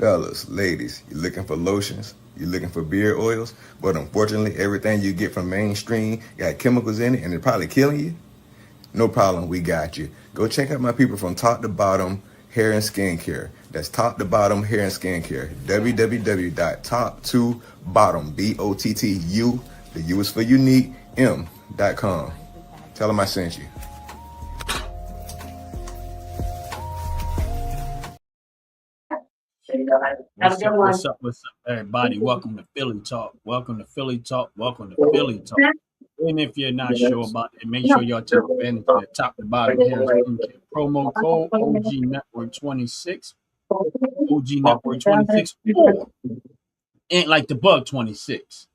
Fellas, ladies, you looking for lotions? You looking for beard oils? But unfortunately, everything you get from mainstream got chemicals in it and it's probably killing you? No problem, we got you. Go check out my people from Top to Bottom Hair and Skincare. That's Top to Bottom Hair and Skincare. www.top2bottom, BOTTU, the U is for unique, M.com. Tell them I sent you. What's up, everybody? Welcome to Philly Talk. Welcome to Philly Talk. Welcome to Philly Talk. And if you're not sure about it, make sure y'all tap into the Top to Bottom Hair Skincare promo code OG Network 26. OG Network 26 or Ain't Like the Bug 26.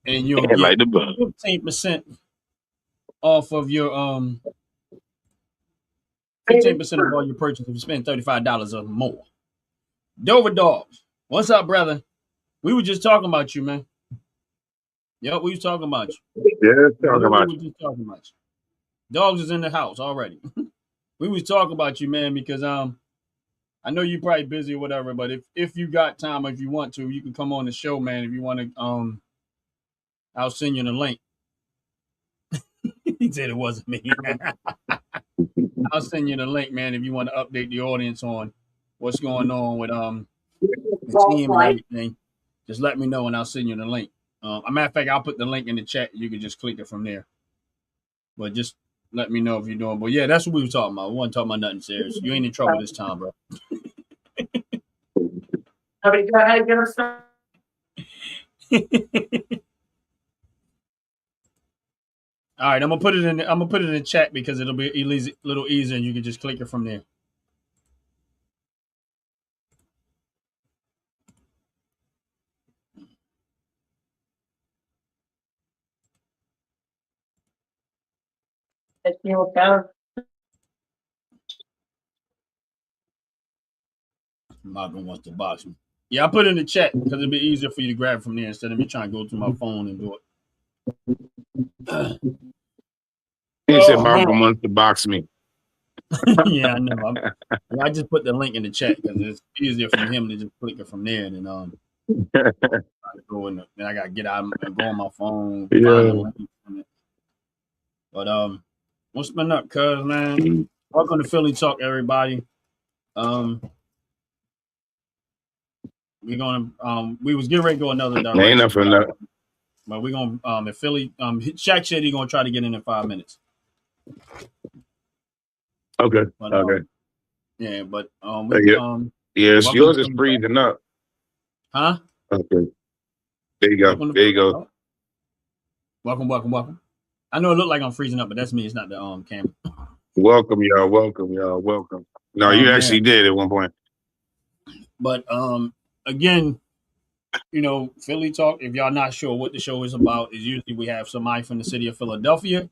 And you'll get like the bug. 15% off of your 15% of all your purchases if you spend $35 or more. Dover Dogs, what's up, brother? We were just talking about you, man. Yep, we was talking about you. Yeah, talking about We were just talking about you. Dogs is in the house already. We was talking about you, man, because I know you're probably busy or whatever, but if you got time, if you want to, you can come on the show, man. If you want to, I'll send you the link. He said it wasn't me. I'll send you the link, man, if you want to update the audience on what's going on with the team and everything. Just let me know and I'll send you the link. A matter of fact, I'll put the link in the chat. You can just click it from there. But just let me know if you're doing. But yeah, that's what we were talking about. We wasn't talking about nothing serious. You ain't in trouble this time, bro. Okay, go ahead, give us some. All right, I'm gonna put it in the chat because it'll be a little easier and you can just click it from there. Marvin wants to box me. Yeah, I put it in the chat because it'll be easier for you to grab from there instead of me trying to go through my phone and do it. He said Marvin wants to box me. Yeah, I know. I just put the link in the chat because it's easier for him to just click it from there and then go in. Then I gotta get out and go on my phone. Yeah. Find the link in it. But what's been up, cuz, man? Welcome to Philly Talk, everybody. We're gonna we was getting ready to go another direction. Ain't nothing that. But we're gonna if Philly Shaq said he's gonna try to get in 5 minutes. Okay. But, okay. Yeah, but yes, yours is freezing up. Huh? Okay. There you go. There you go. Welcome. I know it looked like I'm freezing up, but that's me. It's not the camera. Welcome, y'all. Welcome. No, you actually did at one point. But again, you know, Philly Talk, if y'all not sure what the show is about, is usually we have somebody from the city of Philadelphia,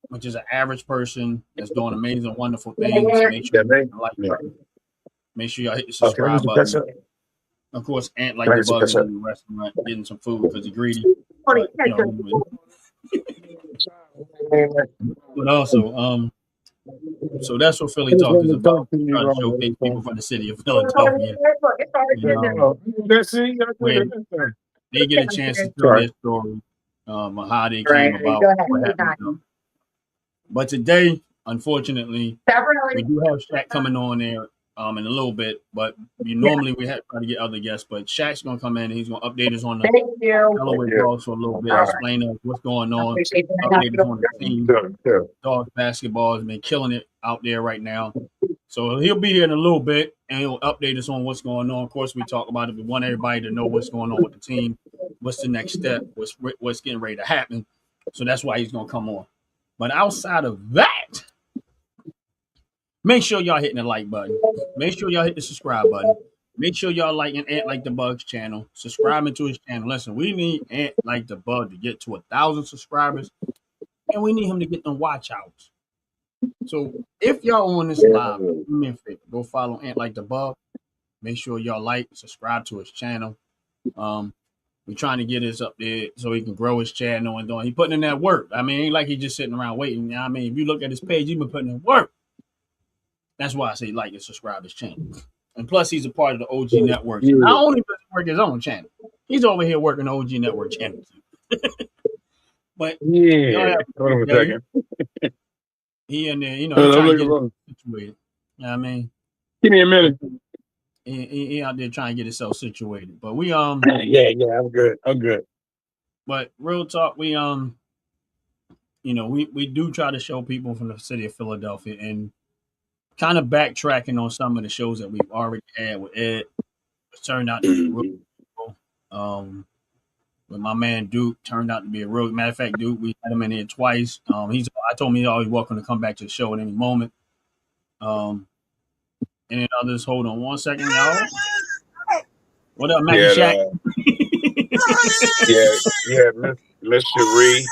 which is an average person that's doing amazing, wonderful things. Make sure make sure y'all hit the subscribe button. Of course, Ant like the bug in the restaurant getting some food because he's greedy. But, but also, so that's what Philly Talk is about. Try to showcase people from the city of Philadelphia. They get a chance to tell their story on how they came about, what happened to them. But today, unfortunately, we do have Shaq coming on there in a little bit. But normally we have try to get other guests. But Shaq's gonna come in and he's gonna update us on the Delaware Dogs for a little bit, explain us what's going on, update us on the team. Dogs basketball has been killing it out there right now. So he'll be here in a little bit and he'll update us on what's going on. Of course, we talk about it. We want everybody to know what's going on with the team, what's the next step, what's getting ready to happen. So that's why he's gonna come on. But outside of that, make sure y'all hitting the like button. Make sure y'all hit the subscribe button. Make sure y'all liking Ant Like the Bug's channel. Subscribing to his channel. Listen, we need Ant Like the Bug to get to 1,000 subscribers. And we need him to get them watch outs. So if y'all on this live, do me a favor. Go follow Ant Like the Bug. Make sure y'all like, subscribe to his channel. We're trying to get this up there so he can grow his channel and doing. He putting in that work. I mean, ain't like he's just sitting around waiting. You know what I mean, if you look at his page, he's been putting in work. That's why I say like and subscribe his channel. And plus, he's a part of the OG network. Yeah. Not only does he work his own channel, he's over here working the OG network channel. But Yeah. Hold on a second. he in there, you know, Hold on, trying to look, get situated. You know what I mean? Give me a minute. He out there trying to get himself situated. But we Yeah, I'm good. But real talk, we you know, we do try to show people from the city of Philadelphia, and kind of backtracking on some of the shows that we've already had with Ed. It turned out to be real cool. With my man Duke, turned out to be a real. Matter of fact, Duke, we had him in here twice. I told him he's always welcome to come back to the show at any moment. And then others, hold on one second, y'all. What up, Mackie Shack? Miss Cherie.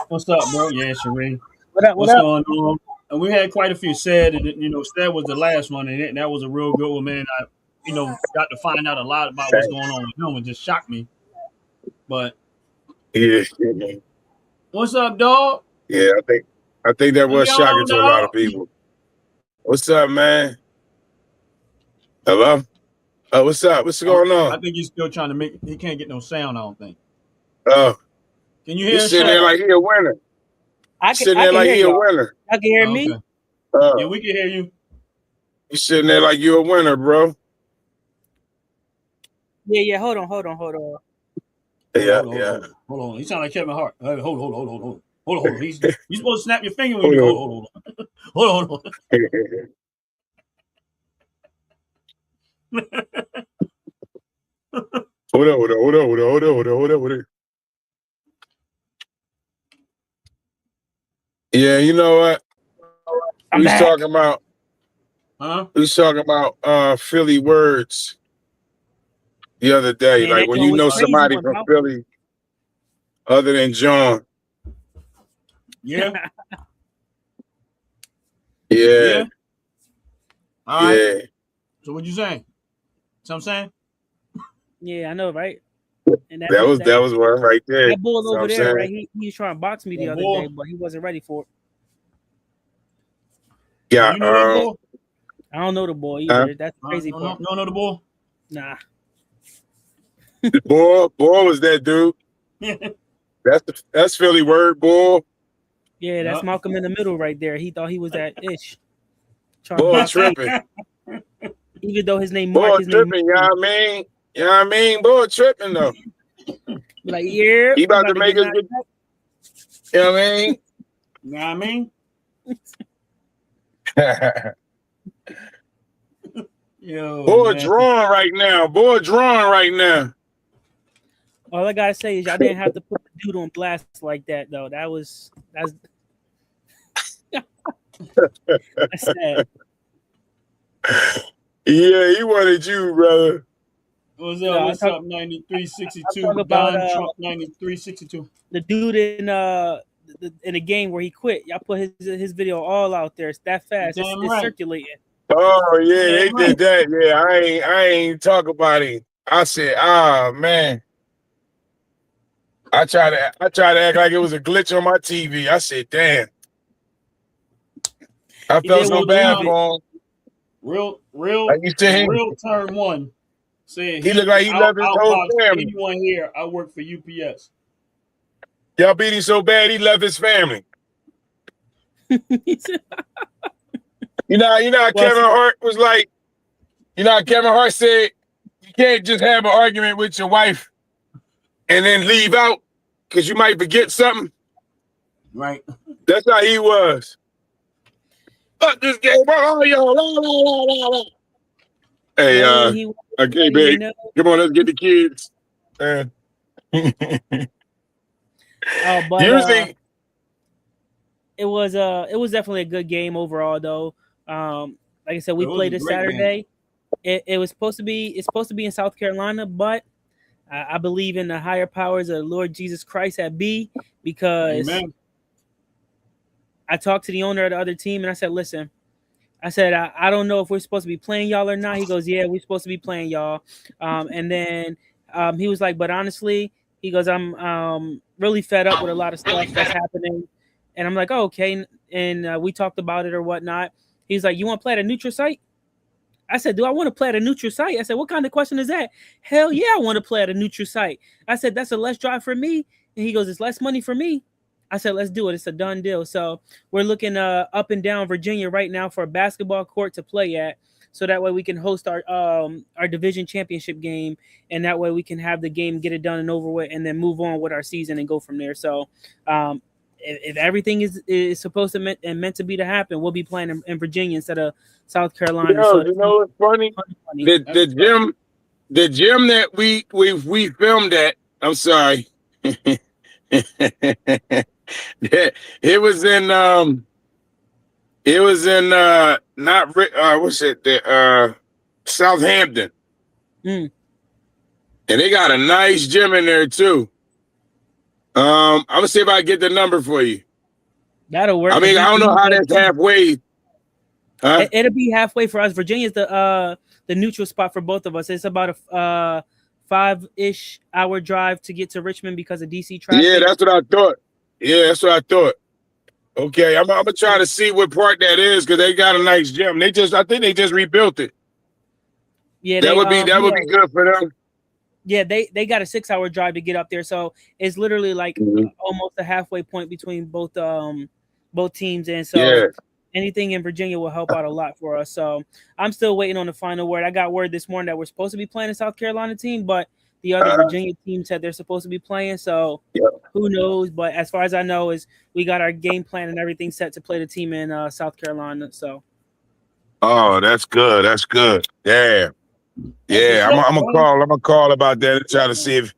What's up, bro? Yeah, Cherie. What's going on? And we had quite a few. Said, you know, Said was the last one, and that was a real good one, man. I, you know, got to find out a lot about what's going on with him, and just shocked me. But yeah, what's up, dog? Yeah, I think that was shocking to a lot of people. What's up, man? Hello? What's up? What's going on? I think he's still trying to make. He can't get no sound. I don't think. Oh, can you hear? He's sitting there like he a winner. Sitting there like he a winner. I can hear me. Yeah, we can hear you. You sitting there like you a winner, bro. Yeah. Hold on. Yeah. Hold on. He sound like Kevin Hart. Hold on. He's supposed to snap your finger when you hold on. Hold on. Hold on. Yeah, you know what? We was talking about Philly words the other day. Yeah, like when you know somebody from Philly other than John. Yeah. Yeah. All right. Yeah. So what you saying? So I'm saying? Yeah, I know, right? And that was one right there. That bull over there, right? He was trying to box me the other day, but he wasn't ready for it. Yeah. You know that bull? I don't know the boy either. That's crazy. No, know the bull? Nah. Bull was that dude. That's Philly word, bull. Yeah, that's Malcolm in the Middle right there. He thought he was that ish. Bull tripping. Even though his name Bull tripping, you know what I mean? Bull tripping though. Like, yeah. He about to make us get, you know what I mean? You know what I mean? Yo, Boy, drawing right now. All I gotta say is y'all didn't have to put the dude on blast like that though. That's sad. Yeah, he wanted you, brother. What's up? 9362. Don Trump 9362. The dude in the game where he quit. Y'all put his video all out there. It's that fast. It's circulating. Oh yeah, they did that. Yeah, I ain't talk about it. I said, man. I tried to act like it was a glitch on my TV. I said, damn. I felt so bad for him. Real term one. Saying he looked like he left his whole family. Anyone here? I work for UPS. Y'all beat him so bad he left his family. You know how Kevin Hart was like, you know how Kevin Hart said, you can't just have an argument with your wife and then leave out because you might forget something. Right. That's how he was. Fuck this game. Hey, okay, babe. Come on, let's get the kids. But usually it was definitely a good game overall though. Like I said, we played this Saturday. It was supposed to be in South Carolina, but I believe in the higher powers of the Lord Jesus Christ at B, because Amen. I talked to the owner of the other team and I said, listen, I don't know if we're supposed to be playing y'all or not. He goes, yeah, we're supposed to be playing y'all. And then he was like, but honestly, he goes, I'm really fed up with a lot of stuff that's happening. And I'm like, oh, okay. And we talked about it or whatnot. He's like, you want to play at a neutral site? I said, do I want to play at a neutral site? I said, what kind of question is that? Hell yeah, I want to play at a neutral site. I said, that's a less drive for me. And he goes, it's less money for me. I said, let's do it. It's a done deal. So we're looking up and down Virginia right now for a basketball court to play at. So that way we can host our division championship game, and that way we can have the game, get it done and over with, and then move on with our season and go from there. So if everything is supposed to meant to be to happen, we'll be playing in Virginia instead of South Carolina. Yo, you know what's funny? The gym that we filmed at. I'm sorry. It was in not what's it? Southampton. And they got a nice gym in there too. I'm gonna see if I can get the number for you. That'll work. I mean, I don't know how that's halfway. Huh? It'll be halfway for us. Virginia's the neutral spot for both of us. It's about a 5-ish hour drive to get to Richmond because of DC traffic. Yeah, that's what I thought. Okay, I'm gonna try to see what part that is because they got a nice gym. I think they just rebuilt it. Yeah, that would be good for them. Yeah, they got a 6-hour drive to get up there, so it's literally like almost a halfway point between both teams, and so anything in Virginia will help out a lot for us. So I'm still waiting on the final word. I got word this morning that we're supposed to be playing a South Carolina team, but the other Virginia team said they're supposed to be playing. So who knows? But as far as I know, is we got our game plan and everything set to play the team in South Carolina. So. Oh, that's good. That's good. Yeah. Yeah, I'm gonna call about that and try to see if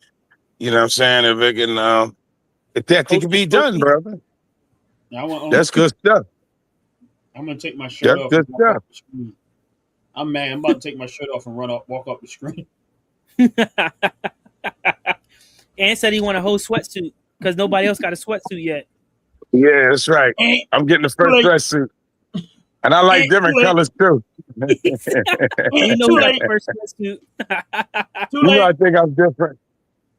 what I'm saying, if it can if that can be done, brother. That's good stuff. I'm gonna take my shirt off. Good stuff. I'm mad. I'm about to take my shirt off and walk up the screen. Ann said he want a whole sweatsuit because nobody else got a sweatsuit yet. Yeah, that's right. I'm getting the first sweatsuit. And I like different colors too. You know who got the first sweatsuit? I think I'm different.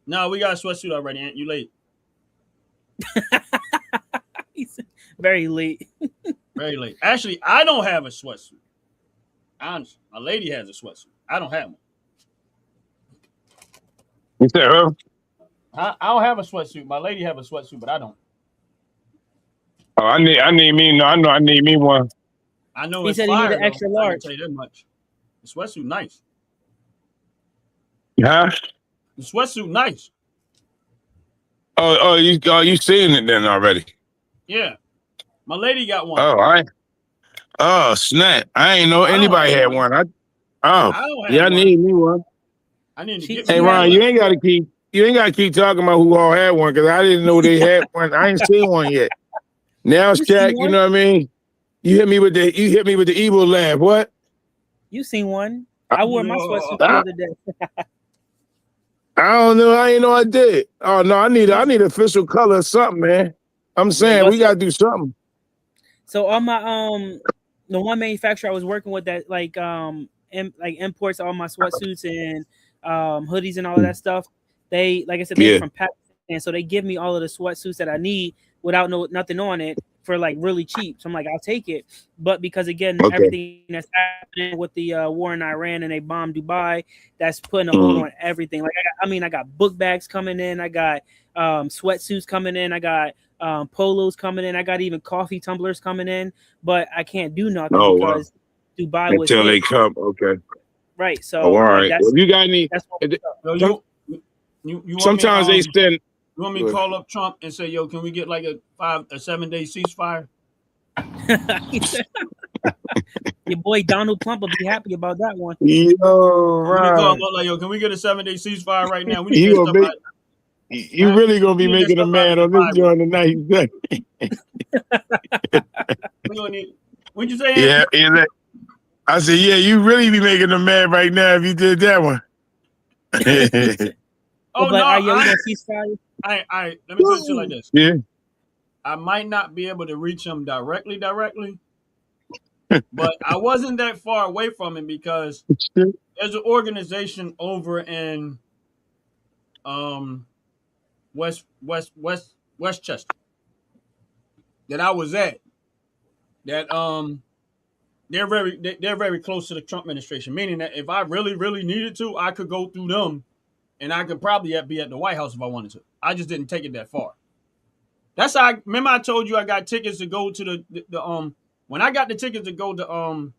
No, we got a sweatsuit already, Ant. You late. He's very late. Very late. Actually, I don't have a sweatsuit. Honestly, my lady has a sweatsuit. I don't have one. You said who? I don't have a sweatsuit. My lady have a sweatsuit, but I don't. Oh, I need me one. I know he it's said fire, he need an extra large. I can tell you that much. The sweatsuit nice. Huh? The sweatsuit nice. You seen it then already? Yeah, my lady got one. Oh, snap! I ain't know anybody had one. I need me one. I need to get. Hey, Ron, you ain't gotta keep talking about who all had one because I didn't know they had one. I ain't seen one yet. Now it's Jack. You know what I mean? You hit me with the evil laugh. What? You seen one? I wore my sweatsuit the other day. I don't know. I ain't know I did. Oh no, I need official color or something, man. I'm saying we gotta do something. So on my the one manufacturer I was working with that imports all my sweatsuits and hoodies and all of that stuff. They, like I said, they're from Pakistan, so they give me all of the sweatsuits that I need without nothing on it for like really cheap. So I'm like, I'll take it. But because again, everything that's happening with the war in Iran and they bombed Dubai, that's putting a hold on everything. Like I got book bags coming in, I got sweatsuits coming in, I got polos coming in, I got even coffee tumblers coming in, but I can't do nothing because Dubai was until they come. Okay. Right. So all right. Well, you got any? Sometimes they send. You want me to call up Trump and say, "Yo, can we get like a 7-day ceasefire?" Your boy Donald Trump will be happy about that one. Yo, right. Yo, can we get a 7-day ceasefire right now? We need you really gonna be making a man on this joint tonight? What'd you say? Yeah. I said, yeah, you really be making a man right now if you did that one. Let me put it like this. Yeah. I might not be able to reach him directly, but I wasn't that far away from him because there's an organization over in Westchester that I was at that they're very close to the Trump administration, meaning that if I really, really needed to, I could go through them, and I could probably be at the White House if I wanted to. I just didn't take it that far. That's how. Remember, I told you I got tickets to go to the when I got the tickets to go to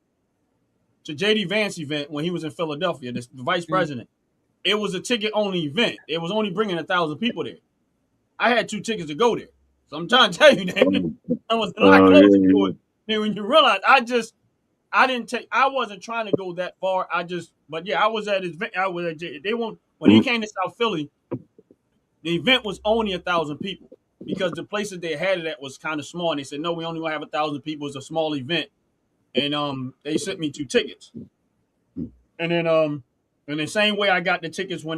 JD Vance event when he was in Philadelphia, the vice president. It was a ticket only event. It was only bringing 1,000 people there. I had 2 tickets to go there, so I'm trying to tell you that I was a lot closer to it. And when you realize, I wasn't trying to go that far. But yeah, I was at his event. When he came to South Philly, the event was only 1,000 people because the places they had it at was kind of small. And they said, no, we only gonna have 1,000 people. It's a small event. And they sent me 2 tickets. And then in the same way I got the tickets when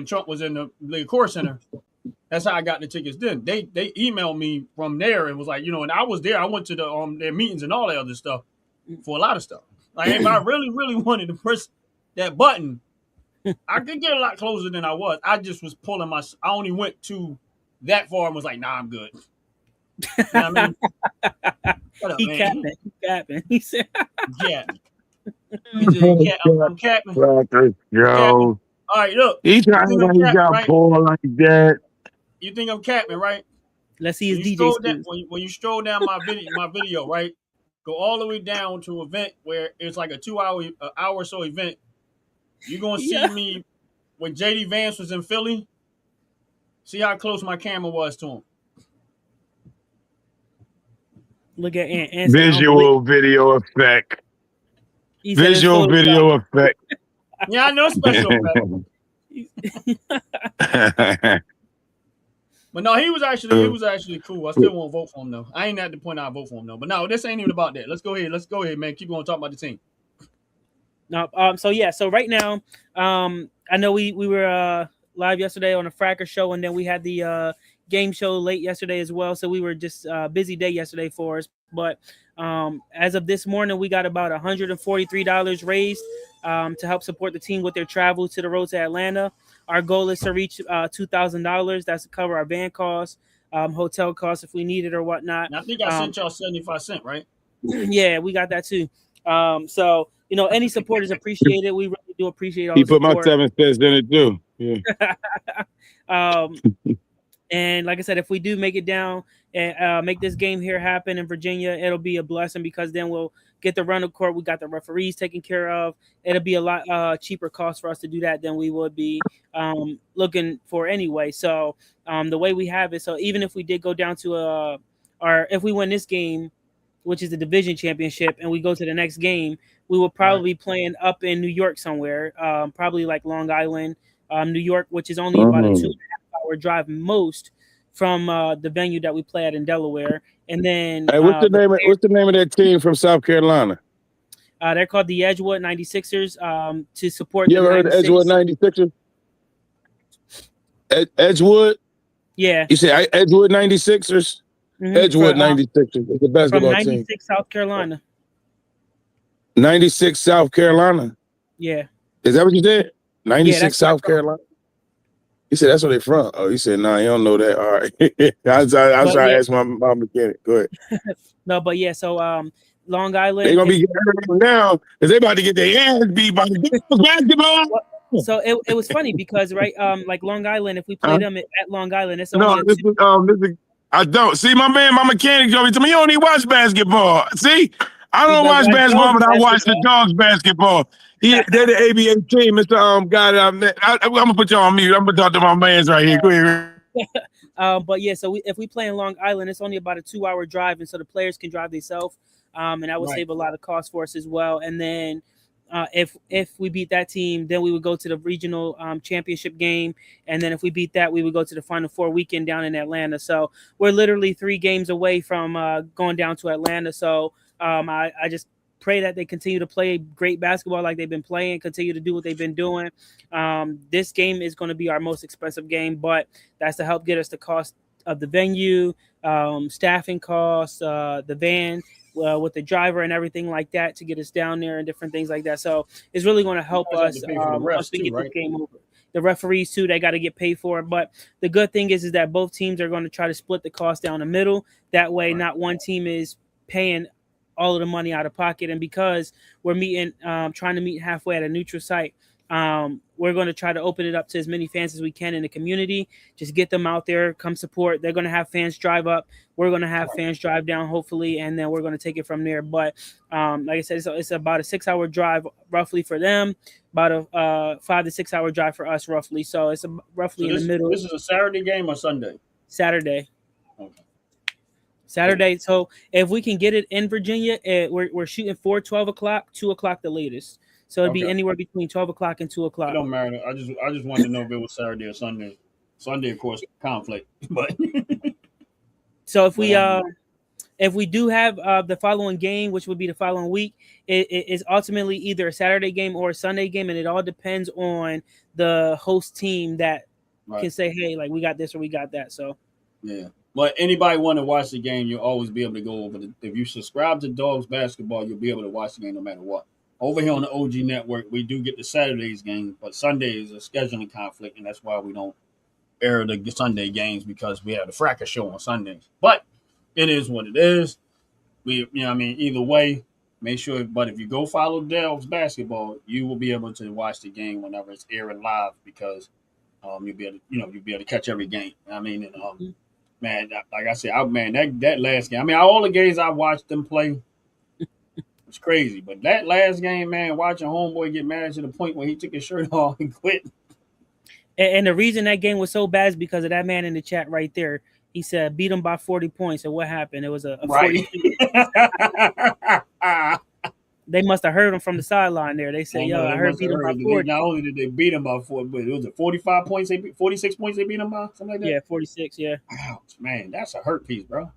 Trump was in the Liacouras Center, that's how I got the tickets then. They emailed me from there and was like, and I was there. I went to their meetings and all that other stuff for a lot of stuff. Like if I really, really wanted to press that button, I could get a lot closer than I was. I just was pulling I only went to that far and was like, nah, I'm good. You know what I mean? Shut up, He capping. He said, yeah. I'm capping. Yo. All right, look. He trying to he got right? Paul like that. You think I'm capping, right? Let's see his DJ skills. When you stroll down my video, right? Go all the way down to an event where it's like a 2-hour, hour or so event. You're gonna see me when JD Vance was in Philly. See how close my camera was to him. Look at Ant. Visual video effect. Visual video effect. Yeah, I know special effect. But no, he was actually cool. I still won't vote for him though. I ain't at the point I vote for him though. But no, this ain't even about that. Let's go ahead, man. Keep going talk about the team. No, so right now, I know we were live yesterday on a Fracker show, and then we had the game show late yesterday as well. So we were just busy day yesterday for us. But as of this morning, we got about $143 raised to help support the team with their travel to the road to Atlanta. Our goal is to reach $2,000. That's to cover our van costs, hotel costs if we need it or whatnot. And I think I sent y'all 75 cents, right? Yeah, we got that too. So any support is appreciated. We really do appreciate all. He put my 7 cents in it too. Yeah. And like I said, if we do make it down and make this game here happen in Virginia, it'll be a blessing because then we'll get the run of court. We got the referees taken care of. It'll be a lot cheaper cost for us to do that than we would be looking for anyway. So the way we have it, so even if we did go down to if we win this game, which is the division championship, and we go to the next game, we will probably be playing up in New York somewhere, probably like Long Island, New York, which is only about a 2.5-hour drive most from the venue that we play at in Delaware. And then hey, what's the name of that team from South Carolina? They're called the Edgewood 96ers to support. You ever heard of Edgewood 96ers? Edgewood? Yeah. You say Edgewood 96ers? Mm-hmm. Edgewood 96ers. It's a basketball from 96, team. South Carolina. 96 South Carolina? Yeah. Is that what you said? 96 South Carolina? He said that's where they're from. Oh, he said, nah, you don't know that. All right. I was trying to ask my mechanic. Go ahead. No, but yeah, so Long Island. They're going to be getting now because they about to get their ass beat by the basketball. So it was funny because, right, like Long Island, if we play them at Long Island, it's only I don't. See, my mechanic told me, you don't even watch basketball. See? I don't watch basketball, but I watch the Dogs basketball. They're the ABA team, Mr. God. I'm gonna put you on mute. I'm gonna talk to my man's right here. Go ahead. But yeah, so if we play in Long Island, it's only about a 2-hour drive, and so the players can drive themselves, and that would save a lot of cost for us as well. And then if we beat that team, then we would go to the regional championship game, and then if we beat that, we would go to the Final Four weekend down in Atlanta. So we're literally 3 games away from going down to Atlanta. So I just pray that they continue to play great basketball like they've been playing, continue to do what they've been doing. This game is going to be our most expensive game, but that's to help get us the cost of the venue, staffing costs, the van with the driver and everything like that to get us down there and different things like that. So it's really going to help us once we get this game over. The referees too, they got to get paid for it. But the good thing is that both teams are going to try to split the cost down the middle. That way, not one team is paying all of the money out of pocket. And because we're trying to meet halfway at a neutral site, we're going to try to open it up to as many fans as we can in the community. Just get them out there, come support. They're going to have fans drive up. We're going to have fans drive down, hopefully, and then we're going to take it from there. But like I said, it's about a 6-hour drive roughly for them, about a 5 to 6 hour drive for us roughly. So it's roughly in the middle. This is a Saturday game or Sunday? Saturday. Okay. Saturday. So if we can get it in Virginia, we're shooting for 12 o'clock, 2 o'clock the latest. So it'd be anywhere between 12 o'clock and 2 o'clock. It don't matter. I just wanted to know if it was Saturday or Sunday. Sunday, of course, conflict. But so if we do have the following game, which would be the following week, it is ultimately either a Saturday game or a Sunday game, and it all depends on the host team that can say, hey, like we got this or we got that. So yeah. But anybody want to watch the game, you'll always be able to go over. If you subscribe to Dogs Basketball, you'll be able to watch the game no matter what. Over here on the OG Network, we do get the Saturday's game, but Sunday is a scheduling conflict, and that's why we don't air the Sunday games, because we have the Fracas show on Sundays. But it is what it is. Either way, make sure. But if you go follow Dogs Basketball, you will be able to watch the game whenever it's airing live, because you'll be able to catch every game. Man, like I said, that last game. All the games I watched them play. It's crazy, but that last game, man, watching homeboy get mad to the point where he took his shirt off and quit. And the reason that game was so bad is because of that man in the chat right there. He said beat him by 40 points. And what happened? It was a 40. They must have heard him from the sideline there. They said, I heard beat him by 40. Not only did they beat him by 40, but it was 45 points, 46 points they beat him by, something like that? Yeah, 46, yeah. Ouch, man, that's a hurt piece, bro.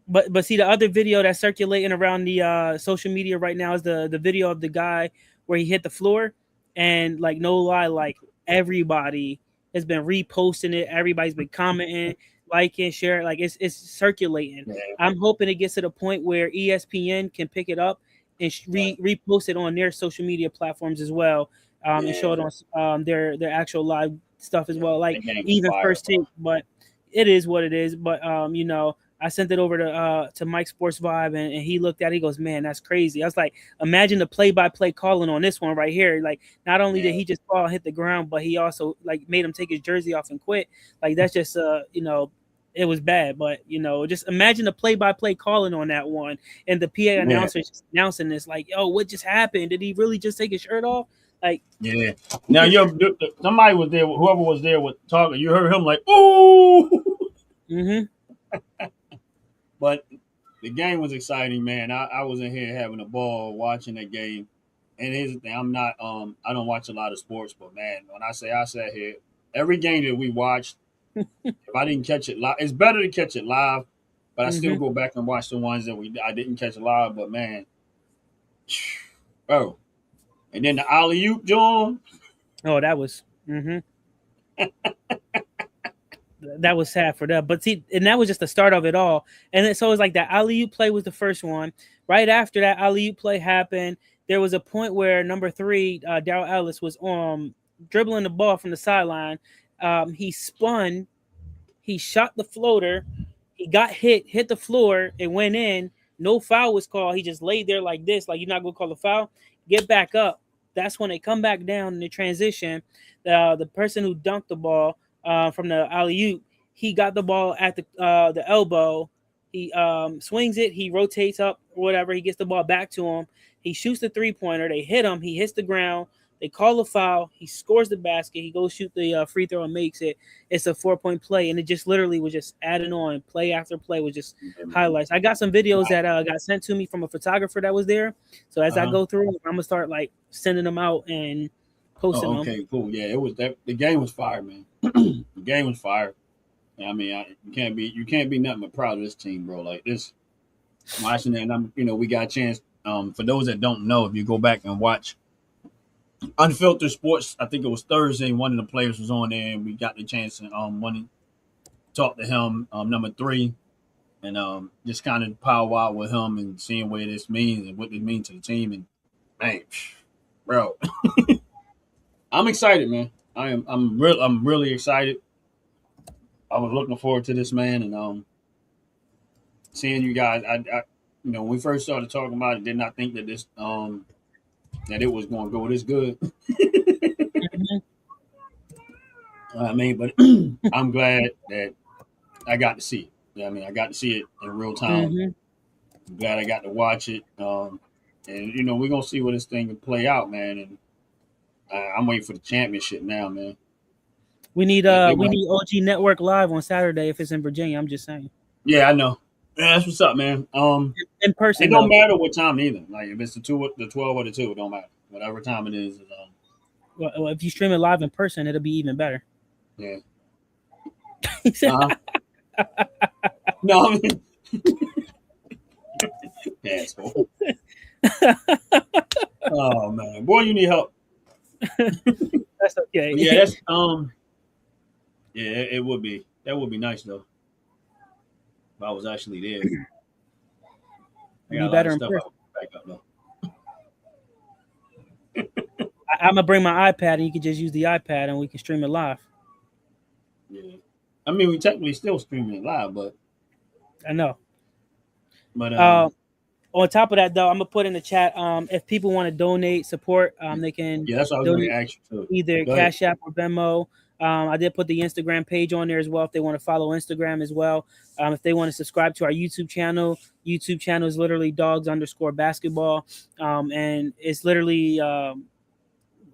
But see, the other video that's circulating around the social media right now is the video of the guy where he hit the floor, and like no lie, like everybody has been reposting it. Everybody's been commenting, liking, sharing. Like it's circulating. Yeah. I'm hoping it gets to the point where ESPN can pick it up and repost it on their social media platforms as well, and show it on their actual live stuff as well. Like even First Take, but it is what it is. But I sent it over to Mike Sports Vibe, and he looked at it. He goes, man, that's crazy. I was like, imagine the play-by-play calling on this one right here. Like, not only did he just fall and hit the ground, but he also like made him take his jersey off and quit. Like, that's just it was bad. But just imagine the play-by-play calling on that one, and the PA announcer just announcing this, like, yo, what just happened? Did he really just take his shirt off? Like, yeah. Now, somebody was there. Whoever was there was talking. You heard him like, ooh. Mm-hmm. But the game was exciting, man. I was in here having a ball watching that game. And here's the thing, I don't watch a lot of sports, but man, when I sat here, every game that we watched, if I didn't catch it live, it's better to catch it live, but I still go back and watch the ones that I didn't catch live. But man, bro, and then the alley-oop, John. Oh, that was. That was sad for them. But see, and that was just the start of it all. And then, so it was like that alley-oop play was the first one. Right after that alley-oop play happened, there was a point where number 3, Darrell Ellis, was dribbling the ball from the sideline. He spun. He shot the floater. He got hit the floor. It went in. No foul was called. He just laid there like this, like you're not going to call a foul. Get back up. That's when they come back down in the transition. The person who dunked the ball from the alley-oop, he got the ball at the elbow. He swings it. He rotates up or whatever. He gets the ball back to him. He shoots the three-pointer. They hit him. He hits the ground. They call a foul. He scores the basket. He goes shoot the free throw and makes it. It's a 4-point play, and it just literally was just adding on. Play after play was just highlights. I got some videos that got sent to me from a photographer that was there. So as I go through, I'm gonna start like sending them out and posting them. Okay, cool. Yeah, it was that. The game was fire, man. The game was fire. You can't be nothing but proud of this team, bro. Like this, watching it, and we got a chance. For those that don't know, if you go back and watch Unfiltered Sports, I think it was Thursday, one of the players was on there, and we got the chance to talk to him, number 3, and just kind of powwow with him and seeing what this means and what it means to the team. And man, bro, I'm excited, man. I'm really excited. I was looking forward to this, man, and seeing you guys. when we first started talking about it, did not think that this that it was going to go this good. Mhm. I mean, but I'm glad that I got to see it. Yeah, I mean, I got to see it in real time. Mhm. I'm glad I got to watch it. And we're gonna see where this thing can play out, man. And I'm waiting for the championship now, man. We need They we might- need OG Network live on Saturday if it's in Virginia. I'm just saying. Yeah, I know. Yeah, that's what's up, man. In person. It don't though. matter what time either. Like if it's the 12 or the 2, it don't matter. Whatever time it is. Well, if you stream it live in person, it'll be even better. Yeah. He said, No, I mean, asshole. Oh man, boy, you need help. That's okay. But yeah, that's yeah, it would be. That would be nice though. If I was actually there. I Be got a lot better of in stuff person. I would back up though. I'm gonna bring my iPad, and you can just use the iPad, and we can stream it live. Yeah. I mean, we technically still streaming it live, but I know. on On top of that, though, I'm gonna put in the chat. If people want to donate, support, they can yeah, that's what I was going donate to ask you too. either Go ahead. Cash App or Venmo. I did put the Instagram page on there as well if they want to follow Instagram as well. If they want to subscribe to our YouTube channel is literally dogs_basketball. And it's literally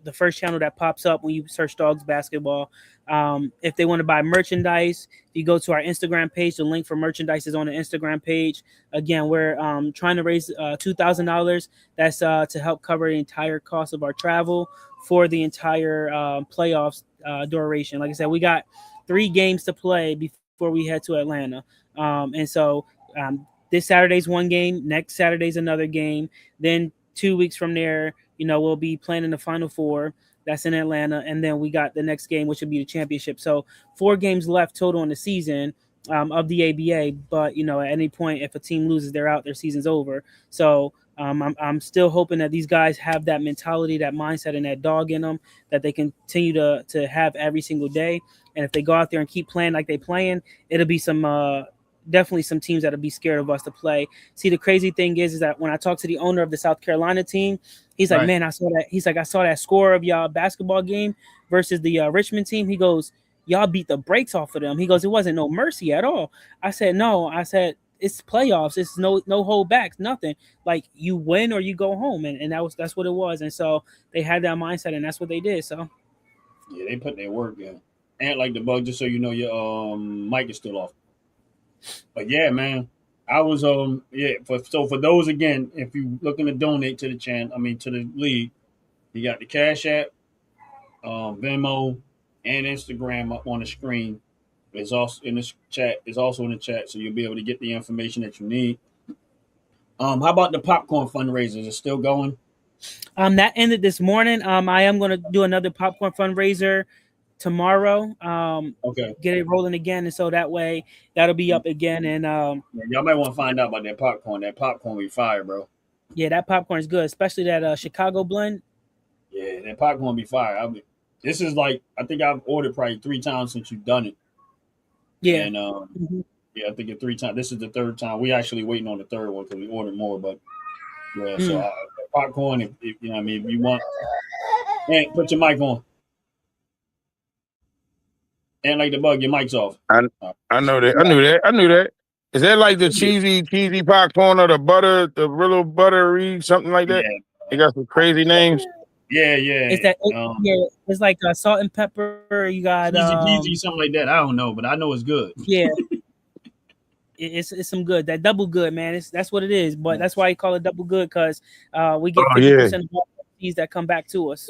the first channel that pops up when you search Dogs Basketball. If they want to buy merchandise, you go to our Instagram page. The link for merchandise is on the Instagram page. Again, we're trying to raise $2,000. That's to help cover the entire cost of our travel for the entire playoffs duration. Like I said, we got 3 games to play before we head to Atlanta. And so this Saturday's one game, next Saturday's another game. Then 2 weeks from there, we'll be playing in the Final Four. That's in Atlanta. And then we got the next game, which will be the championship. So 4 games left total in the season of the ABA. But, at any point, if a team loses, they're out, their season's over. So I'm still hoping that these guys have that mentality, that mindset, and that dog in them that they continue to have every single day. And if they go out there and keep playing like they playing, it'll be definitely some teams that'll be scared of us to play. See, the crazy thing is that when I talk to the owner of the South Carolina team, he's like, Right. man, I saw that. He's like, I saw that score of y'all basketball game versus the Richmond team. He goes, y'all beat the brakes off of them. He goes, it wasn't no mercy at all. I said, no. I said, it's playoffs. It's no holdbacks, nothing. Like you win or you go home, and that's what it was. And so they had that mindset, and that's what they did. So Yeah, they put their work in. And like the bug, just so you know, your mic is still off. But yeah, man, I was for those again, if you looking to donate to the to the league, you got the Cash App, Venmo, and Instagram up on the screen. It's also in the chat. It's also in the chat, so you'll be able to get the information that you need. How about the popcorn fundraiser? Is it still going? that ended this morning. I am going to do another popcorn fundraiser tomorrow. Okay. Get it rolling again, and so that way that'll be up again. And Yeah, y'all might want to find out about that popcorn. That popcorn be fire, bro. yeah, that popcorn is good, especially that Chicago blend. Yeah, that popcorn be fire. This is like, I think I've ordered probably 3 times since you've done it. Yeah. And Mhm. yeah, I think it's 3 times. This is the 3rd time. We actually waiting on the 3rd one because we ordered more. But yeah, so popcorn. If you know, what I mean, if you want, and put your mic on. And like the bug, your mic's off. I know that. I knew that. Is that like the cheesy popcorn or the real buttery, something like that? Yeah. They got some crazy names. Yeah. It's that. It's like salt and pepper. You got cheesy, something like that. I don't know, but I know it's good. Yeah. It's some good. That double good, man. That's what it is. But that's why you call it double good, because we get 50% of all fees that come back to us.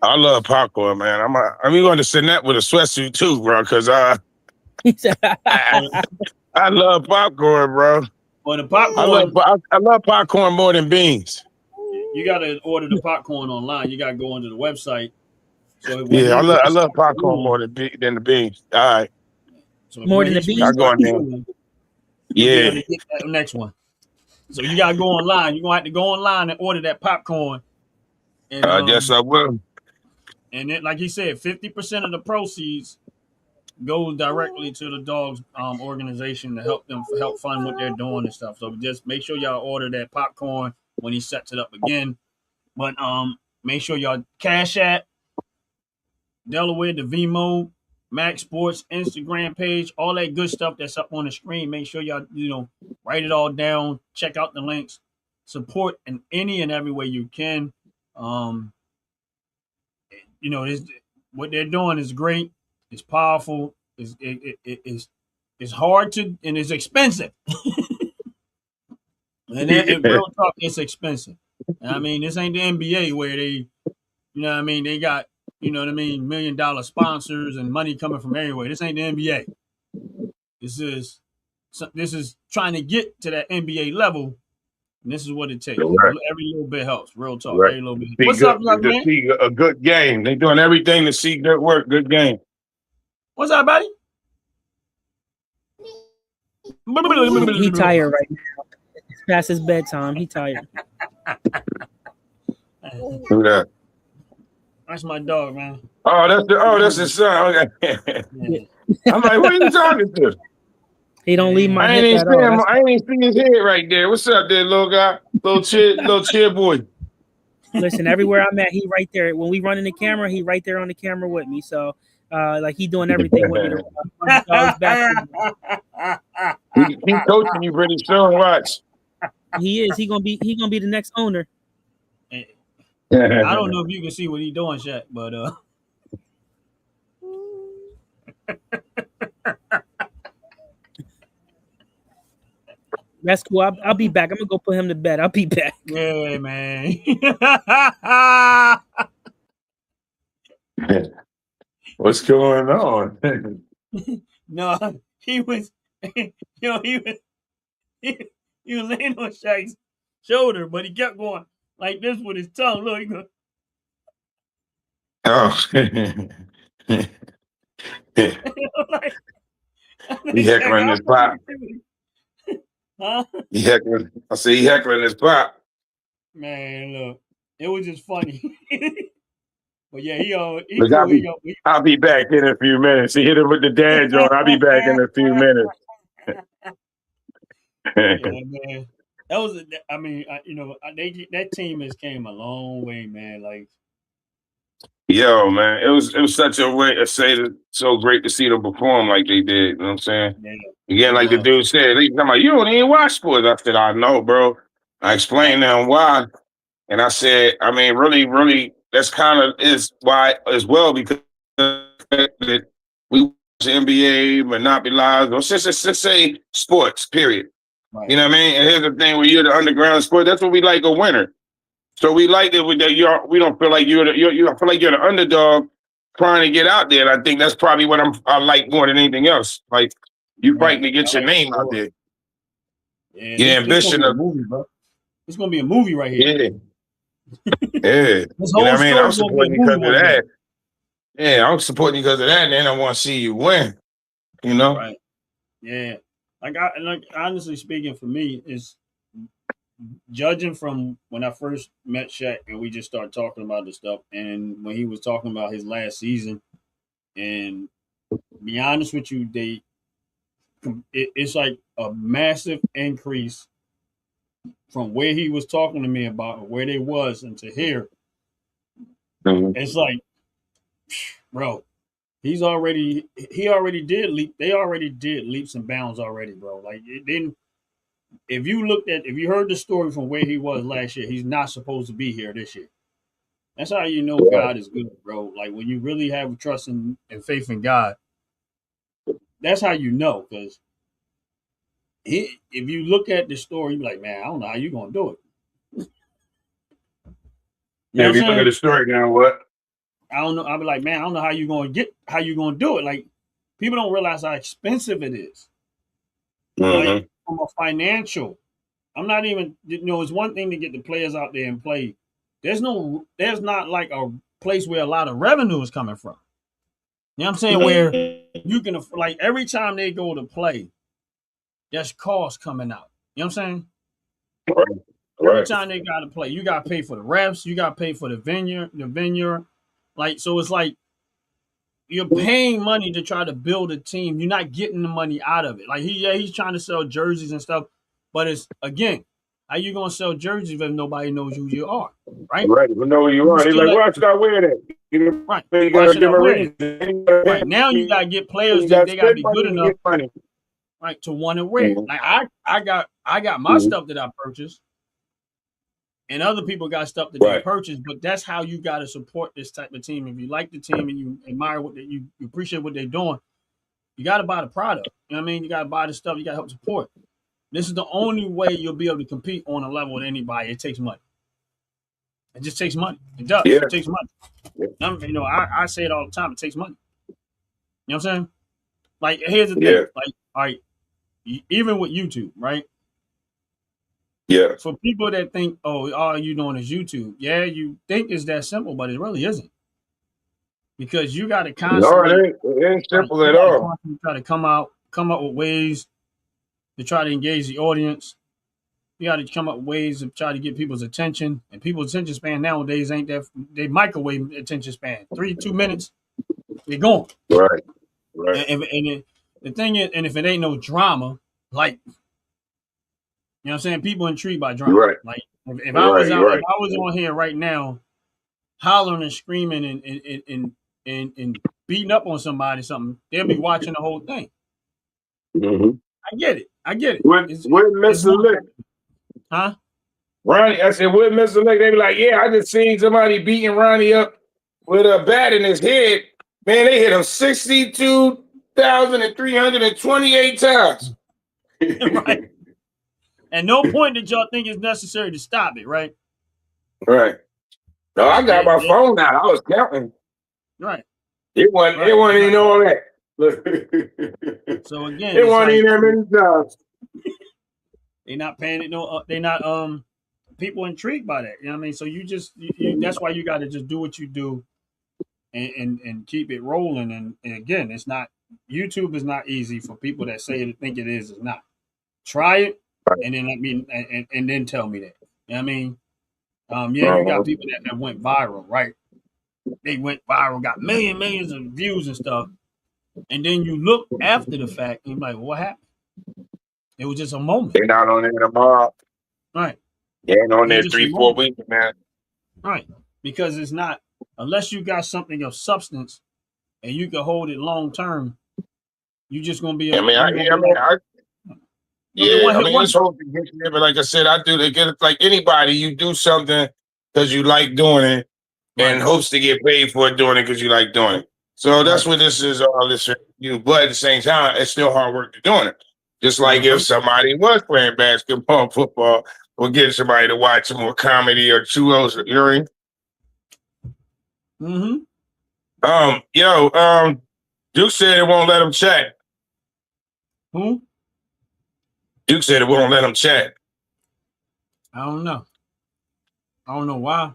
I love popcorn, man. I'm going to Sinet with a sweatsuit too, bro, because I love popcorn, bro. Well, the popcorn. I love popcorn more than beans. You got to order the popcorn online. You got to go onto the website. So yeah, I love popcorn more than the beans. All right. So more than the beans. I go on there. Yeah. Get that next one. So you got to go online. You're going to have to go online and order that popcorn. And, I guess I will. And then, like he said, 50% of the proceeds goes directly to the dogs organization to help fund what they're doing and stuff. So just make sure y'all order that popcorn when he sets it up again. But make sure y'all Cash App, Delaware, the Vmo, Max Sports Instagram page, all that good stuff that's up on the screen. Make sure y'all write it all down. Check out the links. Support in any and every way you can. What they're doing is great. It's powerful. It's hard to, and it's expensive. And real talk, it's expensive. And I mean, this ain't the NBA where they, they got, $1 million sponsors and money coming from everywhere. This ain't the NBA. This is trying to get to that NBA level. And this is what it takes. Right. Every little bit helps. Real talk. Right. Every little bit. What's up, man? See a good game. They doing everything to see good work. Good game. What's up, buddy? He tired right now. It's past his bedtime. He tired. Who that? That's my dog, man. That's his son. Okay. Yeah. I'm like, who are you talking to? He don't leave my head at all. I ain't see his head right there. What's up there, little guy? Little cheer boy. Listen, everywhere I'm at, he right there. When we run in the camera, he right there on the camera with me. So, he doing everything with me. He coaching you pretty soon. Watch. He is. He gonna be the next owner. I don't know if you can see what he doing, Shaq, but that's cool. I'll be back. I'm gonna go put him to bed. I'll be back. Yeah, man. What's going on? No, he was laying on Shaq's shoulder, but he kept going like this with his tongue. Look, he goes. Oh. He heckling his pop. Huh? He heckling his pop. Man, look, it was just funny. But yeah, I'll be back in a few minutes. He hit him with the dad joke. I'll be back in a few minutes. Yeah, man. That team has came a long way, man. Like, yo, man, it was such a way to say that. So great to see them perform like they did. You know what I'm saying? Yeah. Again, like the dude said, they come like, you don't even watch sports. I said, I know, bro. I explained to him why, and I said, I mean, really, really, that's kind of is why as well, because that we watch the NBA, Monopoly Live, or just say sports, period. Right. You know what I mean? And here's the thing: when you're the underground sport, that's what we like, a winner. So we like that we don't feel like you feel like you're the underdog trying to get out there. And I think that's probably what I like more than anything else. Like you fighting to get your name out there. Yeah, your ambition of movie, bro. It's gonna be a movie right here. Yeah. Yeah. You know what I mean? I'm supporting you because of that. Yeah, I'm supporting you because of that, and then I want to see you win. You know? Right. Yeah. Like honestly speaking, for me, is judging from when I first met Shaq and we just started talking about this stuff, and when he was talking about his last season, and to be honest with you, it's like a massive increase from where he was talking to me about where they was and to here. Mm-hmm. It's like, bro, he already did leaps and bounds already, bro. Like it didn't. If you heard the story from where he was last year, he's not supposed to be here this year. That's how you know God is good, bro. Like when you really have trust and faith in God, that's how you know. Because if you look at the story, you're like, man, I don't know how you're gonna do it. Yeah, if you look at the story now, what? I don't know. I'll be like, man, I don't know how you're gonna do it. Like people don't realize how expensive it is. Mm-hmm. Like, from a financial, I'm not even, it's one thing to get the players out there and play. There's not like a place where a lot of revenue is coming from. You know what I'm saying? Where you can, like, every time they go to play, there's costs coming out. You know what I'm saying? Right. Every time they got to play, you got to pay for the refs, you got to pay for the vineyard. Like, so it's like, you're paying money to try to build a team. You're not getting the money out of it. Like he's trying to sell jerseys and stuff, but it's again, how you gonna sell jerseys if nobody knows who you are, right? Right, we know who you are. He's like, why should I wear that? Right. You gotta give a reason. Right. Now you gotta get players that they gotta be good enough, right, to want to wear. Like I got my stuff that I purchased. And other people got stuff that they purchased, but that's how you got to support this type of team. If you like the team and you admire what you appreciate what they're doing, you got to buy the product. You know what I mean? You got to buy the stuff. You got to help support. This is the only way you'll be able to compete on a level with anybody. It takes money. It just takes money. It does. Yeah. It takes money. Yeah. You know, I say it all the time. It takes money. You know what I'm saying? Like, here's the thing. Like, all right, even with YouTube, right? Yeah. For people that think, oh, all you doing is YouTube. Yeah, you think it's that simple, but it really isn't. Because you got to constantly. No, it ain't simple at all. Try to come up with ways to try to engage the audience. You got to come up with ways to try to get people's attention. And people's attention span nowadays ain't that. They microwave attention span. 2 minutes, they're gone. Right. And the thing is, and if it ain't no drama, like. You know what I'm saying? People intrigued by drama. Right. Like if I was out, if I was on here right now, hollering and screaming and beating up on somebody, something, they'll be watching the whole thing. Mm-hmm. I get it. We're Mr. Lick. Huh? Ronnie, I said, we're Mr. Lick. They be like, yeah, I just seen somebody beating Ronnie up with a bat in his head. Man, they hit him 62,328 times. Right. At no point did y'all think it's necessary to stop it, right? Right. No, I got my phone out. I was counting. Right. It wasn't even all that. So again, it wasn't even that many times. They're not paying it. They're not. People intrigued by that. You know what I mean? So you just. That's why you got to just do what you do, and keep it rolling. And again, it's not. YouTube is not easy for people that say it think it is. It's not. Try it. And then and then tell me that. You know what I mean? You got people that went viral, right? They went viral, got millions of views and stuff. And then you look after the fact and you're like, what happened? It was just a moment. They're not on there tomorrow. Right. They ain't on there 3-4 weeks, man. Right. Because it's not, unless you got something of substance and you can hold it long term, you just gonna be it's whole thing, but like I said, I do. They get it like anybody. You do something because you like doing it, and hopes to get paid for doing it because you like doing it. So that's what this is. All this you, but at the same time, it's still hard work to doing it. Just like if somebody was playing basketball, football, or getting somebody to watch some more comedy or shows. You know what I mean? Duke said it won't let him chat. Who? Duke said it won't let him chat. I don't know. I don't know why.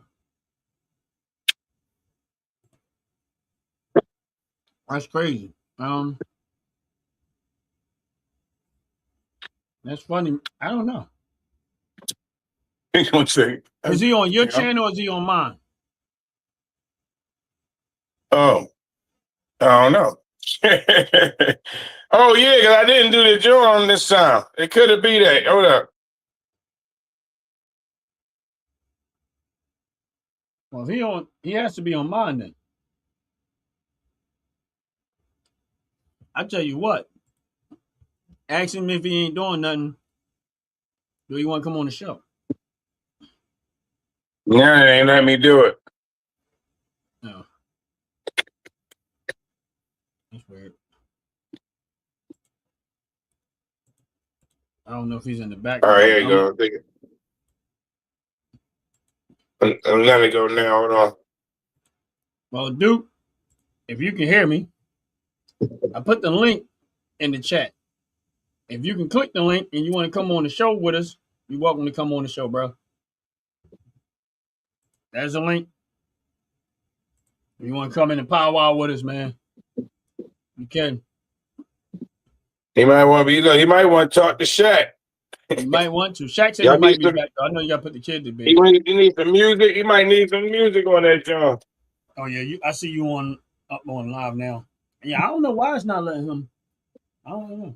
That's crazy. That's funny. I don't know. Is he on your channel or is he on mine? Oh, I don't know. Oh yeah, because I didn't do the joint on this time. It could have been that. Hold up. Well, he has to be on mine then. I tell you what. Ask him if he ain't doing nothing. Do you want to come on the show? No, they ain't let me do it. No. That's weird. I don't know if he's in the back. All right, here you go. I'm letting it go now. Hold on. Well, Duke, if you can hear me, I put the link in the chat. If you can click the link and you want to come on the show with us, you're welcome to come on the show, bro. There's a link. If you want to come in and powwow with us, man, you can. He might want to be. He might want to talk to Shaq. You might want to. Shaq said he might be back. I know you got to put the kid to bed. He need some music. He might need some music on that job. Oh yeah, I see you on up on live now. Yeah, I don't know why it's not letting him. I don't know.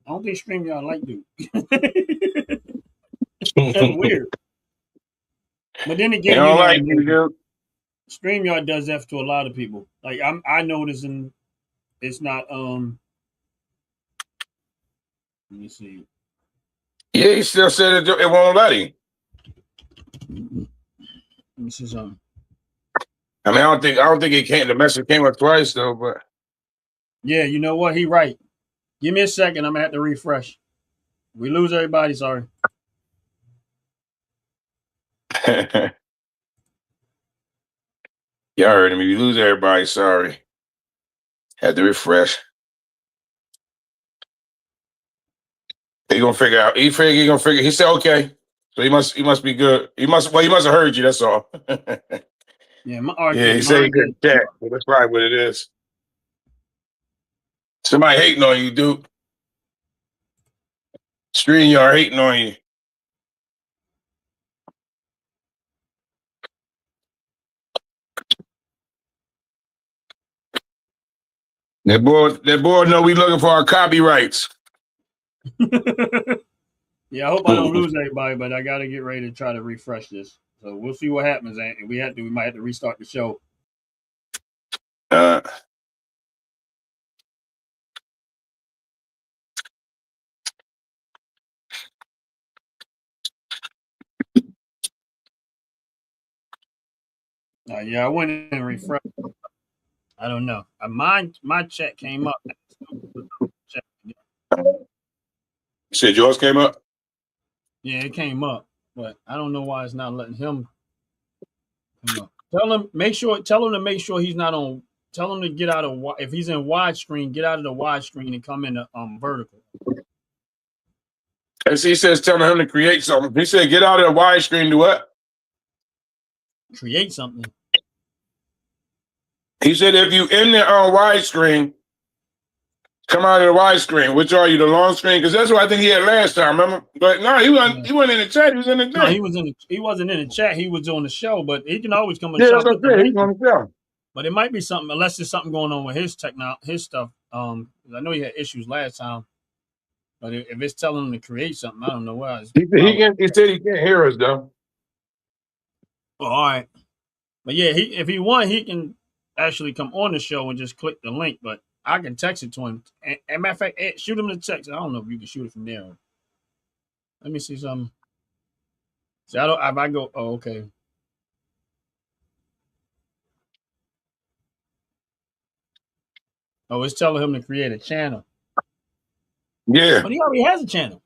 I don't think StreamYard like dude. That's weird. But then again, don't like you, dude. StreamYard does that to a lot of people. Like I noticing it's not let me see. Yeah, he still said it won't let him. Let me see something. I mean, I don't think it came. The message came up twice though, but yeah, you know what? He right. Give me a second. I'm gonna have to refresh. We lose everybody. Sorry. Y'all heard him. If you lose everybody, sorry. Had to refresh. He gonna figure out. He gonna figure. He said okay. So he must be good. He must have heard you. That's all. Yeah, he said he couldn't chat. So that's probably what it is. Somebody hating on you, dude. StreamYard hating on you. That boy know we looking for our copyrights. Yeah, I hope I don't lose everybody, but I got to get ready to try to refresh this. So we'll see what happens. And we might have to restart the show. Yeah, I went and refreshed. I don't know. My check came up. Said yours came up? Yeah, it came up, but I don't know why it's not letting him come up. Tell him to make sure he's not on. Tell him to get out of if he's in widescreen, get out of the widescreen and come into vertical. And he says telling him to create something. He said get out of the widescreen. Do what? Create something. He said if you in the widescreen, come out of the widescreen. Which are you, the long screen? Because that's what I think he had last time. Remember? But no, he wasn't. Yeah. He wasn't in the chat. He was in the thing. No, he wasn't in the chat. He was on the show. But he can always come on the show. He's on the show. But it might be something, unless there's something going on with his stuff. I know he had issues last time. But if it's telling him to create something, I don't know why. He said he can't hear us though. Oh, all right. But yeah, if he want, he can actually come on the show and just click the link. But I can text it to him. And matter of fact, shoot him the text. I don't know if you can shoot it from there. Let me see something. See, if I go, oh, okay. Oh, it's telling him to create a channel. Yeah. But he already has a channel.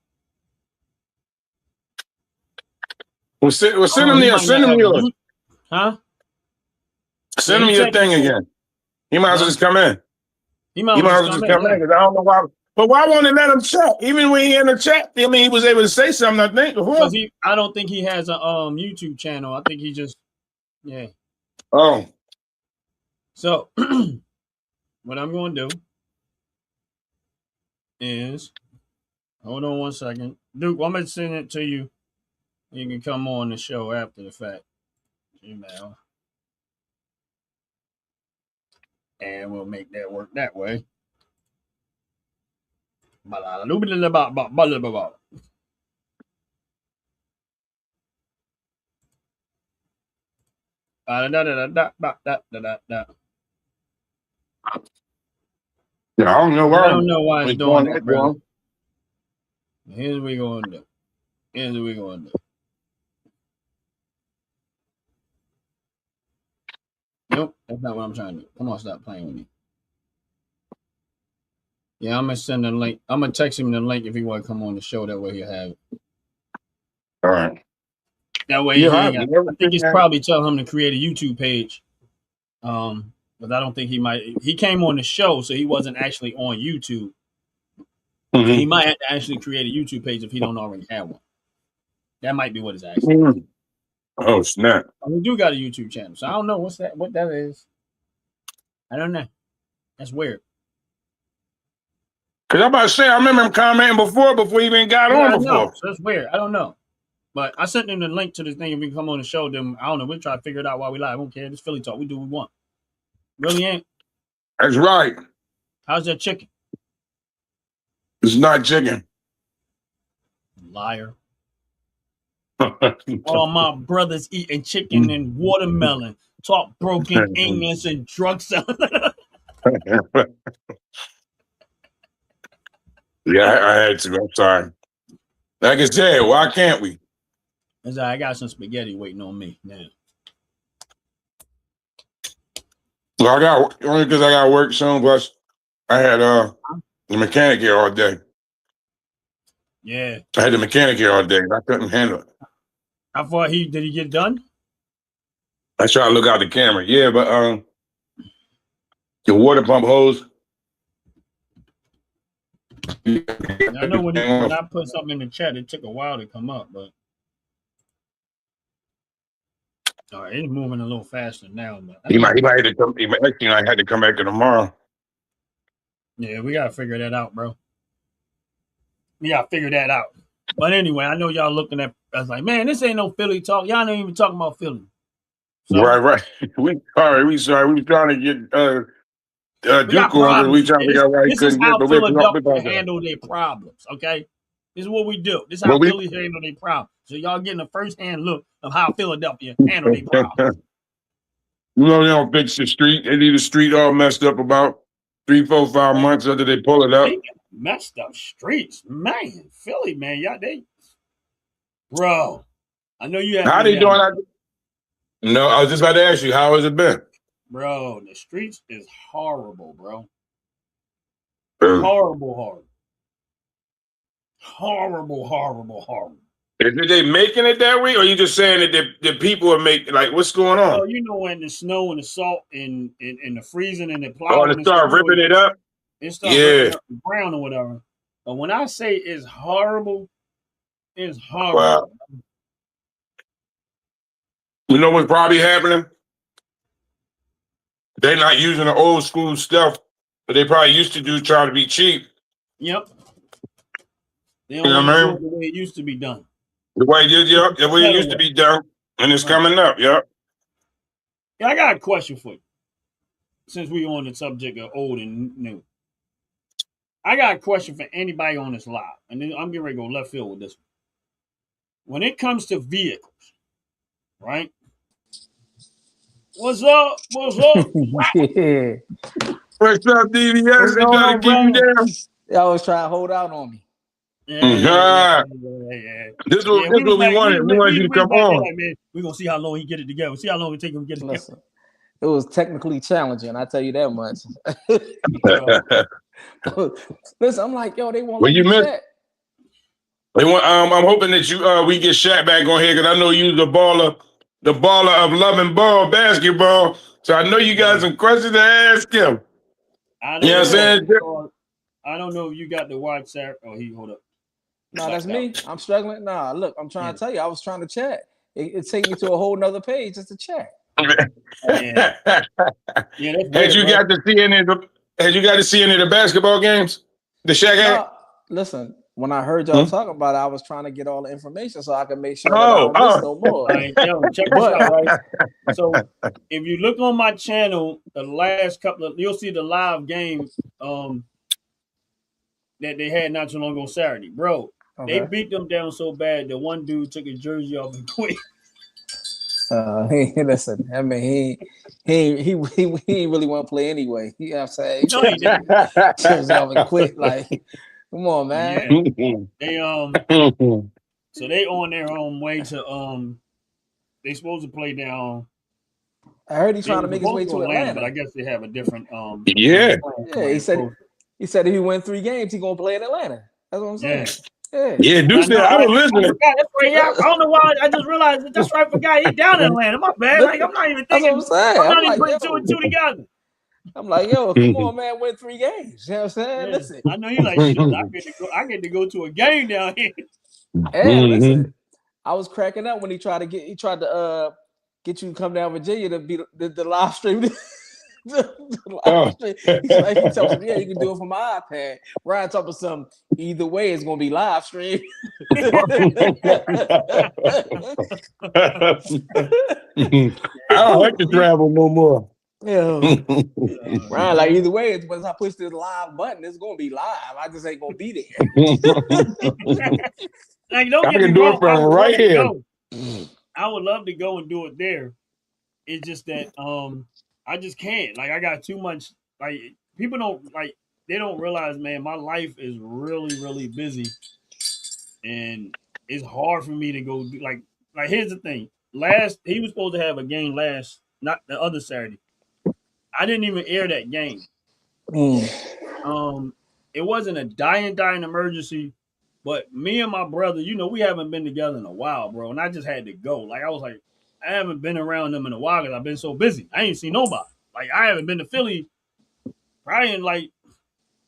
Well, send him yours. Huh? Send him your thing again. He might as well just come in. He might as well just come in because I don't know why. But why won't he let him chat? Even when he in the chat, I mean, he was able to say something, I think. Because I don't think he has a YouTube channel. I think he just, yeah. Oh. So, what I'm going to do is, hold on one second. Duke, I'm going to send it to you. You can come on the show after the fact. Email. And we'll make that work that way. Yeah, I don't know why. I don't know why it's doing that, bro. Here's what we're going to do. Nope, that's not what I'm trying to do. Come on, stop playing with me. Yeah, I'm going to send a link. I'm going to text him the link if he want to come on the show. That way he'll have it. All right. That way, I think he's probably telling him to create a YouTube page. But I don't think he might. He came on the show, so he wasn't actually on YouTube. Mm-hmm. So he might have to actually create a YouTube page if he don't already have one. That might be what it's actually. Mm-hmm. Oh, snap. We do got a YouTube channel, so I don't know what that is. I don't know. That's weird. Because I'm about to say, I remember him commenting before he even got on before. No, so that's weird. I don't know. But I sent him the link to this thing. If we can come on the show, then I don't know. We'll try to figure it out while we live. I don't care. It's Philly Talk. We do what we want. Really ain't. That's right. How's that chicken? It's not chicken. Liar. All my brothers eating chicken and watermelon. Talk broken English and drug selling. Yeah, I had to. I'm sorry. Like I said, why can't we? I got some spaghetti waiting on me now. Well, I got only because I got work soon. Plus, I had the mechanic here all day. Yeah, I had the mechanic here all day. I couldn't handle it. How far did he get done? I tried to look out the camera. Yeah, but the water pump hose. I know when I put something in the chat, it took a while to come up, but all right, it's moving a little faster now. But He might have to come. I had to come back tomorrow. Yeah, we gotta figure that out, bro. We gotta figure that out. But anyway, I know y'all looking at us like, man, this ain't no Philly talk. Y'all ain't even talking about Philly. So, Right. We sorry. We trying to get Duke on because we trying to figure out why he couldn't get. But Philadelphia handle their problems. Okay, this is what we do. This is how Philly handle their problems. So y'all getting a first-hand look of how Philadelphia handle their problems. You know, they don't fix the street. They leave the street all messed up about 3, 4, 5 months after they pull it up. Messed up streets, man. Philly, man, y'all bro. I know you have. How they doing? No, I was just about to ask you, how has it been? Bro, the streets is horrible, bro. Horrible. Is they making it that way, or are you just saying that the people are making, like, what's going on? Oh, you know, when the snow and the salt and the freezing and the plowing. Oh, they start ripping it up? It starts ripping up the ground or whatever. But when I say it's horrible, it's horrible. Wow. You know what's probably happening? They're not using the old school stuff that they probably used to do, trying to be cheap. Yep. They don't want to do it the way it used to be done. The way it used to be done, and it's coming up, yep. Yeah, I got a question for you. Since we're on the subject of old and new. I got a question for anybody on this live, and then I'm getting ready to go left field with this one. When it comes to vehicles, right? What's up? Yeah. What's up, DVS? They trying to keep you down. Y'all was trying to hold out on me. Yeah. This is what we wanted. We wanted you to come on. Man, we're going to see how long he get it together. See how long it take him to get it together. It was technically challenging, I tell you that much. Listen, I'm like, yo, they won't let me chat. I'm hoping that we get Shaq back on here, because I know you the baller of love and ball basketball. So I know you got some questions to ask him. You know what I'm saying? I don't know if you got the WhatsApp. Oh, hold up. No, that's me. I'm struggling. Nah, look, I'm trying to tell you, I was trying to chat. It take me to a whole nother page just to chat. Had you got to see any of the basketball games? The Shaq had? Listen, when I heard y'all talking about it, I was trying to get all the information so I can make sure that I don't miss no more. Right, check this out, right? So if you look on my channel, the last you'll see the live game that they had not too long ago Saturday. Bro, they beat them down so bad that one dude took his jersey off and quit. Listen, I mean, he really want to play anyway. You know what I'm saying? No, he didn't. Jersey off and quit. Like, come on, man. Yeah. So they on their own way to they supposed to play down. I heard he's trying to make his way to Atlanta, but I guess they have a different Yeah, he said if he win 3 games, he's gonna play in Atlanta. That's what I'm saying. Yeah, dude said I don't listen. I don't know why I just realized that. That's right, I forgot he's down in Atlanta. My bad. Like, I'm not even thinking. That's what I'm saying. I'm not even putting 2 and 2 together. I'm like, yo, come on, man, win 3 games. You know what I'm saying? Yeah. Listen. I know you like, I get to go to a game down here. Hey, listen. I was cracking up when he tried to get you to come down Virginia to be the live stream. He's like, he tells me, you can do it from my iPad. Ryan talking something. Either way, it's gonna be live stream. I don't like to travel no more. Yeah. Right, like either way, once I push this live button, it's gonna be live. I just ain't gonna be there. Like, don't get me wrong, I would love to go. I would love to go and do it there. It's just that I just can't. Like, I got too much. Like, people don't like. They don't realize, man. My life is really, really busy, and it's hard for me to go do like. Like, here's the thing. He was supposed to have a game not the other Saturday. I didn't even air that game. It wasn't a dying emergency, but me and my brother, we haven't been together in a while, bro. And I just had to go. Like, I was like, I haven't been around them in a while because I've been so busy. I ain't seen nobody. Like, I haven't been to Philly probably in like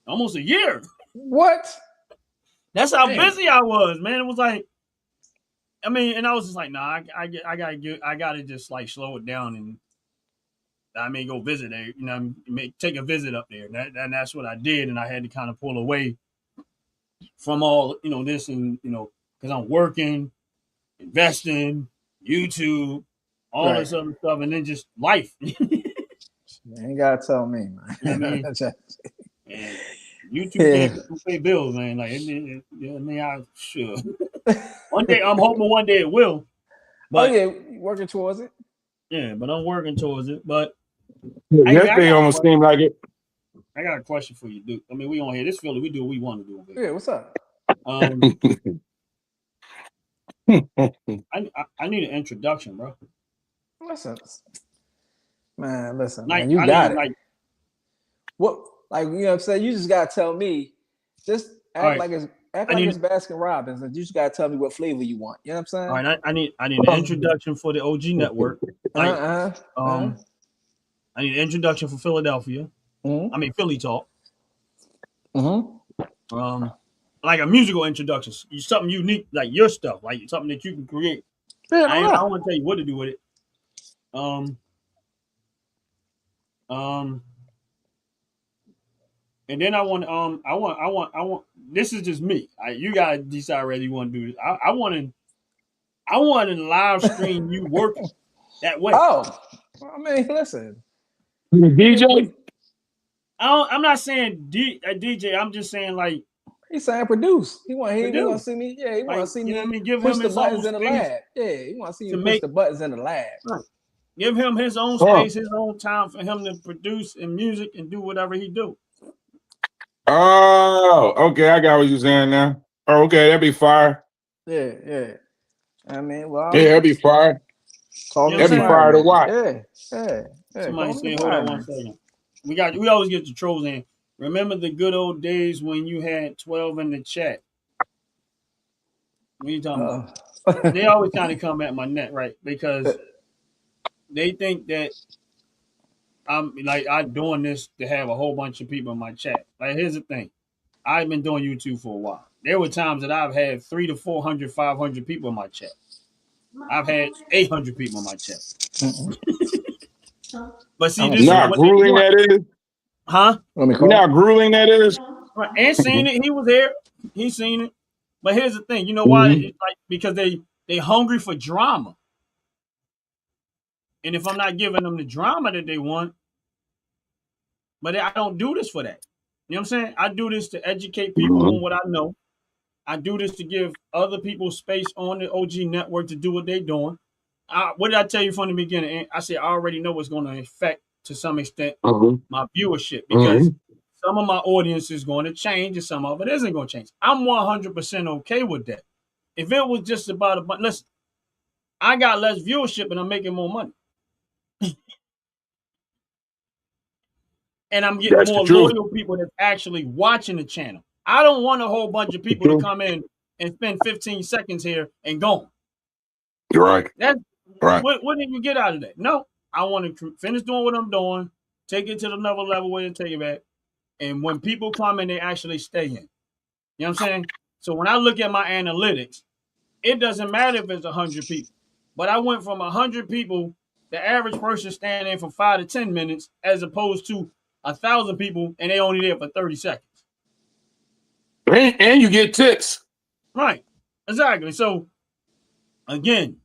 almost a year. What? That's how busy I was, man. It was like, I mean, and I was just like, nah, I gotta just like slow it down and go visit there, take a visit up there. And that's what I did. And I had to kind of pull away from all, this and, because I'm working, investing, YouTube, all this other stuff, and then just life. You ain't gotta tell me, man. You know what I mean? And YouTube can't pay bills, man. Like, I sure. One day, I'm hoping one day it will. But, working towards it. Yeah, but I'm working towards it. But that thing almost seemed like it. I got a question for you, Duke. I mean, we on here. This Philly, we do what we want to do. Yeah, what's up? I need an introduction, bro. Listen, man, like, you got it. Like, what? Like, you know what I'm saying? You just gotta tell me. Just act like it's Baskin Robbins, and you just gotta tell me what flavor you want. You know what I'm saying? All right, I need an introduction for the OG network. Like, I need an introduction for Philadelphia. I mean, Philly talk. Like a musical introduction, something unique, like your stuff, like something that you can create. Yeah, I don't want to tell you what to do with it. And then I want. This is just me. You gotta decide whether you want to do this. I want to live stream you working that way. Oh, I mean, listen, DJ. I'm not saying DJ. I'm just saying like he's saying produce. He want to see me. Yeah, he want to see me. I mean, give push him the his buttons own in the space. lab. Yeah, he want to see you push the buttons in the lab. Right. Give him his own space, his own time for him to produce and music and do whatever he do. Oh, okay. I got what you're saying now. Oh, okay. That'd be fire. Yeah. I mean, well. Yeah, that'd be fire. That'd be fire to watch. Yeah. Somebody say, hold on one second. We always get the trolls in. Remember the good old days when you had 12 in the chat? What are you talking about? They always kind of come at my neck, right? Because they think that I'm doing this to have a whole bunch of people in my chat. Like, here's the thing. I've been doing YouTube for a while. There were times that I've had 300 to 400, 500 people in my chat. I've had 800 people in my chat. But see, this not grueling that is. Huh? Not grueling that is. And seen it. He was there. He's seen it. But here's the thing. You know why? It's like because they hungry for drama. And if I'm not giving them the drama that they want, but I don't do this for that. You know what I'm saying? I do this to educate people on what I know. I do this to give other people space on the OG network to do what they're doing. What did I tell you from the beginning? I said I already know what's going to affect to some extent my viewership because some of my audience is going to change and some of it isn't going to change. I'm 100% okay with that. If it was just about listen, I got less viewership and I'm making more money. And I'm getting more loyal people that's actually watching the channel. I don't want a whole bunch of people to come in and spend 15 seconds here and go. You're right. That's right. What did you get out of that? No, I want to finish doing what I'm doing, take it to another level where to take it back. And when people come in, they actually stay in. You know what I'm saying? So when I look at my analytics, it doesn't matter if it's 100 people. But I went from 100 people, the average person standing for 5 to 10 minutes, as opposed to 1,000 people and they only there for 30 seconds. And you get tips. Right. Exactly. So again,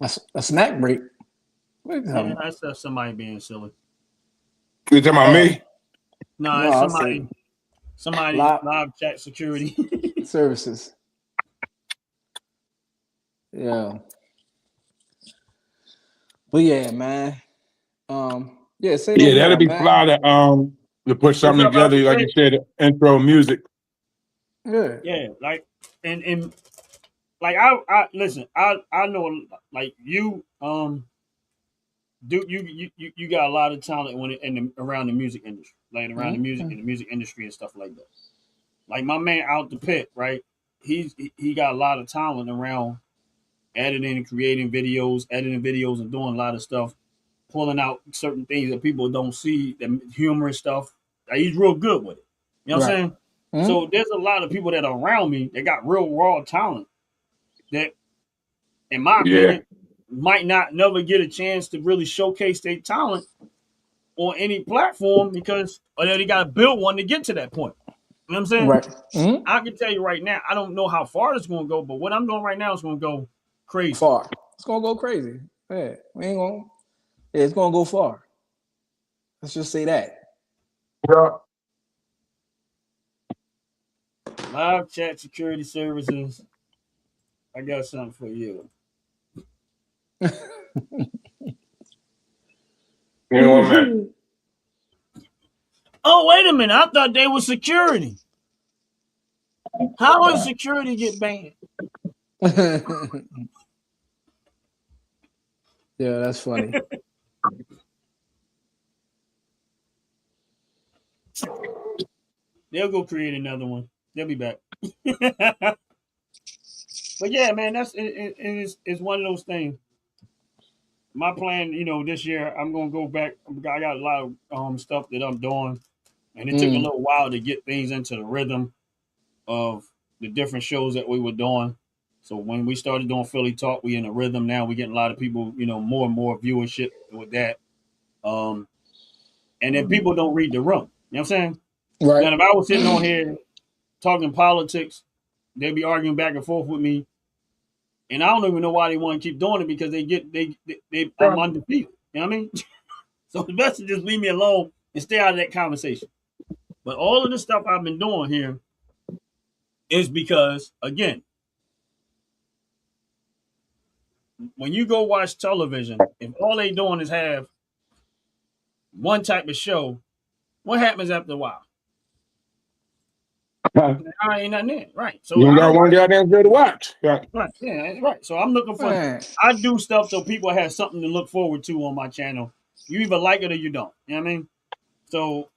A snack break. Yeah, that's somebody being silly. You talking about me? No, it's somebody live chat security services. Yeah. But yeah, man. Say no that'll more, be man. fly to put something together, like you said, intro music. Yeah. Yeah, like and like I listen, I know like you you got a lot of talent when around the music industry, like around the music and the music industry and stuff like that. Like my man out the pit, right? He got a lot of talent around editing and creating videos, and doing a lot of stuff, pulling out certain things that people don't see, the humorous stuff. Like, he's real good with it. You know what I'm saying? Mm-hmm. So there's a lot of people that are around me that got real raw talent that, in my opinion, might not never get a chance to really showcase their talent on any platform because they got to build one to get to that point. You know what I'm saying? Right. Mm-hmm. I can tell you right now, I don't know how far it's going to go, but what I'm doing right now is going to go crazy. Far. It's going to go crazy. Yeah, we ain't going. Yeah, it's going to go far. Let's just say that. Yeah. Live chat security services. I got something for you. Oh, wait a minute. I thought they were security. How does security get banned? Yeah, that's funny. They'll go create another one. They'll be back. But yeah, man, it's one of those things. My plan, this year I'm gonna go back. I got a lot of stuff that I'm doing, and it took a little while to get things into the rhythm of the different shows that we were doing. So when we started doing Philly Talk, we in a rhythm now. We getting a lot of people, more and more viewership with that. And then people don't read the room. You know what I'm saying? Right. Now, if I was sitting on here talking politics, they'd be arguing back and forth with me. And I don't even know why they want to keep doing it because I'm undefeated. You know what I mean? So it's best to just leave me alone and stay out of that conversation. But all of the stuff I've been doing here is because, again, when you go watch television, if all they doing is have one type of show, what happens after a while? I ain't nothing in, right? So you got one goddamn show to watch, right? Yeah, right. So I'm looking for. I do stuff so people have something to look forward to on my channel. You either like it or you don't. You know what I mean? So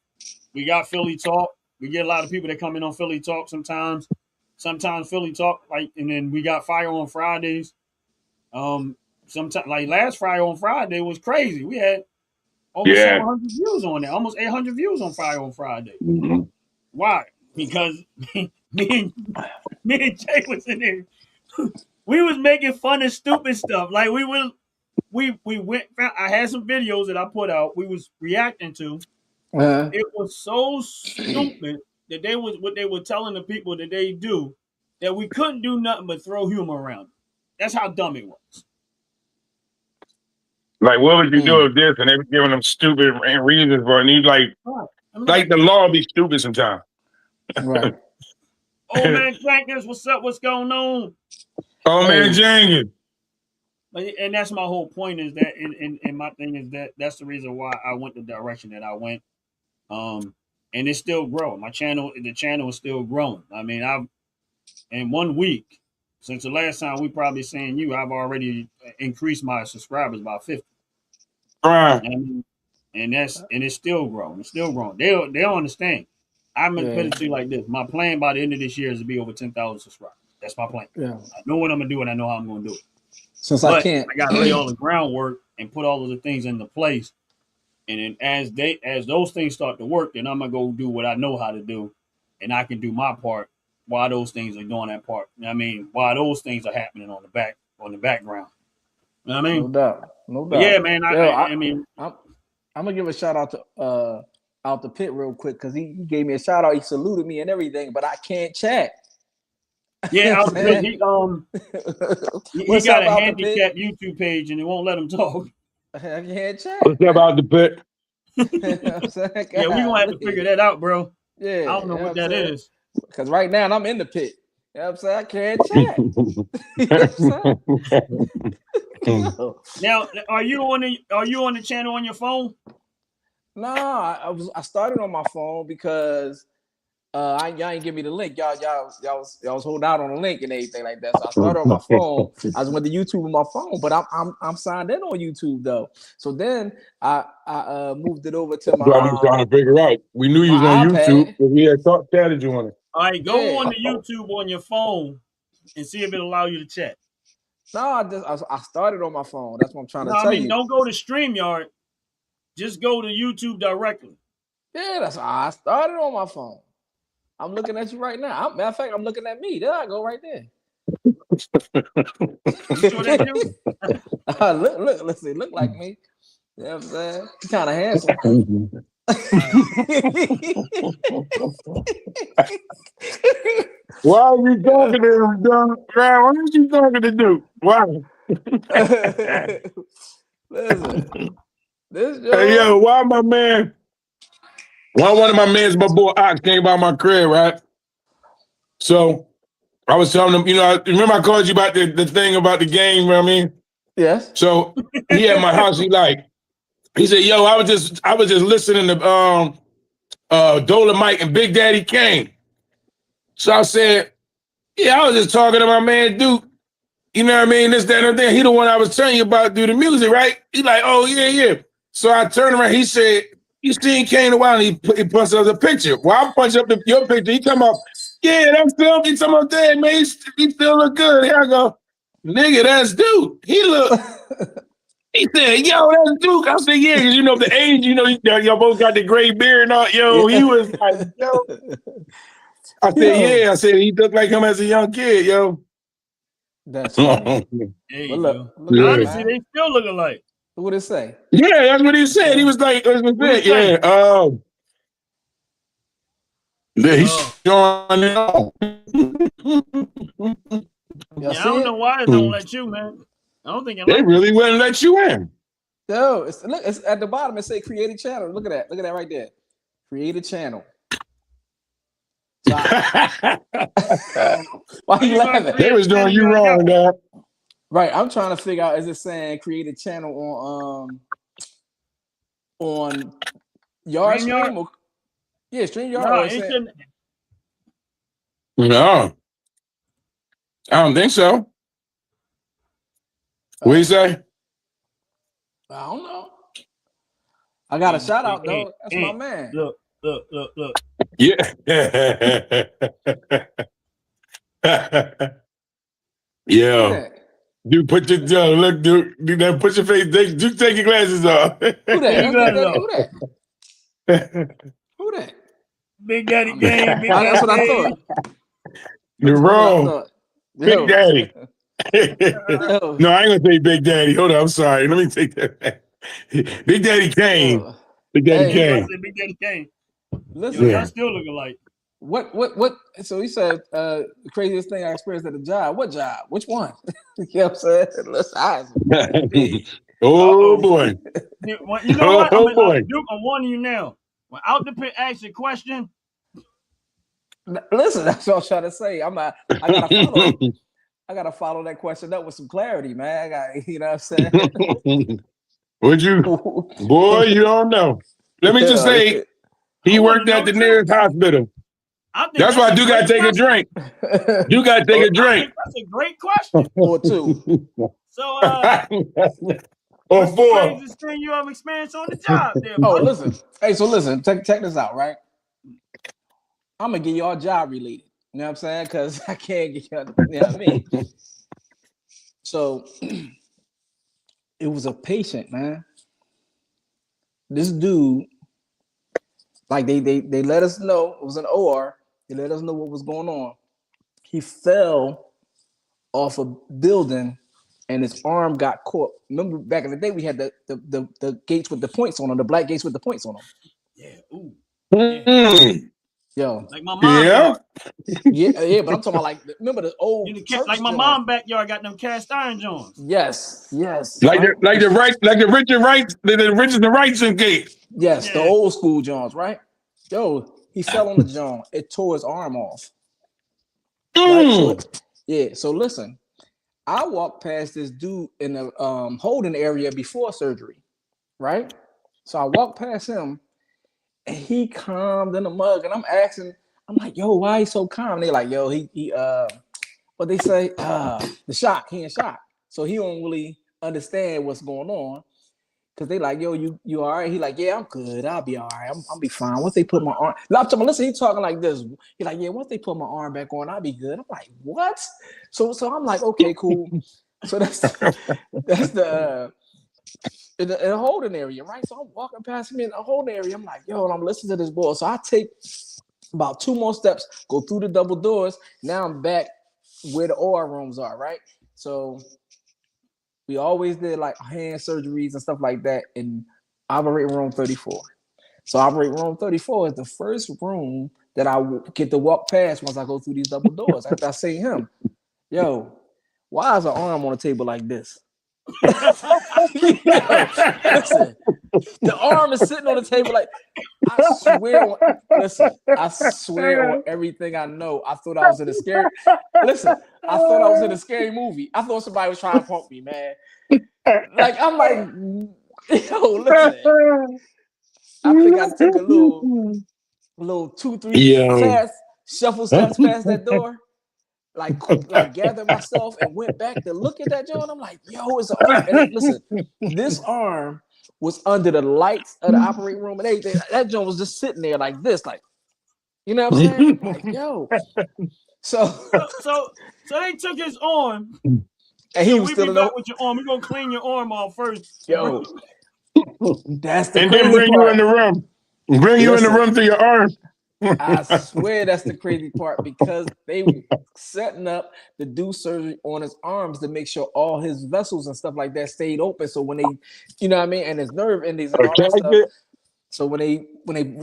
we got Philly Talk. We get a lot of people that come in on Philly Talk sometimes. Sometimes Philly Talk, and then we got Fire on Fridays. Sometimes like last Fire on Friday was crazy. We had almost 700 views on there, almost 800 views on Fire on Friday. Mm-hmm. Why? Because me and Jay was in there. We was making fun of stupid stuff. Like we went. I had some videos that I put out. We was reacting to. It was so stupid that what they were telling the people that they do that we couldn't do nothing but throw humor around. That's how dumb it was. Like, what would you do with this? And they were giving them stupid reasons for it. And he's like, like the law be stupid sometimes. Right. Oh man, Jenkins, what's up? What's going on? Oh man, Jenkins. And that's my whole point is that, and my thing is that's the reason why I went the direction that I went. And it's still growing. The channel is still growing. I mean, in 1 week, since the last time we probably seen you, I've already increased my subscribers by 50. And it's still growing. It's still growing. They'll understand. I'm gonna put it to you like this. My plan by the end of this year is to be over 10,000 subscribers. That's my plan. Yeah. I know what I'm gonna do and I know how I'm gonna do it. I gotta lay all the groundwork and put all of the things into place. And then as those things start to work, then I'm gonna go do what I know how to do, and I can do my part while those things are doing that part. You know what I mean, while those things are happening on the background. You know what I mean? No doubt. But yeah, man. I mean, I'm gonna give a shout out to out the pit real quick because he gave me a shout out. He saluted me and everything, but I can't chat. Yeah, out the pit. He got a handicap YouTube page and it won't let him talk. I can't chat. What's up out the pit? Yeah, we're gonna have to figure that out, bro. Yeah, I don't know what that is. Because right now I'm in the pit. You know what I'm saying? I can't chat. You know what I'm Now, are you on the channel on your phone? No, I started on my phone because y'all ain't give me the link. Y'all was holding out on the link and everything like that. So I started on my phone. I just went to YouTube on my phone, but I'm signed in on YouTube though. So then I moved it over to my. I'm trying to figure out. We knew you was on iPad. YouTube, but we had chatted you on it. All right, go on the YouTube on your phone and see if it allow you to chat. No, I started on my phone. That's what I'm trying to tell you. Don't go to StreamYard. Just go to YouTube directly. Yeah, that's I started on my phone. I'm looking at you right now. Matter of fact, I'm looking at me. There I go right there. You sure that's you? Look, let's see, look like me. You know what I'm saying? He's kind of handsome. Why are you talking to him, John? Why are you talking to Duke? Why? Listen, Hey, yo, why my man? Why one of my mans, my boy Ox, came by my crib, right? So I was telling him, remember I called you about the thing about the game, you know what I mean? Yes. So he at my house, he said, yo, I was just listening to Dolomite and Big Daddy Kane. So I said, yeah, I was just talking to my man Duke. You know what I mean? This, that, and that. He the one I was telling you about do the music, right? He like, oh, yeah. So I turned around, he said, you seen Kane a while, and he punched up the picture. Well, I punched up your picture. He come up, yeah, that's Phil. He talking about that, man. He still look good. Here I go, nigga, that's Duke. He said, yo, that's Duke. I said, yeah, because the age, y'all both got the gray beard and all. Yo, he was like, yo. I said, yeah. I said, he looked like him as a young kid, yo. That's funny. Look, honestly, they still look alike. What did it say? Yeah, that's what he said. He was like, he's showing it off. I don't know why they don't let you, man. I don't think they really wouldn't let you in. No, it's at the bottom. It say create a channel. Look at that right there. Create a channel. Why are you laughing? They was doing you wrong, dog. Right, I'm trying to figure out, is it saying create a channel on Yard Stream? Yeah, StreamYard. No, I don't think so. What do you say? I don't know. I got a shout out though. That's my man. Look. Yeah. Yeah. Dude, put your look, dude, put your face. Take your glasses off. Who that? Who that? Big Daddy Kane. That's what I thought. You're wrong. Big Daddy. No, I ain't gonna say Big Daddy. Hold on, I'm sorry. Let me take that back. Big Daddy Kane. Big Daddy Kane. Big Daddy Kane. Listen, y'all still looking like. What? So he said, the craziest thing I experienced at a job. What job? Which one? You know what I'm saying? Oh boy. You know what? Oh boy. Duke, I'm warning you now. When Out the Pit asks a question. Listen, that's what I was trying to say. I gotta follow that question up with some clarity, man. You know what I'm saying? Would you? Boy, you don't know. Let me just say, he worked at the nearest hospital. That's why Duke gotta take a drink. You gotta take a drink. That's a great question. Or two. So, or what's four. the craziest thing you have experienced on the job there, listen. Hey, so listen, check this out, right? I'm gonna get y'all job related. You know what I'm saying? Because I can't get y'all, you know what I mean? So it was a patient, man. This dude, like they let us know, it was an OR. They let us know what was going on. He fell off a building and his arm got caught. Remember back in the day we had the gates with the points on them, the black gates with the points on them. Yeah. Ooh. Yeah. Yo, like my mom. Yeah. yeah, but I'm talking about like remember the old Like my mom backyard got them cast iron joints. Yes. Like right? the Richard Wright, the Richard the Wrightson gate. Yes, the old school Johns, right? Yo, he fell on the John. It tore his arm off. Right? So listen, I walked past this dude in the holding area before surgery, right? So I walked past him, and he calmed in the mug, and I'm asking, I'm like, yo, why he so calm? They're like, yo, he what they say, the shock, he in shock. So he don't really understand what's going on. Cause they like, yo, you all right? He like, yeah, I'm good. I'll be all right. I'll be fine. Once they put my arm, listen, he talking like this. He like, yeah, once they put my arm back on, I'll be good. I'm like, what? So I'm like, okay, cool. So that's the in the holding area, right? So I'm walking past him in the holding area. I'm like, yo, and I'm listening to this boy. So I take about 2 more steps, go through the double doors. Now I'm back where the OR rooms are, right? So we always did like hand surgeries and stuff like that in operating room 34. So operating room 34 is the first room that I get to walk past once I go through these double doors. After I see him, yo, why is an arm on a table like this? Listen, the arm is sitting on the table like, I swear on everything I know. I thought I was in a scary. Listen, I thought I was in a scary movie. I thought somebody was trying to punk me, man. Like I'm like, yo, listen. I think I took a little 2-3 fast shuffle steps past that door. Like gathered myself and went back to look at that John. I'm like, yo, it's an arm. And listen, this arm was under the lights of the operating room and everything. That John was just sitting there like this, like, you know what I'm saying? Like, yo. So they took his arm. And he was still back with your arm. We're gonna clean your arm off first. Yo. That's the and then bring part. you in the room. Bring you in the room through your arm. I swear that's the crazy part because they were setting up to do surgery on his arms to make sure all his vessels and stuff like that stayed open. So when they, you know what I mean, and his nerve endings and all that stuff. So when they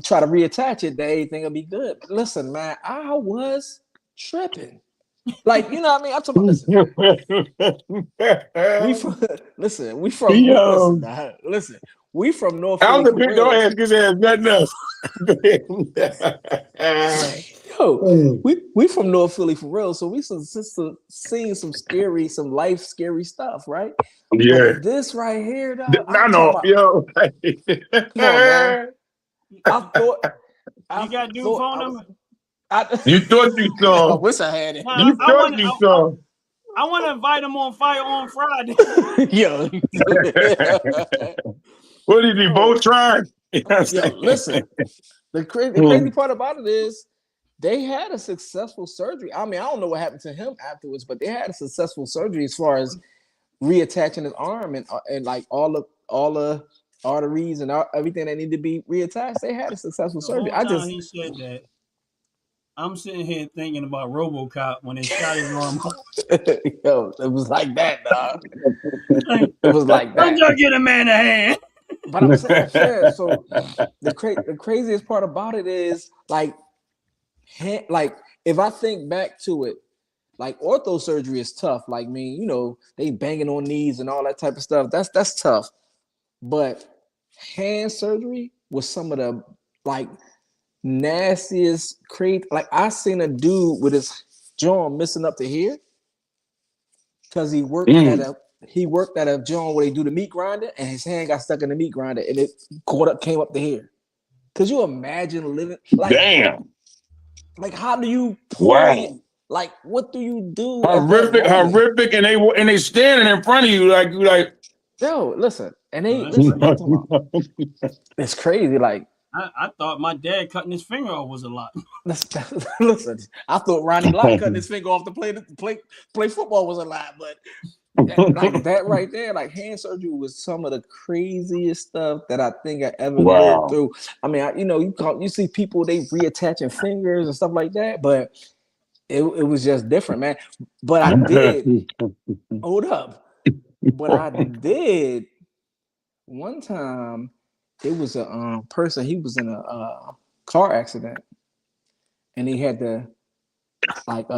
try to reattach it, everything will be good. But listen, man, I was tripping. Like, you know what I mean? I'm talking about listen. We from North Philly. I'm the big no ass because there's nothing else. Yo, we from North Philly for real. So we seeing some life scary stuff, right? Yeah. But this right here, dog, I know, yo. Come on, man. I thought you got dude phone number. You thought you saw. I wish I had it. You thought you saw. I want to invite him on Fire on Friday. Yo. What did he both try? Yo, listen. The crazy part about it is they had a successful surgery. I mean, I don't know what happened to him afterwards, but they had a successful surgery as far as reattaching his arm and like all the arteries and everything that needed to be reattached. They had a successful surgery. He said that. I'm sitting here thinking about RoboCop when they shot his arm off. Yo, it was like that, dog. It was like that. Don't y'all get a man a hand. But I'm saying, so the craziest part about it is like if I think back to it, like ortho surgery is tough. Like, they banging on knees and all that type of stuff. That's tough. But hand surgery was some of the like nastiest like I seen a dude with his jaw missing up to here because he worked at a joint where they do the meat grinder and his hand got stuck in the meat grinder and it came up to here. Could you imagine living like damn? Like how do you play? Like what do you do? Horrific, and they standing in front of you like yo, listen, and it's crazy. Like I thought my dad cutting his finger off was a lot. Listen, I thought Ronnie Lott cutting his finger off to play football was a lot, but like that right there, like hand surgery was some of the craziest stuff that I think I ever lived through. I mean, you see people they reattaching fingers and stuff like that, but it was just different, man. But I did hold up. But I did one time. It was a person. He was in a car accident, and he had to like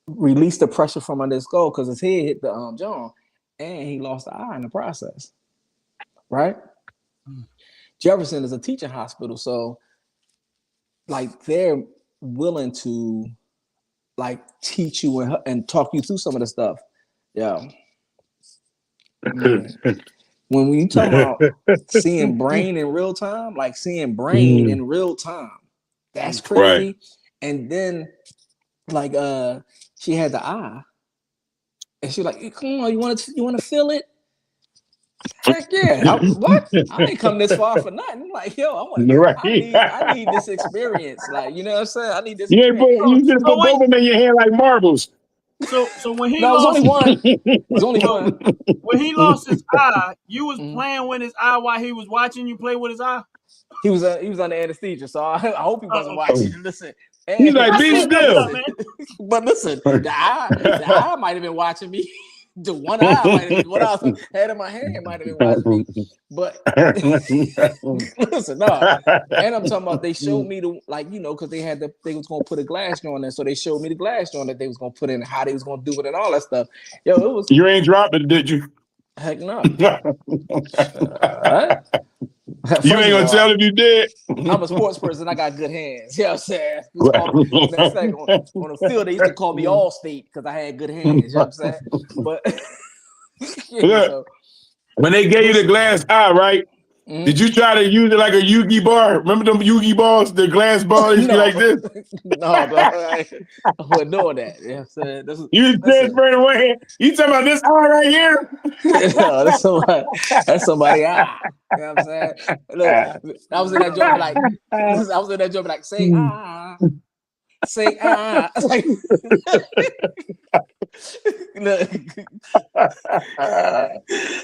release the pressure from under his skull because his head hit the jaw, and he lost the eye in the process. Right? Jefferson is a teaching hospital, so like they're willing to like teach you and talk you through some of the stuff. Yeah. When we talk about seeing brain in real time, like seeing brain in real time, that's crazy. Right. And then like she had the eye, and she's like, "Come on, you want to feel it?" Heck yeah! What? I ain't come this far for nothing. I'm like, yo, I need this experience. Like, you know what I'm saying? I need this. You just put both of them in your hand like marbles. So when he no, lost, it was only one. It was only one. When he lost his eye, you was playing with his eye while he was watching you play with his eye. He was under anesthesia, so I hope he wasn't watching. Listen, he's like, be still. But listen, the eye might have been watching me. The one eye might have been what I had in my hand might have been watching me. But listen, no. And I'm talking about they showed me the because they was gonna put a glass on there, so they showed me the glass on that they was gonna put in, how they was gonna do it and all that stuff. Yo, it was. You ain't dropped it, did you? Heck no. You ain't gonna tell if you did. I'm a sports person. I got good hands. You know what I'm saying? On the field, they used to call me All-State because I had good hands. You know what I'm saying? But look, when they gave you the glass eye, right? Mm-hmm. Did you try to use it like a Yugi bar? Remember them Yugi balls, the glass ball used to be like this? No, bro. I wasn't doing that. You know what I'm saying? You just straight away. You talking about this eye right here? No, that's somebody eye. You know what I'm saying? Look, I was in that joke like, say ah. Say ah. Like, look.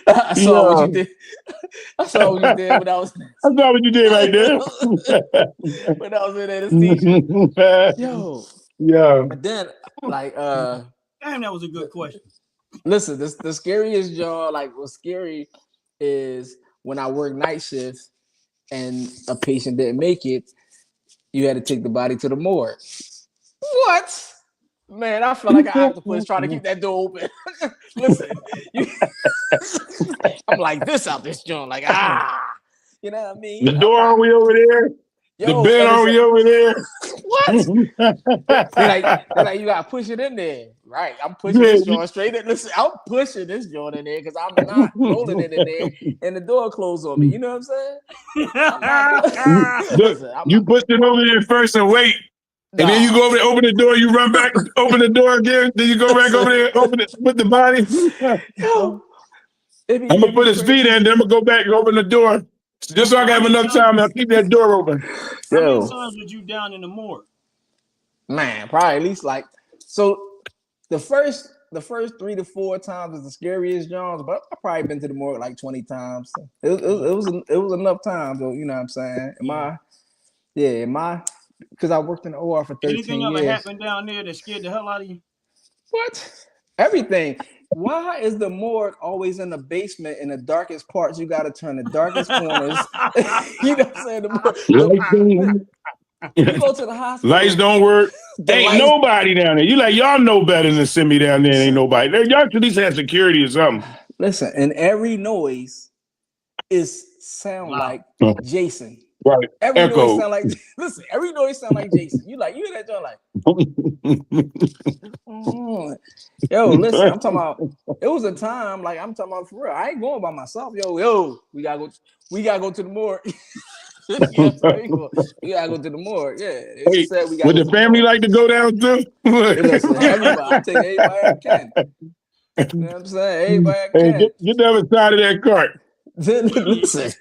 I saw what you did. I saw what you did when I was. I saw what you did right there. When I was in anesthesia. Yo. Yeah. But then, like, damn, that was a good question. Listen, the scariest job, like, what's scary is when I work night shifts and a patient didn't make it, you had to take the body to the morgue. What? Man, I felt like an octopus trying to keep that door open. Listen, I'm like this out this joint, like you know what I mean? The door are we over there? Yo, the bed are we over there? What? they're like, you gotta push it in there, right? I'm pushing this joint straight in. Listen, I'm pushing this joint in there because I'm not rolling it in there, and the door closed on me. You know what I'm saying? Listen, you push it over there first and wait. And then you go over there, open the door, you run back, open the door again, then you go back over there, open it, put the body. Yo, I'm gonna put his feet in, then I'm gonna go back and open the door. Just so I have enough time, I'll keep that door open. How many times were you down in the morgue? Man, probably at least the first 3 to 4 times is the scariest Johns, but I've probably been to the morgue like 20 times. So it was enough times, though, you know what I'm saying? Because I worked in the OR for 13 years. Anything ever happened down there that scared the hell out of you? What? Everything. Why is the morgue always in the basement in the darkest parts? You got to turn the darkest corners. You know what I'm saying? You go to the hospital. Lights don't work. Ain't nobody down there. You like, y'all know better than send me down there. Ain't nobody. Y'all at least have security or something. Listen, and every noise sound like Jason. Right. Every noise sound like every noise sound like Jason. You hear that joint like yo, listen, I'm talking about it was a time, like I'm talking about for real. I ain't going by myself. Yo, we gotta go to the morgue. We gotta go to the morgue. Yeah. Wait, would the family like to go down too? Listen, I take everybody I can. You know what I'm saying? Everybody I can. Hey, get the other side of that cart. Listen,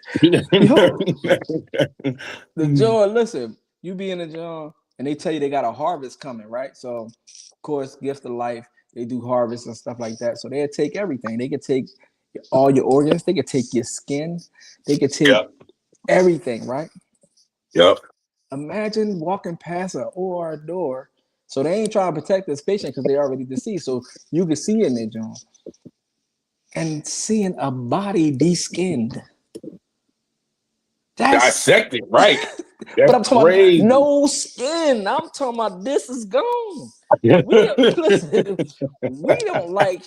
the John, listen, you be in the John and they tell you they got a harvest coming, right? So, of course, Gift of Life, they do harvest and stuff like that. So they'll take everything. They could take all your organs. They could take your skin. They could take everything, right? Yep. Imagine walking past an OR door. So they ain't trying to protect this patient because they're already deceased. So you can see in there, John. And seeing a body de-skinned. Dissected, right? That's But I'm talking crazy. about no skin. I'm talking about this is gone. Listen, we don't like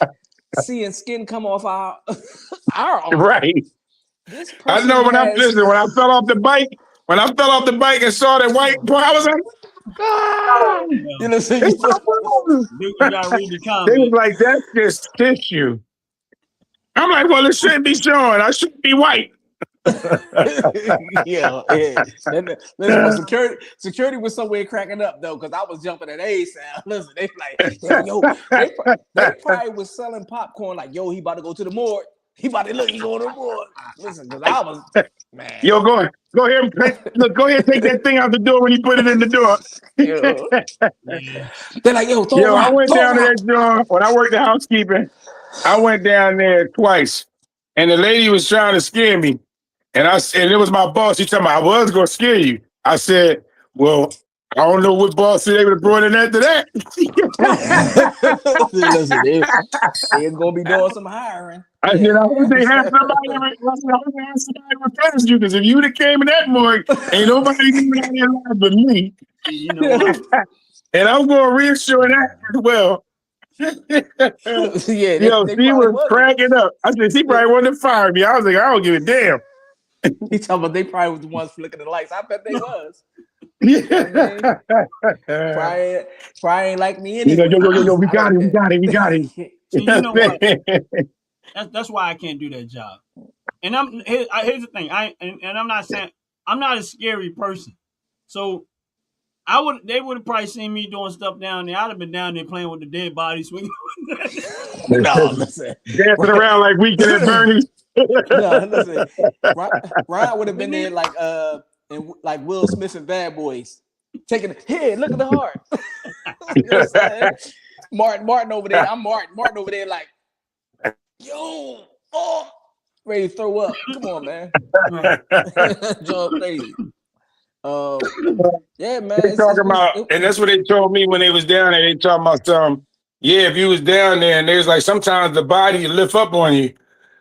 seeing skin come off our arm. Right. This I person know when has, when I fell off the bike, and saw that white boy, I was like, ah! you know, so you It's just, You gotta read the They was comments. like, that's just tissue. I'm like, well, it shouldn't be showing. I shouldn't be white. yeah. Listen, but security was somewhere cracking up though, because I was jumping at A sound. Listen, they like, yo, they probably was selling popcorn like, yo, he about to go to the morgue. He about to look, he going to the morgue. Listen, because I was, man. Yo, go ahead and go ahead and take that thing out the door when you put it in the door. They're like, yo, I went down to that door when I worked the housekeeping. I went down there twice, and the lady was trying to scare me. And it was my boss. He told me I was gonna scare you. I said, well, I don't know what boss they would have brought in after that. Listen, they're gonna be doing some hiring. I said, I hope they have somebody to replace you, because if you would have came in that morgue, ain't nobody doing out there alive but me. You know what? And I'm gonna reassure that as well. Yeah, Yo, she was cracking up. I said, she probably wanted to fire me. I was like, I don't give a damn. He talking about they probably was the ones flicking the lights. I bet they was. Yeah. Probably ain't like me anyway. Yo, we got it. So you know what? That's why I can't do that job. And here's the thing. I'm not saying I'm not a scary person. So they would have probably seen me doing stuff down there. I'd have been down there playing with the dead bodies, swinging. No, listen. Dancing around like Weekend at Bernie's. No, listen. Ryan would have been there like Will Smith and Bad Boys. Taking here, look at the heart. You know what I'm saying? Martin over there. I'm Martin. Martin over there like, yo, ready to throw up. Come on, man. John crazy. Yeah, man. They talking about, and that's what they told me when they was down there. They talking about if you was down there, and they was like, sometimes the body lift up on you.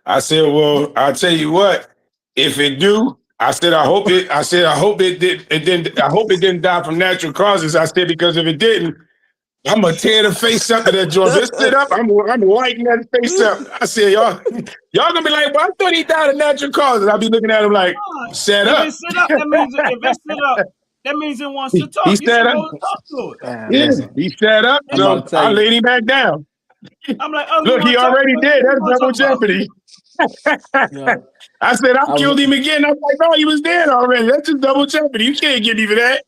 I said, well, I'll tell you what, if it do, I hope it didn't die from natural causes. I said, because if it didn't, I'm gonna tear the face up of that joint. Just sit up. I'm lighting that face up. I said, y'all gonna be like, well, I thought he died of natural causes. I'll be looking at him like, set up. If it sit up, that means if it sit up, that means it wants to talk. He sat up. Talk to it. Yeah, he sat up. So I laid him back down. I'm like, oh, look, he already did. That's double jeopardy. Yeah. I said, I killed him again. I was like, no, he was dead already. That's just double jeopardy. You can't get even that.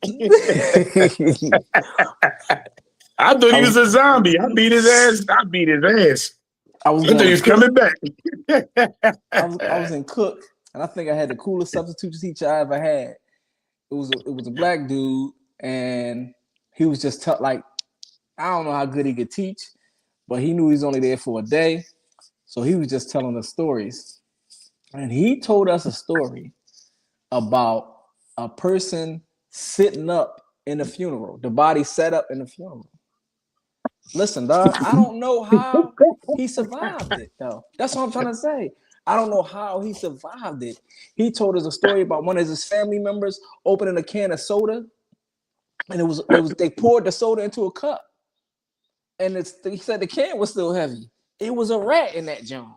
I thought he was a zombie. I beat his ass. I thought he was coming back. I was in Cook, and I think I had the coolest substitute teacher I ever had. It was a black dude, and he was just like, I don't know how good he could teach, but he knew he was only there for a day. So he was just telling us stories. And he told us a story about a person sitting up in a funeral, the body set up in a funeral. Listen, dog, I don't know how he survived it, though. That's what I'm trying to say. I don't know how he survived it. He told us a story about one of his family members opening a can of soda, and they poured the soda into a cup. And he said the can was still heavy. It was a rat in that junk.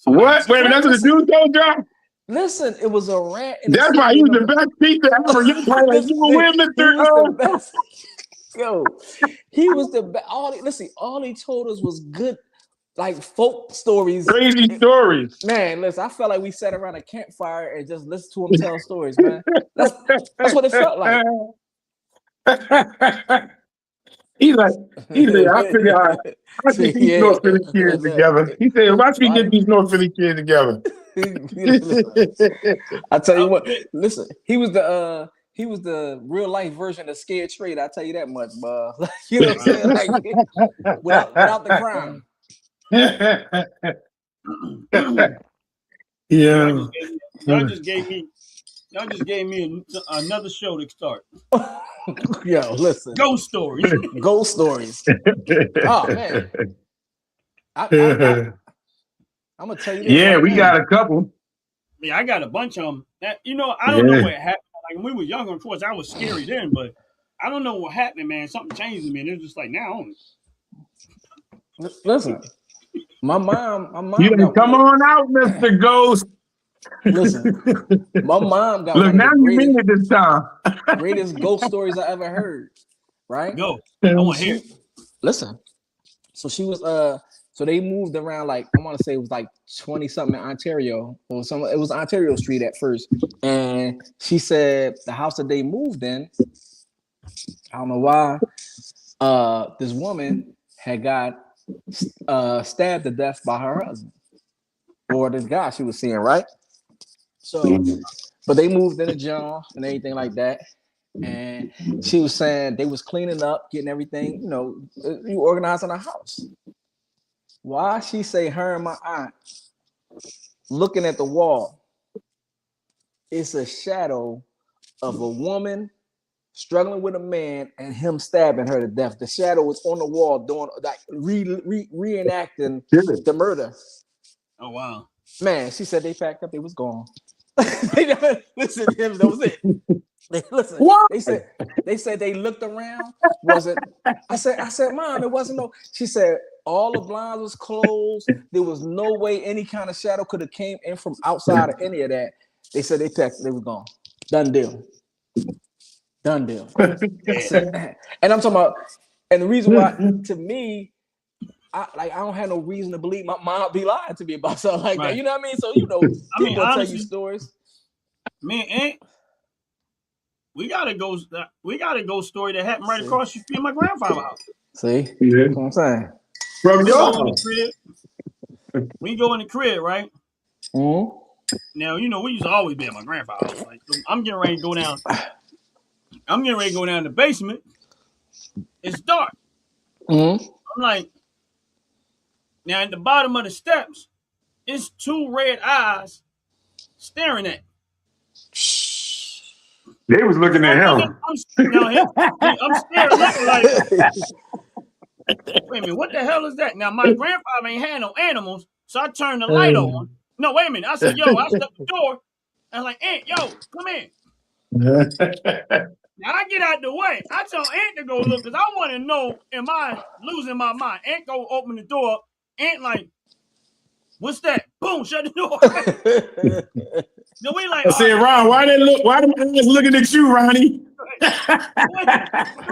What? Wait, that's what the dude told y'all? Listen, it was a rat. That's why he was the best teacher ever. You're probably like, you win, Mr. Yo, he was the best. All he told us was good, like folk stories. Crazy stories. Man, listen, I felt like we sat around a campfire and just listened to him tell stories, man. That's what it felt like. He's like, I figure out. I think these North Philly kids together. He said, watch me get these North Philly kids together. I tell you what, listen, he was the real life version of Scared Straight. I tell you that much, bro. You know what I'm saying? Like, without the crime. Yeah. Y'all just gave me another show to start. Yo, listen. Ghost stories. Ghost stories. Oh man. I'm gonna tell you this. Yeah, we got a couple. Yeah, I got a bunch of them. I don't know what happened. Like when we were younger, of course, I was scary then, but I don't know what happened, man. Something changed in me, and it was just like now. Listen, my mom. You done come on out, Mr. Ghost. Listen, my mom got Look, one now of the you mean it this time. greatest ghost stories I ever heard. Right? Go. I want to hear. Listen. So she was so they moved around, like I want to say it was like 20 something in Ontario or it was Ontario Street at first. And she said the house that they moved in, I don't know why, this woman had got stabbed to death by her husband or this guy she was seeing, right? So, but they moved in a John and everything like that. And she was saying they was cleaning up, getting everything, you organizing a house. Why she say her and my aunt looking at the wall, it's a shadow of a woman struggling with a man and him stabbing her to death. The shadow was on the wall doing like reenacting the murder. Oh wow. Man, she said they packed up, they was gone. Listen, that was it. Listen, what? They said they looked around. Wasn't I said, Mom, it wasn't no. She said all the blinds was closed. There was no way any kind of shadow could have came in from outside or any of that. They said they packed, they was gone. Done deal. Said, and I'm talking about, and the reason why to me, I don't have no reason to believe my mom be lying to me about something like that. You know what I mean? So people honestly, tell you stories. Man, Aunt, we got a ghost story that happened right across the street of my grandfather's house. See? Yeah. That's what I'm saying. From we go in the crib, right? Mm-hmm. Now, we used to always be at my grandfather's house. Like, so I'm getting ready to go down. I'm getting ready to go down the basement. It's dark. Mm-hmm. I'm like, now at the bottom of the steps, it's two red eyes staring at me. They was looking at him. I'm staring looking like, wait a minute, what the hell is that? Now, my grandfather ain't had no animals, so I turned the light on. No, wait a minute. I said, yo, I stepped the door. I was like, Aunt, yo, come in. Now, I get out the way. I tell Aunt to go look because I want to know, am I losing my mind? Aunt go open the door. Aunt like, what's that? Boom, shut the door. No, we like. I said, Ron, why them eyes looking at you, Ronnie? So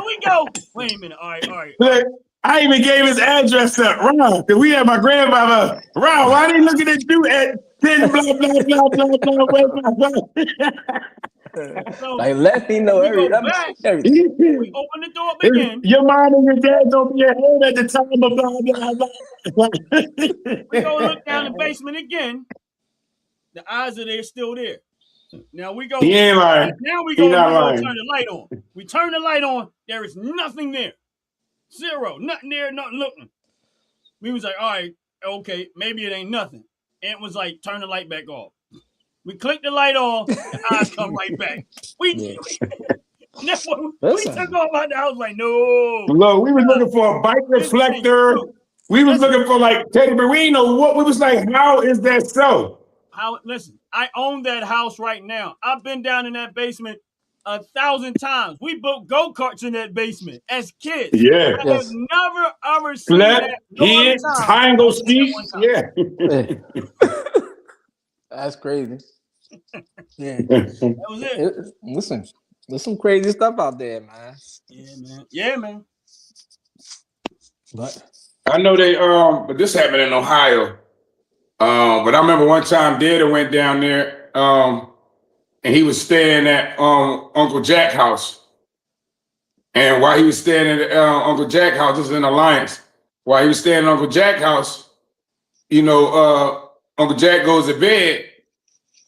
we go. Wait a minute. All right. Look, I even gave his address up, Ron, because we had my grandfather. Ron, why they looking at you at 10 blah blah blah blah blah blah blah. So, like, let me know everything. We open the door up again. Your mom and your dad don't be at home at the time of blah blah blah. We go look down the basement again. The eyes are there, still there. Now we go. He ain't lying. Now we go turn the light on. We turn the light on. There is nothing there. Zero. Nothing there. Nothing looking. We was like, all right, okay, maybe it ain't nothing. Aunt was like, turn the light back off. We click the light on. The eyes come right back. We took off out the house like, no. Look, we was looking for a bike reflector. We was looking for like Teddy Bear. We ain't know what. We was like, how is that so? Listen, I own that house right now. I've been down in that basement 1,000 times. We built go-karts in that basement as kids. Yeah. I have never ever seen that. Triangle Street. Yeah. That's crazy. Yeah. That was it. Listen, there's some crazy stuff out there, man. Yeah, man. But I know they but this happened in Ohio. But I remember one time Dad went down there, and he was staying at Uncle Jack's house. And while he was staying at Uncle Jack's house, this is in Alliance. While he was staying at Uncle Jack's house, Uncle Jack goes to bed.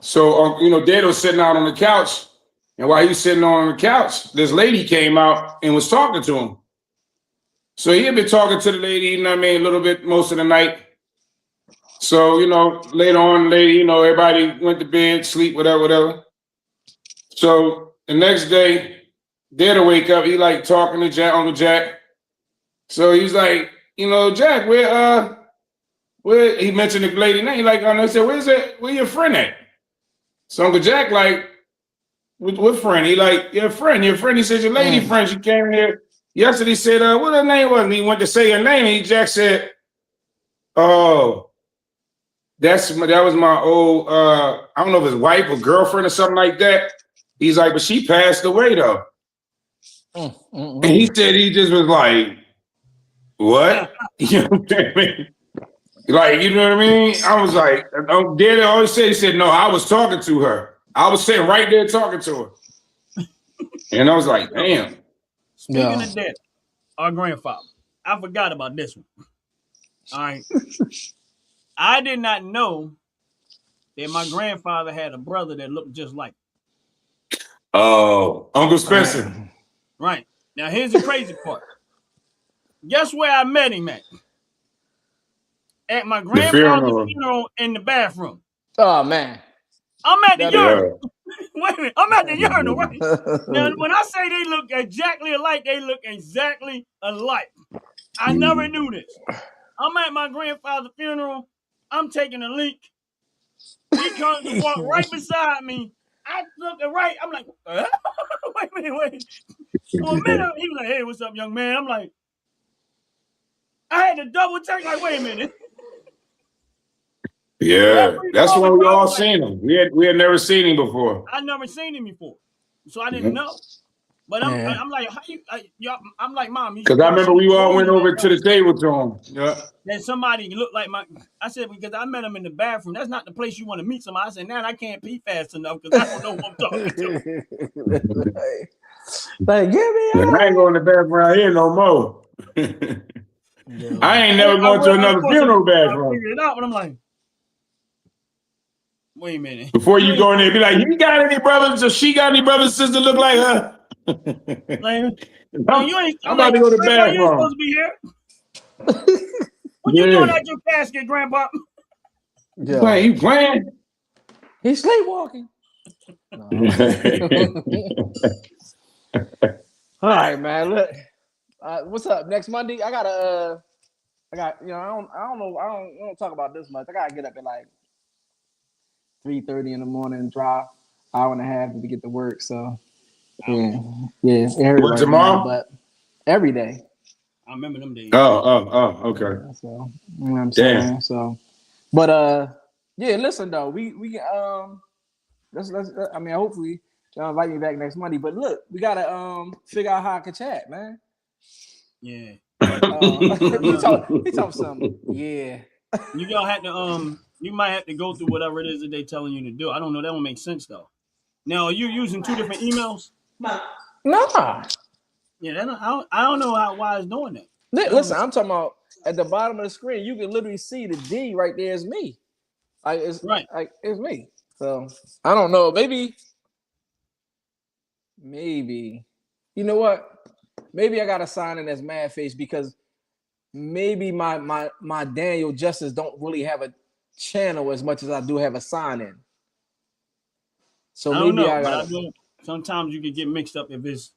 So Dad was sitting out on the couch, and while he was sitting on the couch, this lady came out and was talking to him. So he had been talking to the lady, a little bit most of the night. So, later on, everybody went to bed, sleep, whatever. So the next day, Dad will wake up, he like talking to Uncle Jack. So he's like, Jack, where he mentioned the lady name, like, I said, where your friend at? So Uncle Jack like, What friend? He like, your friend. He said, your lady friend, she came in here yesterday, said, what her name was? And he went to say her name, and he Jack said, oh, that was my old, I don't know if it's wife or girlfriend or something like that. He's like, but she passed away, though. And he said he just was like, what? You know what I mean? Like, you know what I mean? I was like, Daddy always said, he said, no, I was talking to her. I was sitting right there talking to her. And I was like, damn. Speaking of that, our grandfather, I forgot about this one. All right. I did not know that my grandfather had a brother that looked just like him. Oh, Uncle Spencer. Right. Now, here's the crazy part. Guess where I met him at? At my grandfather's funeral in the bathroom. Oh, man. I'm at the urinal. Wait a minute. I'm at the urinal, right? Now, when I say they look exactly alike, they look exactly alike. I never knew this. I'm at my grandfather's funeral. I'm taking a leak. He comes to walk right beside me. I look right. I'm like, wait a minute. For a minute, he was like, hey, what's up, young man? I'm like, I had to double check, like, wait a minute. Yeah, that's when we all seen him. We had never seen him before. I never seen him before, so I didn't know. But I'm like, how you? I'm like, Mom, because I remember we all went over to the table to him. Yeah. Then somebody looked like I said, because I met him in the bathroom. That's not the place you want to meet somebody. I said, now I can't pee fast enough because I don't know who I'm talking to. Like, give me I ain't going to the bathroom around here no more. I ain't never going to another funeral bathroom. I figured it out, but I'm like, wait a minute. Before you go in there, be like, you got any brothers or she got any brothers and sisters look like her? Like, I'm about to go to the bathroom. You ain't supposed to be here. What you doing at your casket, Grandpa? You playing? He's sleepwalking. All right, man. Look, what's up? Next Monday, I got I don't talk about this much. I gotta get up at like 3:30 in the morning and drive hour and a half to get to work. So yeah. What, tomorrow? But every day. I remember them days. Oh, okay. So you know what I'm saying. So, but yeah. Listen though, we let's I mean, hopefully y'all invite me back next Monday. But look, we gotta figure out how I can chat, man. Yeah. He talk something. Yeah. You gonna have to you might have to go through whatever it is that they telling you to do. I don't know. That don't make sense though. Now, are you using 2 different emails? Nah. Yeah, I don't know why it's doing that. Listen, I'm talking about at the bottom of the screen. You can literally see the D right there is me. It's right. Like it's me. So I don't know. Maybe. You know what? Maybe I gotta sign in as Mad Face because maybe my Daniel Justice don't really have a channel as much as I do have a sign in. So maybe I gotta. Sometimes you can get mixed up if it's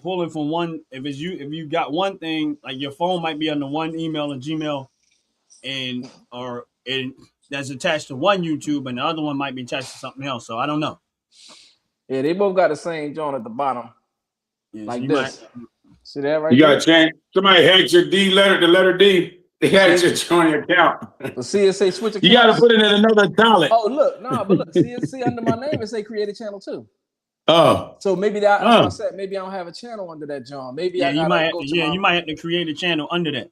pulling from one. If you got one thing, like your phone might be under one email and Gmail, and that's attached to one YouTube, and the other one might be attached to something else. So I don't know. Yeah, they both got the same joint at the bottom, like this. See that right? You got to change. Somebody hacked your the letter D. They had your joint account. But see, it say switch account. You got to put it in another column. Oh, look, but look, see under my name it say create a channel too. Oh, so maybe that's what I said. Maybe I don't have a channel under that joint. Maybe you might have to create a channel under that.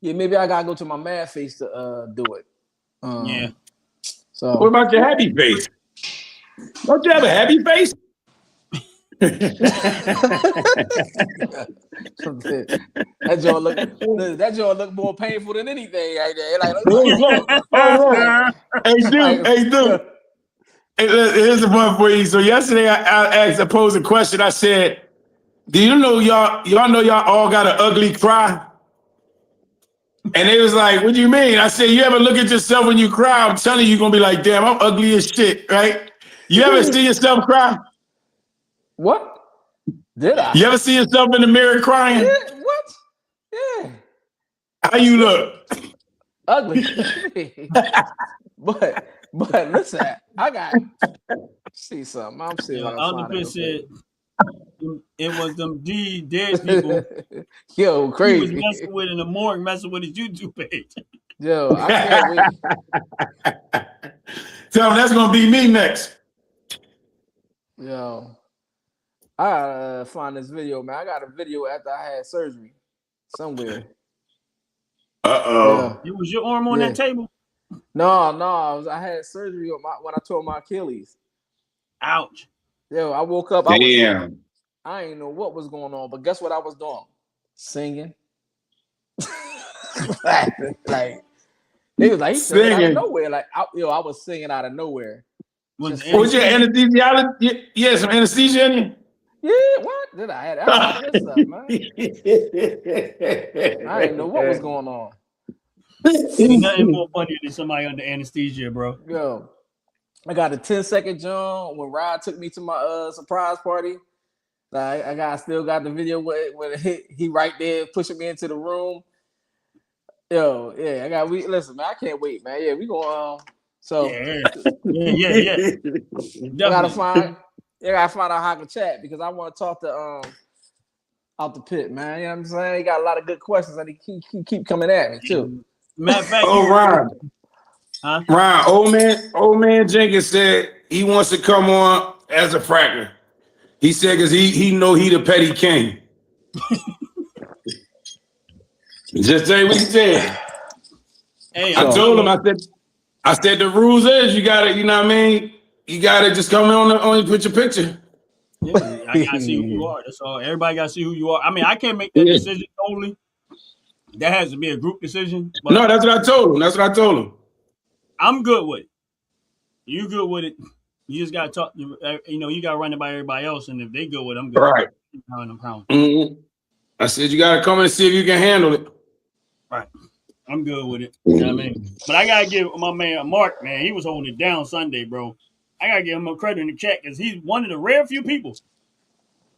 Yeah, maybe I gotta go to my Mad Face to do it. Yeah. So what about your happy face? Don't you have a happy face? that joint look more painful than anything right there. Hey, dude. Here's the one for you. So yesterday I posed a question. I said, do you know y'all know y'all all got an ugly cry? And they was like, what do you mean? I said, you ever look at yourself when you cry? I'm telling you, you're gonna be like, damn, I'm ugly as shit, right? You ever see yourself cry? What? Did I? You ever see yourself in the mirror crying? Yeah, what? Yeah. How you look? Ugly. But listen, I got See something. I'm seeing if I can Uncle find it. Chris said it was them dead people Yo, he was crazy. messing with in the morgue, messing with his YouTube page. Yo, I can't wait. Tell him that's gonna be me next. Yo, I gotta find this video, man. I got a video after I had surgery somewhere. Uh-oh. It was your arm on that table? No, I had surgery on when I tore my Achilles. Ouch. Yo, I woke up. Damn. I didn't know what was going on, but guess what I was doing? Singing. like they was like singing out of nowhere. Like I was singing out of nowhere. Was your anesthesiologist? Yeah, some anesthesia in you? Yeah, what? Did I had all this stuff, man? I didn't know what was going on. Ain't nothing more funny than somebody under anesthesia, bro. Yo, I got a 10-second jump when Rod took me to my surprise party. Like I still got the video when he right there pushing me into the room. Yo, yeah, listen, man, I can't wait, man. Yeah, we going so yeah. I gotta find out how to chat because I want to talk to out the pit, man. You know what I'm saying? He got a lot of good questions and he keep coming at me too. Matter of fact, Ron. Huh? Ron, old man Jenkins said he wants to come on as a fractor. He said because he know he the petty king. Just say what he said. Hey, I told him, I said the rules is you gotta, you know what I mean? You gotta just come on put your picture. Yeah, I gotta see who you are. That's all. Everybody gotta see who you are. I mean, I can't make that decision totally. That has to be a group decision. No, that's what I told him. I'm good with it. You good with it. You just gotta talk. You gotta run it by everybody else, and if they good with it, I'm good. Right. Mm-hmm. I said you gotta come in and see if you can handle it. Right. I'm good with it. You know what I mean? But I gotta give my man Mark, man, he was holding it down Sunday, bro. I gotta give him a credit in the chat because he's one of the rare few people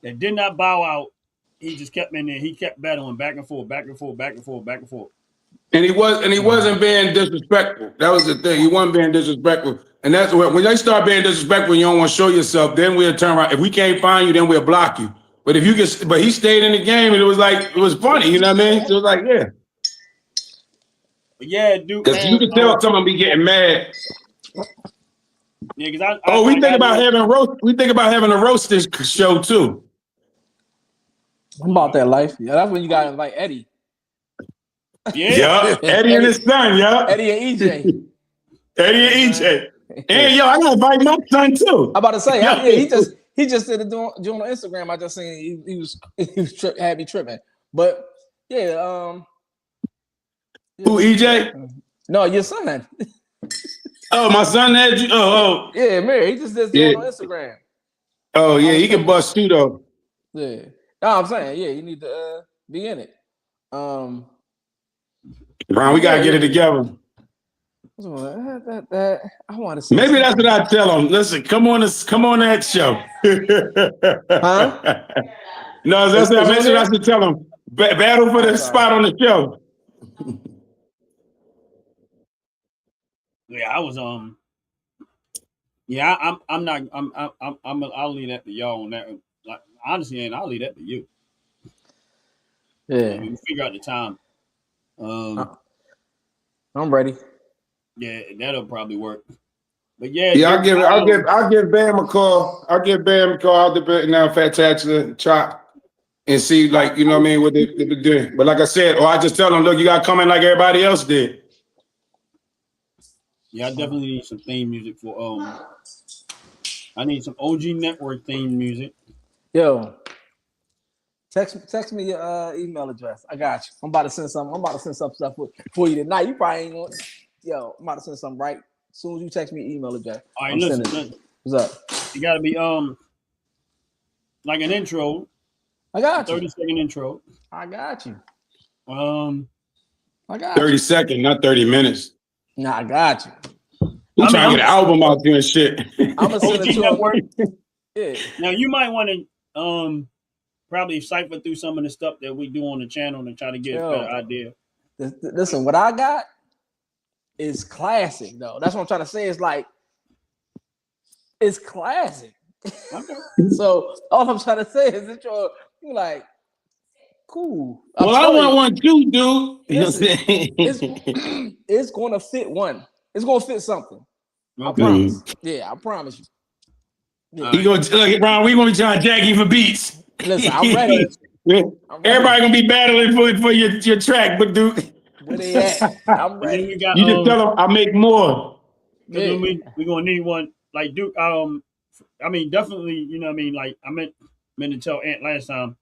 that did not bow out. He just kept in there. He kept battling back and forth. And he wasn't being disrespectful. That was the thing. He wasn't being disrespectful. And that's when they start being disrespectful, you don't want to show yourself. Then we'll turn around. If we can't find you, then we'll block you. But if you get, but he stayed in the game, and it was funny. You know what I mean? So it was like, yeah. But yeah, dude. Because you can tell someone be getting mad. Yeah, because we think about having a roasting show too. I'm about that life. Yeah, that's when you gotta invite Eddie. Yeah, Eddie and his son. Yeah, Eddie and EJ. And yo, I gotta invite my son too. I'm about to say, he just did it doing on Instagram. I just seen he was had me tripping. But yeah, who, EJ? No, your son. Oh, my son had you. Oh. Yeah, Mary. He just did it on Instagram. Oh yeah, he can bust too though. Yeah. No, I'm saying, yeah, you need to be in it. Ron, we gotta get it together. I want to see. Maybe that's what I tell him. Listen, come on that show. Huh? No, that's what I should tell him. Battle for the spot on the show. Yeah, I was Yeah, I'm not. I'll leave that to y'all on that. Like, honestly, and I'll leave that to you. Yeah, you figure out the time. I'm ready. Yeah, that'll probably work. But yeah, I'll give Bam a call. I'll give Bam a call out the now Fat Taxler Chop and see, like, you know what I mean, what they do. But like I said, I just tell them, look, you gotta come in like everybody else did. Yeah, I definitely need some theme music for I need some OG Network theme music. Yo, text me your email address. I got you. I'm about to send some stuff for you tonight. You probably ain't gonna. Yo, I'm about to send something right. As soon as you text me your email address. All right, listen. What's up? You gotta be like an intro. I got you. 30-second intro. I got you. I got 30 seconds, not 30 minutes. Nah, I got you. I'm trying to get an album out there and shit. I'm gonna send it to yeah. Now you might want to probably cipher through some of the stuff that we do on the channel and try to get a better idea. Listen, what I got is classic though. That's what I'm trying to say. It's like It's classic. Okay. So all I'm trying to say is that you're like, cool. Well, I want one too, dude. You know what I'm saying? It's going to fit one. It's going to fit something. Okay. I promise. Yeah, I promise you. Yeah. He gonna look, Ron. We gonna be trying to jack you for beats. Listen, I'm ready. Everybody gonna be battling for your track, but dude, where they at? I'm ready. We got, you just tell them I make more. Yeah. We gonna need one like Duke. I mean, definitely. You know what I mean? Like I meant to tell Ant last time.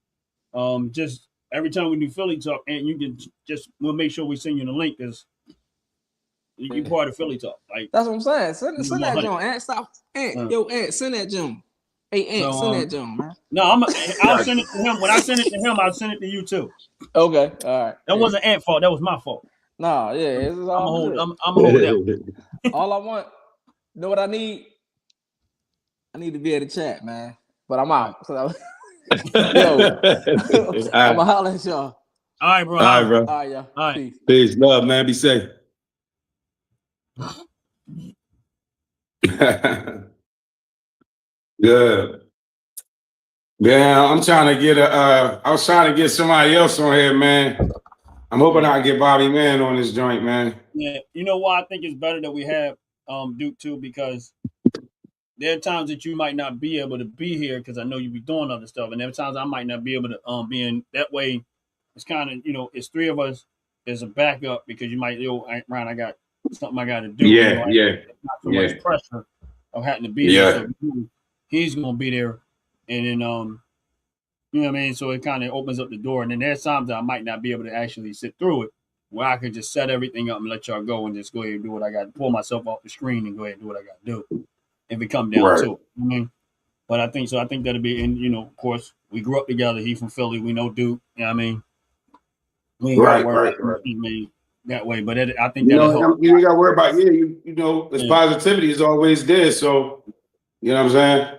Just every time we do Philly Talk, Ant, you can we'll make sure we send you the link because you part of Philly Talk. Like that's what I'm saying. Send that John. Ant, stop. Ant, yo, Ant, send that John. Hey, Ant, send that John, man. No, I'll send it to him. When I send it to him, I'll send it to you too. Okay, all right. That wasn't Ant's fault. That was my fault. Nah, yeah, it's all good. I'm hold that. All I want, you know what I need? I need to be able to chat, man. But I'm out. So yo, I'm gonna holler at y'all. All right, bro. All right, bro. All right, y'all. All right. Peace. Love, man. Be safe. Good. Yeah, I'm trying to get I was trying to get somebody else on here, man. I'm hoping I can get Bobby Man on this joint, man. Yeah, you know why I think it's better that we have Duke too, because there are times that you might not be able to be here because I know you be doing other stuff, and there are times I might not be able to be in. That way, it's kind of it's three of us as a backup because you might Ryan, I got something I got to do. Yeah. Not too much pressure of having to be there. So he's gonna be there, and then you know what I mean. So it kind of opens up the door, and then there's times that I might not be able to actually sit through it, where I could just set everything up and let y'all go and just go ahead and do what I got to pull myself off the screen and go ahead and do what I got to do. If it come down to it, you know what I mean. But I think that'll be, and of course, we grew up together. He from Philly, we know Duke. You know what I mean. We ain't got to worry about that way, but I think that'll help. You ain't got to worry about this positivity is always there. So you know what I'm saying.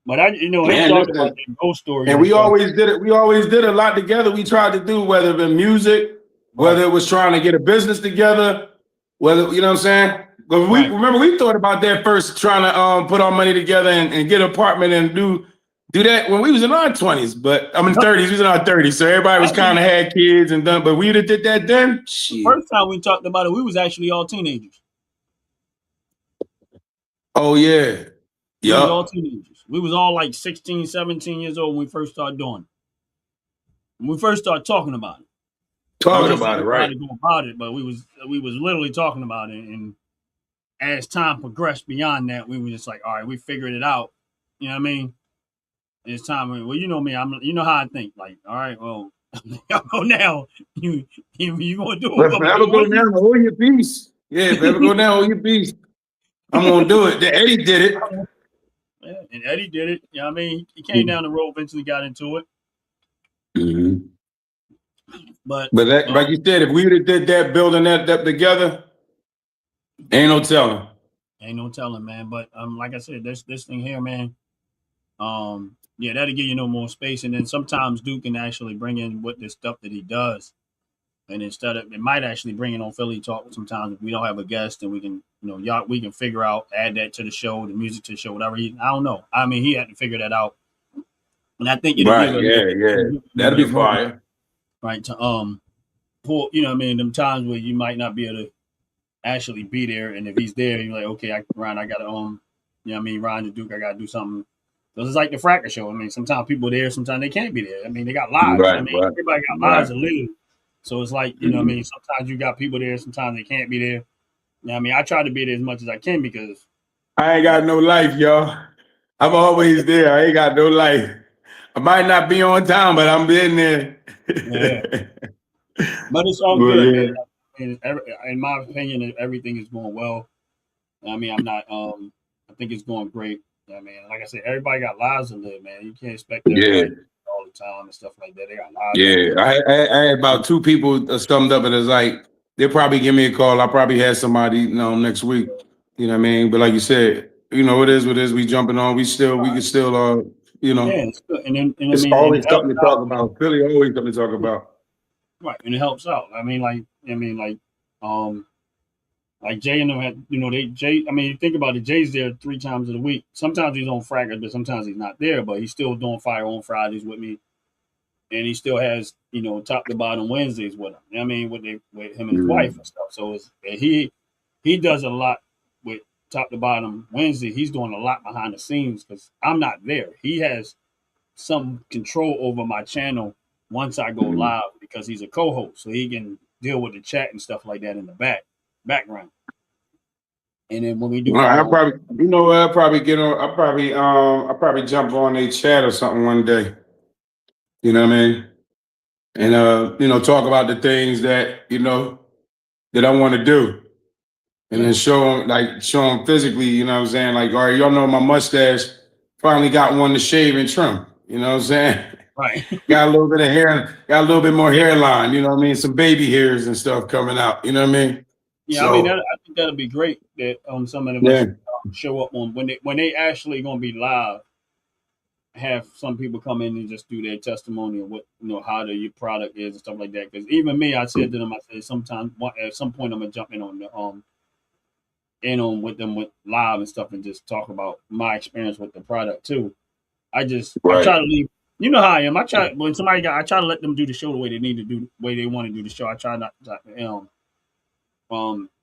But he talked about that ghost story, and we always did it. We always did a lot together. We tried to do whether it been music, whether it was trying to get a business together, whether you know what I'm saying. But remember we thought about that first, trying to put our money together and get an apartment and do that when we was in our 20s. But I'm in 30s. We was in our 30s, so everybody was kind of had kids and done. But we would have did that then. Shit. First time we talked about it, we was actually all teenagers. Oh yeah, We was all teenagers. We was all like 16, 17 years old when we first started doing it. When we first started talking about it. Right? About it, but we was literally talking about it, and as time progressed beyond that, we were just like, all right, we figured it out. You know what I mean? It's time. Well, you know me. You know how I think. Like, all right, well, y'all go now. You gonna do it? If I ever go down, hold your peace. Yeah, if I ever go down, hold your peace. I'm gonna do it. Eddie did it. Yeah, and Eddie did it. You know what I mean? He came down the road, eventually got into it. Mm-hmm. But like you said, if we would have did that, building that together, ain't no telling. Ain't no telling, man. But like I said, this thing here, man. That'll give you no more space, and then sometimes Duke can actually bring in what the stuff that he does, and instead of it might actually bring it on Philly Talk. Sometimes if we don't have a guest, and we can we can figure out, add that to the show, the music to the show, whatever. I don't know. I mean, he had to figure that out, and I think that'd be fire. Right, to pull, you know what I mean, them times where you might not be able to actually be there, and if he's there, you're like, okay, Ryan, I gotta you know what I mean, Ryan and Duke, I gotta do something. Because it's like the Fracker show. I mean, sometimes people are there, sometimes they can't be there. I mean, they got lives. Everybody got lives to live. So it's like, you know what I mean, sometimes you got people there, sometimes they can't be there. You know what I mean, I try to be there as much as I can because I ain't got no life, y'all. I'm always there. I ain't got no life. I might not be on time, but I'm in there. Yeah. But it's all good, man. In my opinion, everything is going well. I mean, I'm not I think it's going great. I mean, like I said, everybody got lives to live, man. You can't expect everybody all the time and stuff like that. They got lives. Yeah, I had about 2 people summed up, and it's like they'll probably give me a call. I'll probably have somebody, next week. You know what I mean? But like you said, it is what it is. We jumping on. We can still, Yeah, it's good. And it's always something to talk about. Philly always something to talk about. Right, and it helps out. I Like Jay and them had, Jay. I mean, you think about it. Jay's there 3 times a week. Sometimes he's on Fracas, but sometimes he's not there. But he's still doing Fire on Fridays with me, and he still has, top to bottom Wednesdays with him. I mean, with him and his wife and stuff. So he does a lot with top to bottom Wednesday. He's doing a lot behind the scenes because I'm not there. He has some control over my channel once I go live because he's a co-host, so he can deal with the chat and stuff like that in the background. And then when we do, I probably, I probably get on. I probably jump on a chat or something one day. You know what I mean? And talk about the things that that I want to do, and then show them physically. You know what I'm saying? Like, all right, y'all know my mustache finally got one to shave and trim. You know what I'm saying? Right. Got a little bit of hair, got a little bit more hairline. You know what I mean? Some baby hairs and stuff coming out. You know what I mean? Yeah, So, I mean, I think that'll be great that some of them show up on when they actually going to be live. Have some people come in and just do their testimony of what how your product is and stuff like that. Because even me, I said to them, I said sometimes at some point I'm gonna jump in on with them with live and stuff and just talk about my experience with the product too. I try to leave. You know how I am. I try when I try to let them do the show the way they need to do, the way they want to do the show. I try not to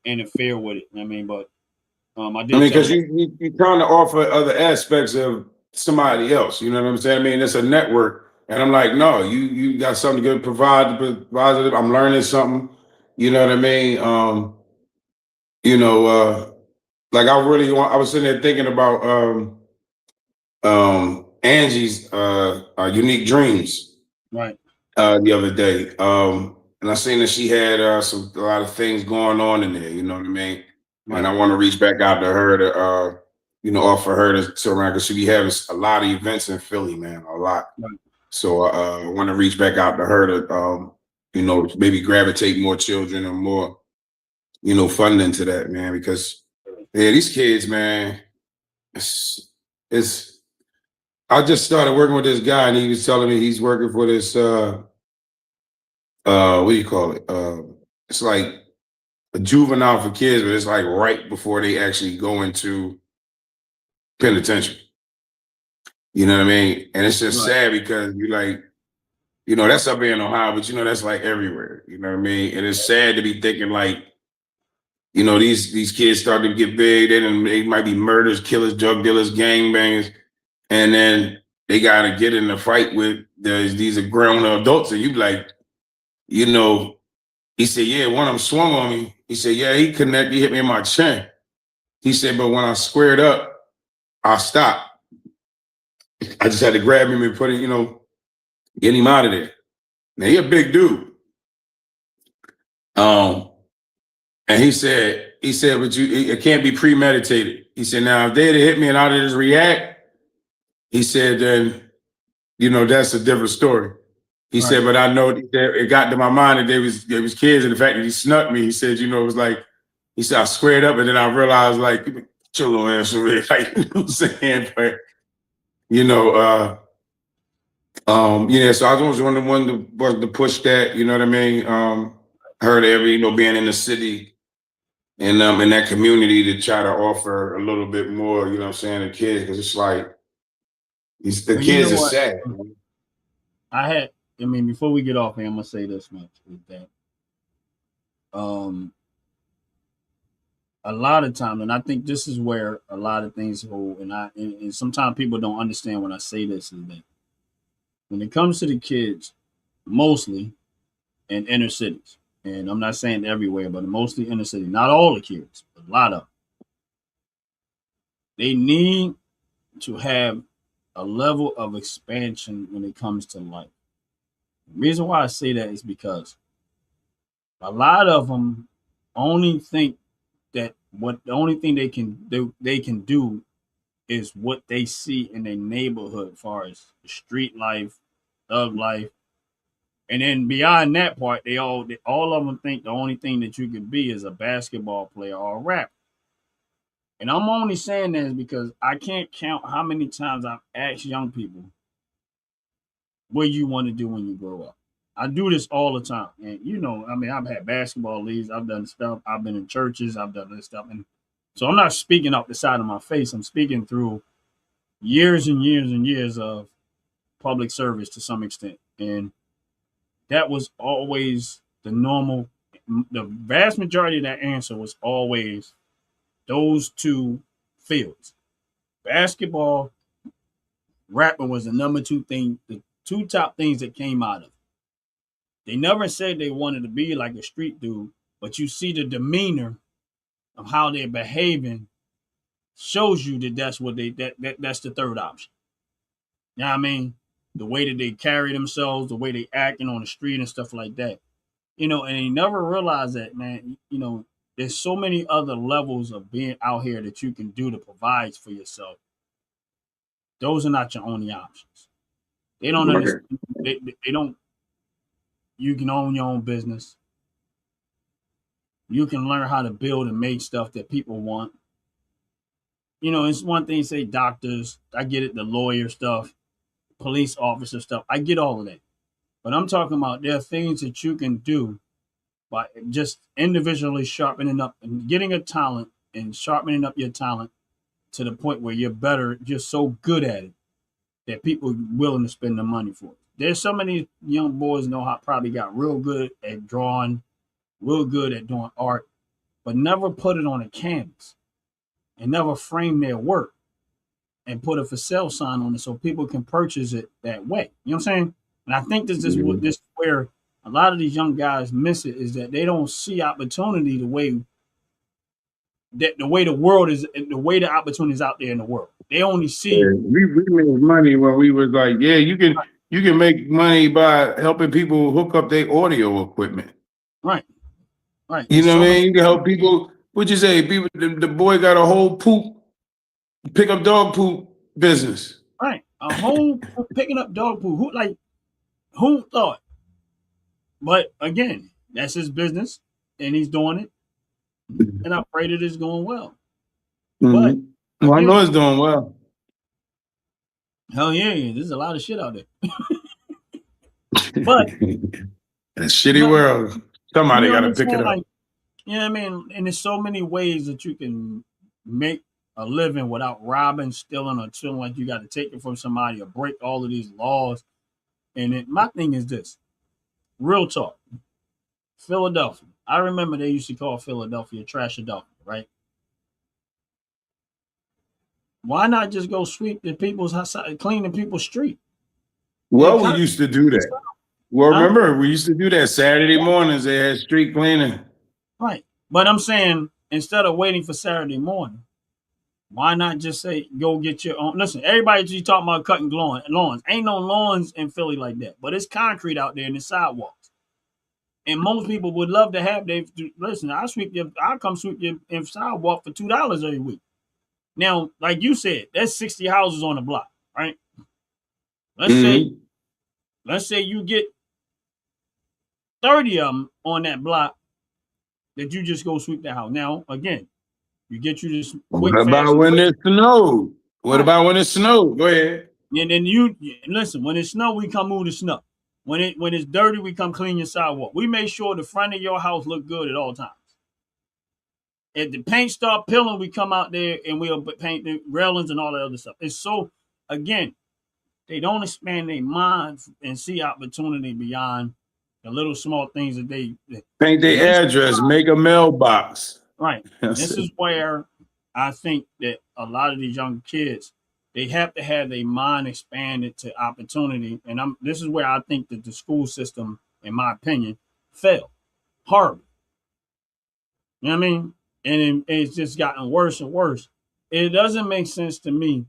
interfere with it. I mean, but I did. Because you're trying to offer other aspects of somebody else. You know what I'm saying? I mean, it's a network, and I'm like, no, you got something good to provide. Positive. I'm learning something. You know what I mean? Like I really want. I was sitting there thinking about Angie's Unique Dreams right the other day, and I seen that she had a lot of things going on in there. You know what I mean? Right. And I want to reach back out to her to offer her to around because she be having a lot of events in Philly, man, a lot. Right. So I want to reach back out to her to maybe gravitate more children and more funding to that, man, because these kids, man, it's I just started working with this guy and he was telling me he's working for this what do you call it? It's like a juvenile for kids, but it's like right before they actually go into penitentiary. You know what I mean? And it's just sad because you like, that's up here in Ohio, but that's like everywhere. You know what I mean? And it's sad to be thinking like, these kids start to get big. They might be murderers, killers, drug dealers, gangbangers, and then they gotta get in a fight with these are grown adults, and you like, he said, yeah, one of them swung on me. He said, yeah, he hit me in my chin. He said, but when I squared up, I stopped. I just had to grab him and put it, get him out of there. Now he a big dude. And he said, but it can't be premeditated. He said, now if they'd have hit me and I'd just react, he said, then, that's a different story. He said, but I know it got to my mind that there was kids, and the fact that he snuck me, he said, it was like, he said, I squared up, and then I realized, like, get your little ass over here, like, you know what I'm saying? But, so I was one of the ones to push that, you know what I mean? Heard every, being in the city and in that community to try to offer a little bit more, you know what I'm saying, to kids, because it's like, the kids are sad. Before we get off here, I'm gonna say this much is that a lot of times, and I think this is where a lot of things go, and sometimes people don't understand when I say this, is that when it comes to the kids, mostly in inner cities, and I'm not saying everywhere, but mostly inner city, not all the kids, but a lot of them, they need to have a level of expansion when it comes to life. The reason why I say that is because a lot of them only think that the only thing they can do is what they see in their neighborhood, as far as street life, thug life, and then beyond that part, all of them think the only thing that you can be is a basketball player or a rapper. And I'm only saying this because I can't count how many times I've asked young people, what do you want to do when you grow up? I do this all the time. And, you know, I mean, I've had basketball leagues. I've done stuff. I've been in churches. I've done this stuff. And so I'm not speaking off the side of my face. I'm speaking through years and years and years of public service to some extent. And that was always the normal. The vast majority of that answer was always those two fields. Basketball, rapping was the number two thing, the two top things that came out of it. They never said they wanted to be like a street dude, but you see the demeanor of how they're behaving shows you that that's what that's the third option. You know what I mean? The way that they carry themselves, the way they acting on the street and stuff like that. You know, and they never realize that, man, you know, there's so many other levels of being out here that you can do to provide for yourself. Those are not your only options. They don't understand. They don't. You can own your own business. You can learn how to build and make stuff that people want. You know, it's one thing to say doctors. I get it, the lawyer stuff, police officer stuff. I get all of that. But I'm talking about there are things that you can do by just individually sharpening up and getting a talent and sharpening up your talent to the point where you're better, you're so good at it that people are willing to spend the money for it. There's so many young boys know how probably got real good at drawing, real good at doing art, but never put it on a canvas and never frame their work and put a for sale sign on it so people can purchase it that way. You know what I'm saying? And I think this is where a lot of these young guys miss it, is that they don't see opportunity the way the world is, the way the opportunity is out there in the world. They only see. We made money when we was like, yeah, you can make money by helping people hook up their audio equipment. Right. Right. You know what I mean? You can help people. What'd you say? People, the boy got a whole pick up dog poop business. Right. A whole picking up dog poop. Who thought? But again, that's his business and he's doing it. And I pray that it's going well. Mm-hmm. But well, I know it's doing well. Hell yeah, there's a lot of shit out there. But in a shitty world, somebody got to pick it up. Like, you know what I mean? And there's so many ways that you can make a living without robbing, stealing, or feeling like you got to take it from somebody or break all of these laws. And my thing is this: real talk. Philadelphia. I remember they used to call Philadelphia Trashadelphia, right? Why not just go sweep the people's house, clean the people's street? Well, we used to do that. Well, remember, we used to do that Saturday mornings. They had street cleaning. Right. But I'm saying, instead of waiting for Saturday morning, why not just say, go get your own? Listen, everybody just talking about cutting lawns. Ain't no lawns in Philly like that. But it's concrete out there in the sidewalks. And most people would love to have listen, I'll come sweep your sidewalk for $2 every week. Now, like you said, there's 60 houses on the block, right? Let's say you get 30 of them on that block that you just go sweep the house. Now, again, you get you this quick. What about when it snowed? What about when it snowed? Go ahead. And then listen, when it snow, we come move the snow. When it's dirty, we come clean your sidewalk. We make sure the front of your house look good at all times. If the paint start peeling, we come out there and we'll paint the railings and all that other stuff. It's so, again, they don't expand their mind and see opportunity beyond the little small things that they paint their address, make a mailbox. Right. This is where I think that a lot of these young kids, they have to have their mind expanded to opportunity. And this is where I think that the school system, in my opinion, failed horribly. You know what I mean? And it's just gotten worse and worse. It doesn't make sense to me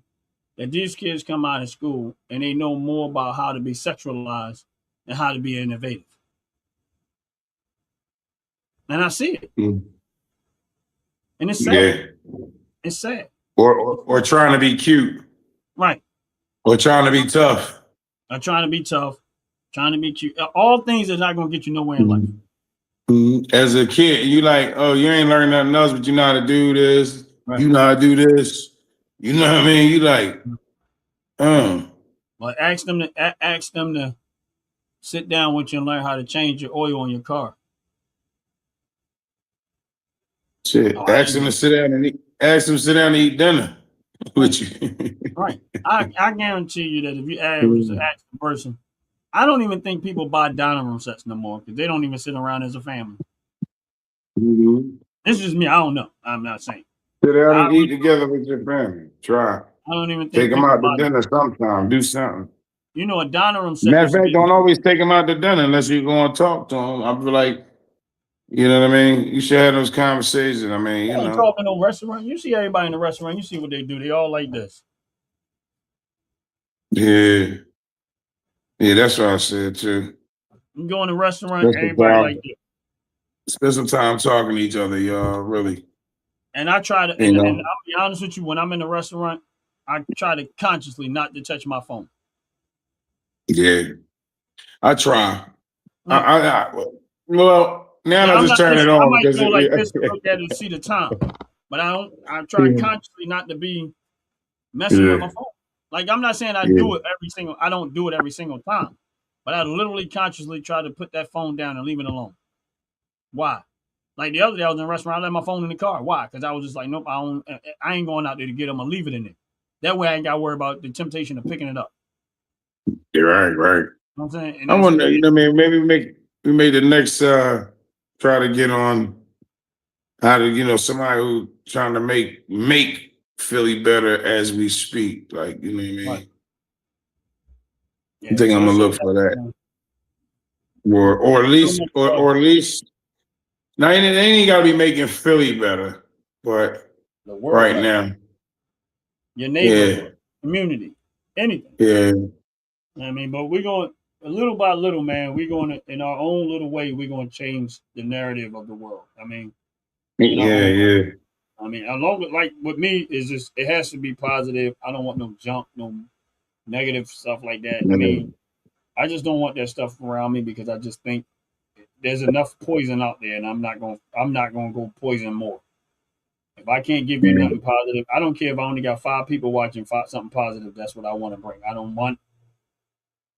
that these kids come out of school and they know more about how to be sexualized and how to be innovative. And I see it. And it's sad. Yeah. It's sad. Or trying to be cute. Right. Or trying to be tough. Or trying to be tough. Trying to be cute. All things that's not going to get you nowhere in life. As a kid, you like, oh, you ain't learned nothing else, but you know how to do this. Right. You know how to do this. You know what I mean? You like, Well, ask them to sit down with you and learn how to change your oil on your car. Shit, ask him to sit down and eat. Ask him to sit down and eat dinner with you. Right. I guarantee you that if you ask the person, I don't even think people buy dining room sets no more because they don't even sit around as a family. Mm-hmm. This is just me. I don't know. I'm not saying. Sit down and eat together with your family. Try. I don't even think take them out to dinner sometime. Do something. You know, a dining room set. Matter of fact, don't always take them out to dinner unless you go and talk to them. I feel like, you know what I mean? You should have those conversations. I mean, you know. Talking in a restaurant, you see everybody in the restaurant, you see what they do. They all like this. Yeah. Yeah, that's what I said too. You go in the restaurant, everybody like this. Spend some time talking to each other, y'all, really. And I try to, and I'll be honest with you, when I'm in the restaurant, I try to consciously not to touch my phone. Yeah. I try. Well, now I just turn it on. I might go like this to look at it and see the time. But I try consciously not to be messing with my phone. Like, I'm not saying I don't do it every single time. But I literally consciously try to put that phone down and leave it alone. Why? Like the other day I was in a restaurant, I left my phone in the car. Why? Because I was just like, nope, I ain't going out there to get them. I'll leave it in there. That way I ain't got to worry about the temptation of picking it up. You're right. You know what I'm saying? I wonder, you know, I mean, maybe we make the next try to get on how to, you know, somebody who trying to make Philly better as we speak. Like, you know what I mean? Right. I think I'm gonna look for that. Or at least now they ain't gotta be making Philly better, but right now. Your neighborhood, community, anything. Yeah. I mean, but we're going little by little, man. We're going to, in our own little way, we're going to change the narrative of the world. I mean, yeah. I mean, along with, like, with me is just, it has to be positive. I don't want no junk, no negative stuff like that. I mean, I just don't want that stuff around me because I just think there's enough poison out there, and I'm not going to go poison more. If I can't give you nothing positive, I don't care if I only got 5 people watching something positive. That's what I want to bring. I don't want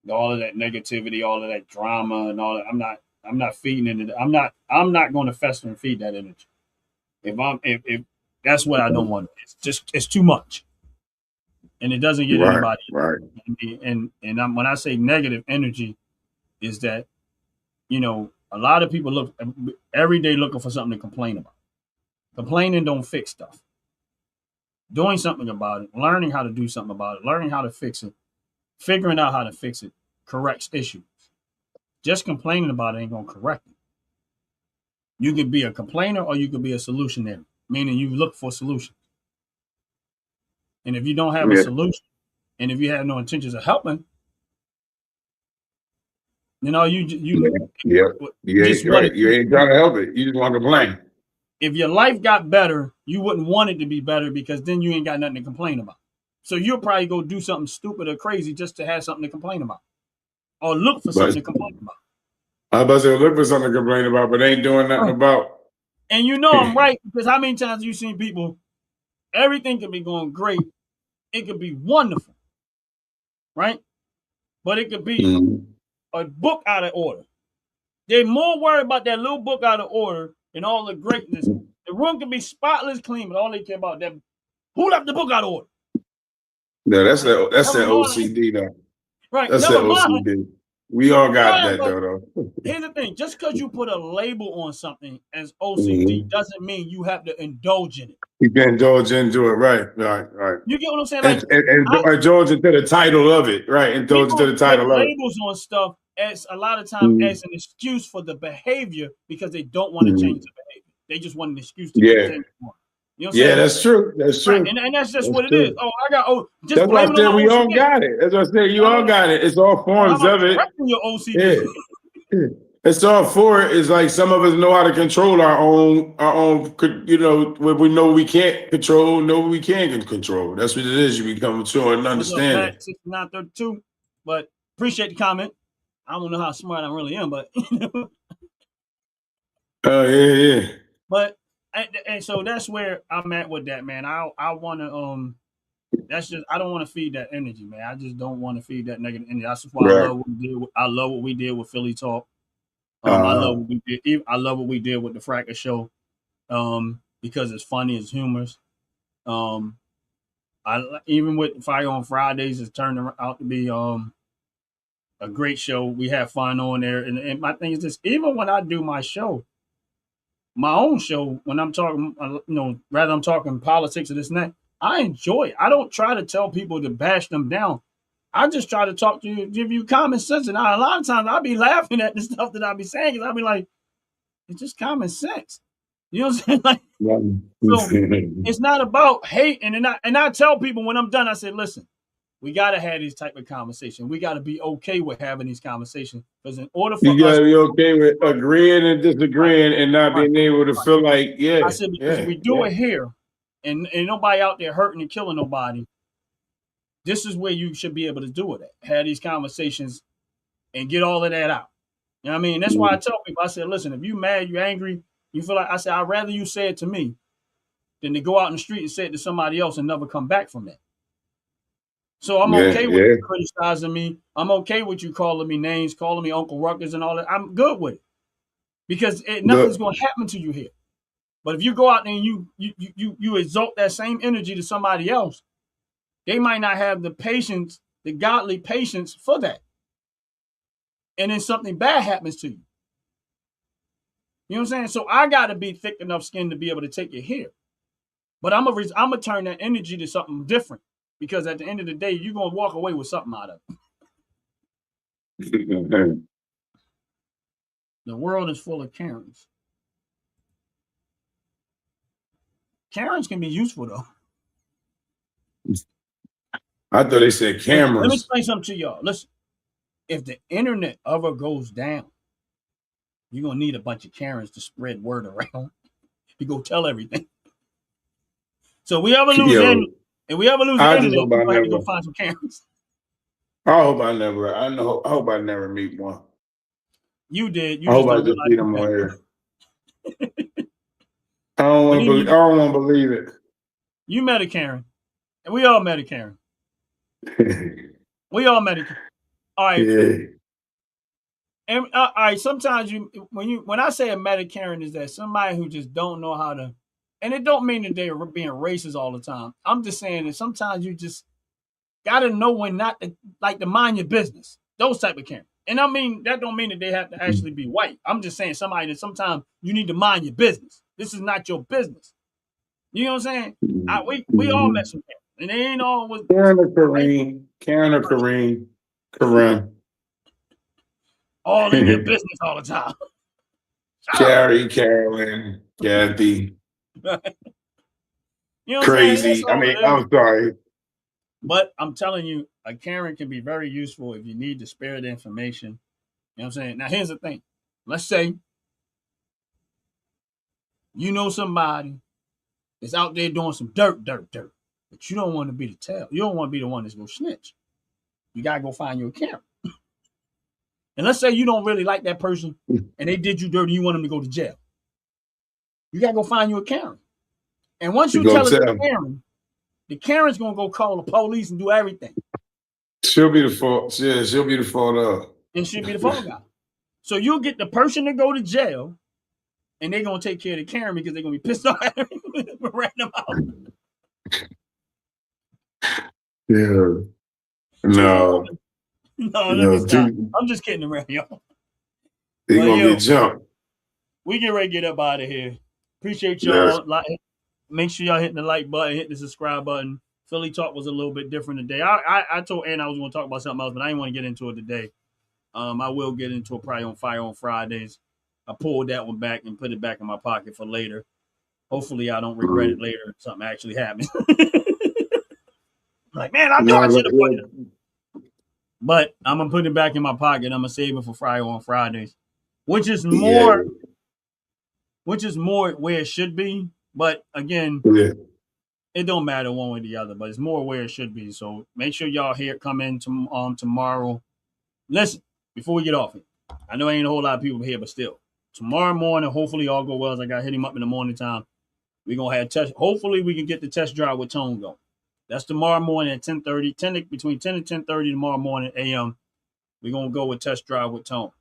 all of that negativity, all of that drama, and all that. I'm not feeding into that. I'm not going to fester and feed that energy. If that's what I don't want. It's too much, and it doesn't get anybody. Right. And when I say negative energy, is that, you know, a lot of people look every day looking for something to complain about. Complaining don't fix stuff. Doing something about it, learning how to do something about it, learning how to fix it, figuring out how to fix it, corrects issues. Just complaining about it ain't gonna correct it. You can be a complainer or you can be a solutionary, meaning you look for solutions. And if you don't have a solution, and if you have no intentions of helping, you know, you right. You ain't trying to help it. You just want to complain. If your life got better, you wouldn't want it to be better because then you ain't got nothing to complain about. So you'll probably go do something stupid or crazy just to have something to complain about, or look for something to complain about. I was about to say look for something to complain about, but ain't doing nothing about. And you know I'm right, because how many times you've seen people, everything can be going great, it could be wonderful, right? But it could be a book out of order. They're more worried about that little book out of order and all the greatness. The room can be spotless clean, but all they care about that, who left the book out of order? No, that's that OCD though. Right. That's that OCD. We all got that though. Here's the thing: just because you put a label on something as OCD doesn't mean you have to indulge in it. You can indulge into it, right? You get what I'm saying? Like, and indulge into the title of it, right? Indulge into the title of it. Labels on stuff as a lot of times as an excuse for the behavior because they don't want to change the behavior. They just want an excuse to continue on. You know what I'm saying? That's true. That's true. Right. And that's just what it is. Oh, I got just that's why I said we all got it. That's what I said. You all got it. It's all forms of it. Your OCD. Yeah. It's all for it. It's like some of us know how to control our own, you know, what we know we can't control, know we can control. That's what it is. You become mature and understand it. 6932. But appreciate the comment. I don't know how smart I really am, but Oh yeah. But and so that's where I'm at with that, man. I want to That's just I don't want to feed that energy, man. I just don't want to feed that negative energy. That's why I love what we did. I love what we did with Philly Talk. I love what we did. I love what we did with the Fracas Show. Because it's funny, it's humorous. I even with Fire on Fridays, it's turned out to be a great show. We have fun on there, and my thing is this: even when I do my show, my own show, when I'm talking, rather I'm talking politics or this and that, I enjoy it. I don't try to tell people to bash them down. I just try to talk to you, give you common sense. And a lot of times I'll be laughing at the stuff that I'll be saying because I'll be like, it's just common sense. You know what I'm saying? Like, so it's not about hate. And I tell people when I'm done, I say, listen, we got to have these type of conversations. We got to be okay with having these conversations because in order for you got to be okay with agreeing and disagreeing and not being able to feel like, I said, because if we do it here and nobody out there hurting and killing nobody, this is where you should be able to do it at. Have these conversations and get all of that out. You know what I mean? That's why I tell people, I said, listen, if you mad, you angry, you feel like, I said, I'd rather you say it to me than to go out in the street and say it to somebody else and never come back from that. So I'm okay with you criticizing me. I'm okay with you calling me names, calling me Uncle Ruckus and all that. I'm good with it because nothing's going to happen to you here. But if you go out there and you exalt that same energy to somebody else, they might not have the patience, the godly patience for that. And then something bad happens to you. You know what I'm saying? So I got to be thick enough skin to be able to take it here. But I'm gonna turn that energy to something different because at the end of the day, you're going to walk away with something out of it. The world is full of Karens. Karens can be useful, though. I thought they said cameras. Let me explain something to y'all. Listen, if the internet ever goes down, you're going to need a bunch of Karens to spread word around. You go tell everything. So we ever lose internet, and we ever lose the internet, we're going to have to go find some Karens. I hope I never meet one. You did. I hope I just see them on here. I don't want to believe it. You met a Karen. And we all met a Karen. We all met a Karen. All right. Yeah. And all right, sometimes when I say a meta Karen is that somebody who just don't know how to, and it don't mean that they're being racist all the time. I'm just saying that sometimes you just gotta know when not to mind your business. Those type of Karen. And I mean that don't mean that they have to actually be white. I'm just saying somebody that sometimes you need to mind your business. This is not your business. You know what I'm saying? We all met some Karen, and they ain't always Karen or Kareem. All in your business all the time. Carrie, Carolyn, Kathy. You know crazy. I mean, I'm sorry. But I'm telling you, a Karen can be very useful if you need to spare the information. You know what I'm saying? Now, here's the thing. Let's say you know somebody that's out there doing some dirt, but you don't want to be the tell. You don't want to be the one that's going to snitch. You got to go find your Karen. And let's say you don't really like that person and they did you dirty, you want them to go to jail. You got to go find you a Karen. And once you tell it to Karen, the Karen's going to go call the police and do everything. She'll be the fault. Yeah, she'll be the fault of. And she'll be the fall guy. So you'll get the person to go to jail and they're going to take care of the Karen because they're going to be pissed off at her for ratting them out. Yeah. No. I'm just kidding around, y'all. They're going to get jumped. We get ready to get up out of here. Appreciate y'all. Yes. Make sure y'all hitting the like button, hit the subscribe button. Philly Talk was a little bit different today. I told Ann I was going to talk about something else, but I didn't want to get into it today. I will get into it probably on Fire on Fridays. I pulled that one back and put it back in my pocket for later. Hopefully I don't regret it later if something actually happens. Like, man, I knew I should have put it. But I'm going to put it back in my pocket. I'm going to save it for Fire on Fridays, which is more where it should be. But again, it don't matter one way or the other, but it's more where it should be. So make sure y'all come in tomorrow. Listen, before we get off it, I know ain't a whole lot of people here, but still, tomorrow morning, hopefully all go well. As I got to hit him up in the morning time. We're going to have hopefully we can get the test drive with Tone going. That's tomorrow morning at 10:30, between 10 and 10:30 tomorrow morning a.m. We're gonna go with test drive with Tone.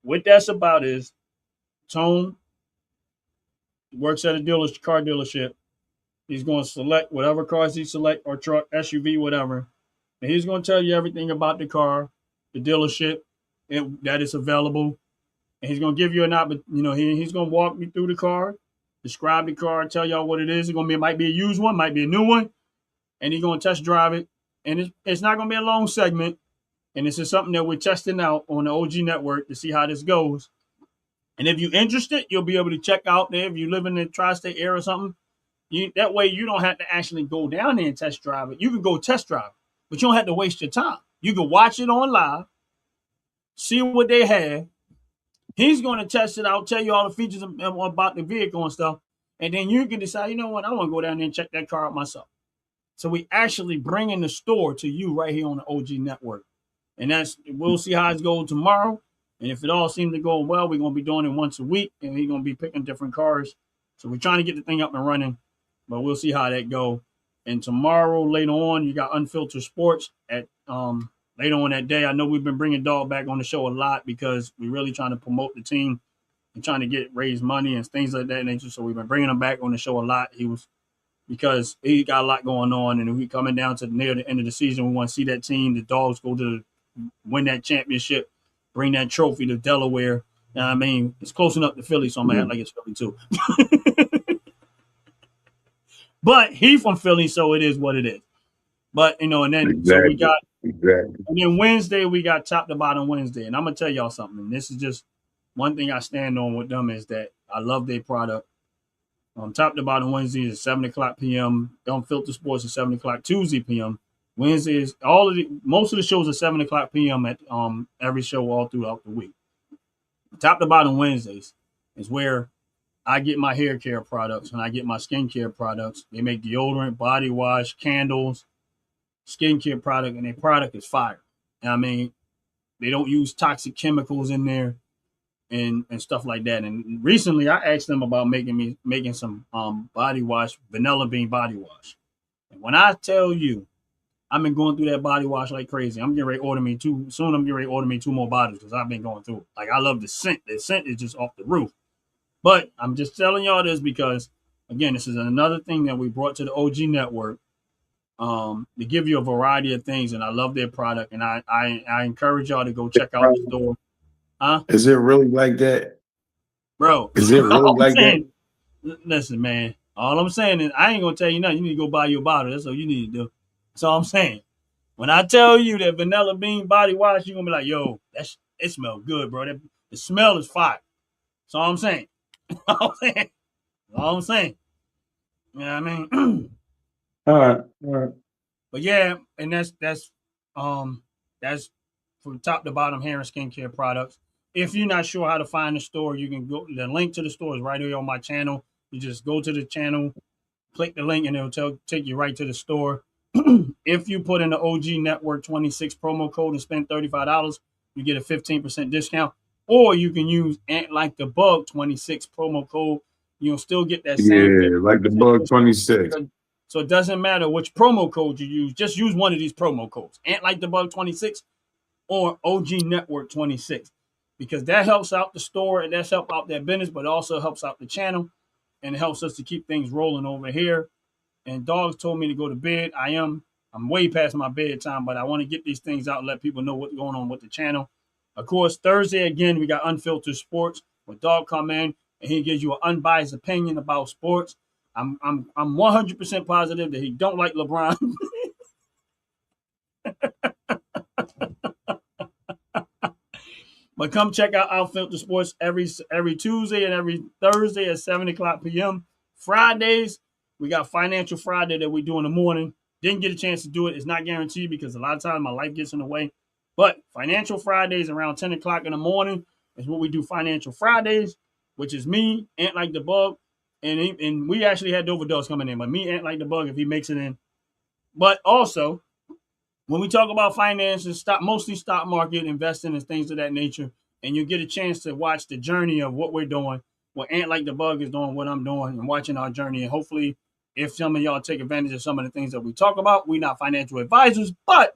What that's about is Tone works at a car dealership. He's going to select whatever cars he select, or truck, SUV, whatever, and he's going to tell you everything about the car, the dealership, that is available. And he's going to give you he's going to walk you through the car, describe the car, tell y'all what it is. It might be a used one, might be a new one, and he's going to test drive it. And it's not going to be a long segment. And this is something that we're testing out on the OG network to see how this goes. And if you're interested, you'll be able to check out there. If you live in the tri-state area or something, that way you don't have to actually go down there and test drive it. You can go test drive it, but you don't have to waste your time. You can watch it on live, see what they have. He's going to test it out, tell you all the features about the vehicle and stuff. And then you can decide, you know what, I want to go down there and check that car out myself. So we actually bringing the store to you right here on the OG network. And we'll see how it's going tomorrow. And if it all seems to go well, we're going to be doing it once a week, and we're going to be picking different cars. So we're trying to get the thing up and running, but we'll see how that go. And tomorrow, later on, you got Unfiltered Sports at later on that day. I know we've been bringing Dog back on the show a lot because we're really trying to promote the team and trying to raise money and things like that nature. So we've been bringing him back on the show a lot. Because he got a lot going on, and we coming down to near the end of the season. We want to see that team, the Dogs, win that championship, bring that trophy to Delaware. You know what I mean? It's close enough to Philly, so I'm gonna act like it's Philly too. But he from Philly, so it is what it is. But and then so we got and then Wednesday we got Top to Bottom Wednesday, and I'm gonna tell y'all something. And this is just one thing I stand on with them is that I love their product. Top to Bottom Wednesday is 7:00 p.m. Unfiltered Sports is 7:00 Tuesday p.m. Wednesday is most of the shows are 7:00 p.m. at every show all throughout the week. Top to Bottom Wednesdays is where I get my hair care products and I get my skincare products. They make deodorant, body wash, candles, skincare product, and their product is fire. And I mean, they don't use toxic chemicals in there and stuff like that. And recently I asked them about making some body wash, vanilla bean body wash. And when I tell you, I've been going through that body wash like crazy. I'm getting ready to order me two more bottles because I've been going through it. Like, I love the scent. The scent is just off the roof. But I'm just telling y'all this because, again, this is another thing that we brought to the OG network to give you a variety of things. And I love their product. And I encourage y'all to go check out the store. Huh? Is it really like that? Bro. Is it really like that? Listen, man. All I'm saying is I ain't going to tell you nothing. You need to go buy your bottle. That's all you need to do. That's all I'm saying. When I tell you that vanilla bean body wash, you're going to be like, yo, it smells good, bro. The smell is fire. That's all I'm saying. All I'm saying. You know what I mean? All right. But yeah, and that's from top to bottom hair and skincare products. If you're not sure how to find the store, you can go. The link to the store is right here on my channel. You just go to the channel, click the link, and it'll take you right to the store. If you put in the OG Network 26 promo code and spend $35, you get a 15% discount. Or you can use Ant Like the Bug 26 promo code. You'll still get that same. Like the Bug 26. So it doesn't matter which promo code you use. Just use one of these promo codes. Ant Like the Bug 26 or OG Network 26. Because that helps out the store and that's help out their business, but it also helps out the channel. And it helps us to keep things rolling over here. And Dogs told me to go to bed. I'm way past my bedtime, but I want to get these things out and let people know what's going on with the channel. Of course, Thursday, again, we got Unfiltered Sports where Dog come in and he gives you an unbiased opinion about sports. I'm 100% positive that he don't like LeBron. But come check out Unfiltered Sports every Tuesday and every Thursday at 7:00 p.m. Fridays, we got Financial Friday that we do in the morning. Didn't get a chance to do it. It's not guaranteed because a lot of times my life gets in the way. But Financial Fridays around 10 o'clock in the morning is what we do Financial Fridays, which is me, Ant Like the Bug. And we actually had Dover Dogs coming in, but me, Ant Like the Bug, if he makes it in. But also, when we talk about finances, mostly stock market, investing, and things of that nature, and you get a chance to watch the journey of what we're doing, what Ant Like the Bug is doing, what I'm doing, and watching our journey. And hopefully if some of y'all take advantage of some of the things that we talk about, we're not financial advisors, but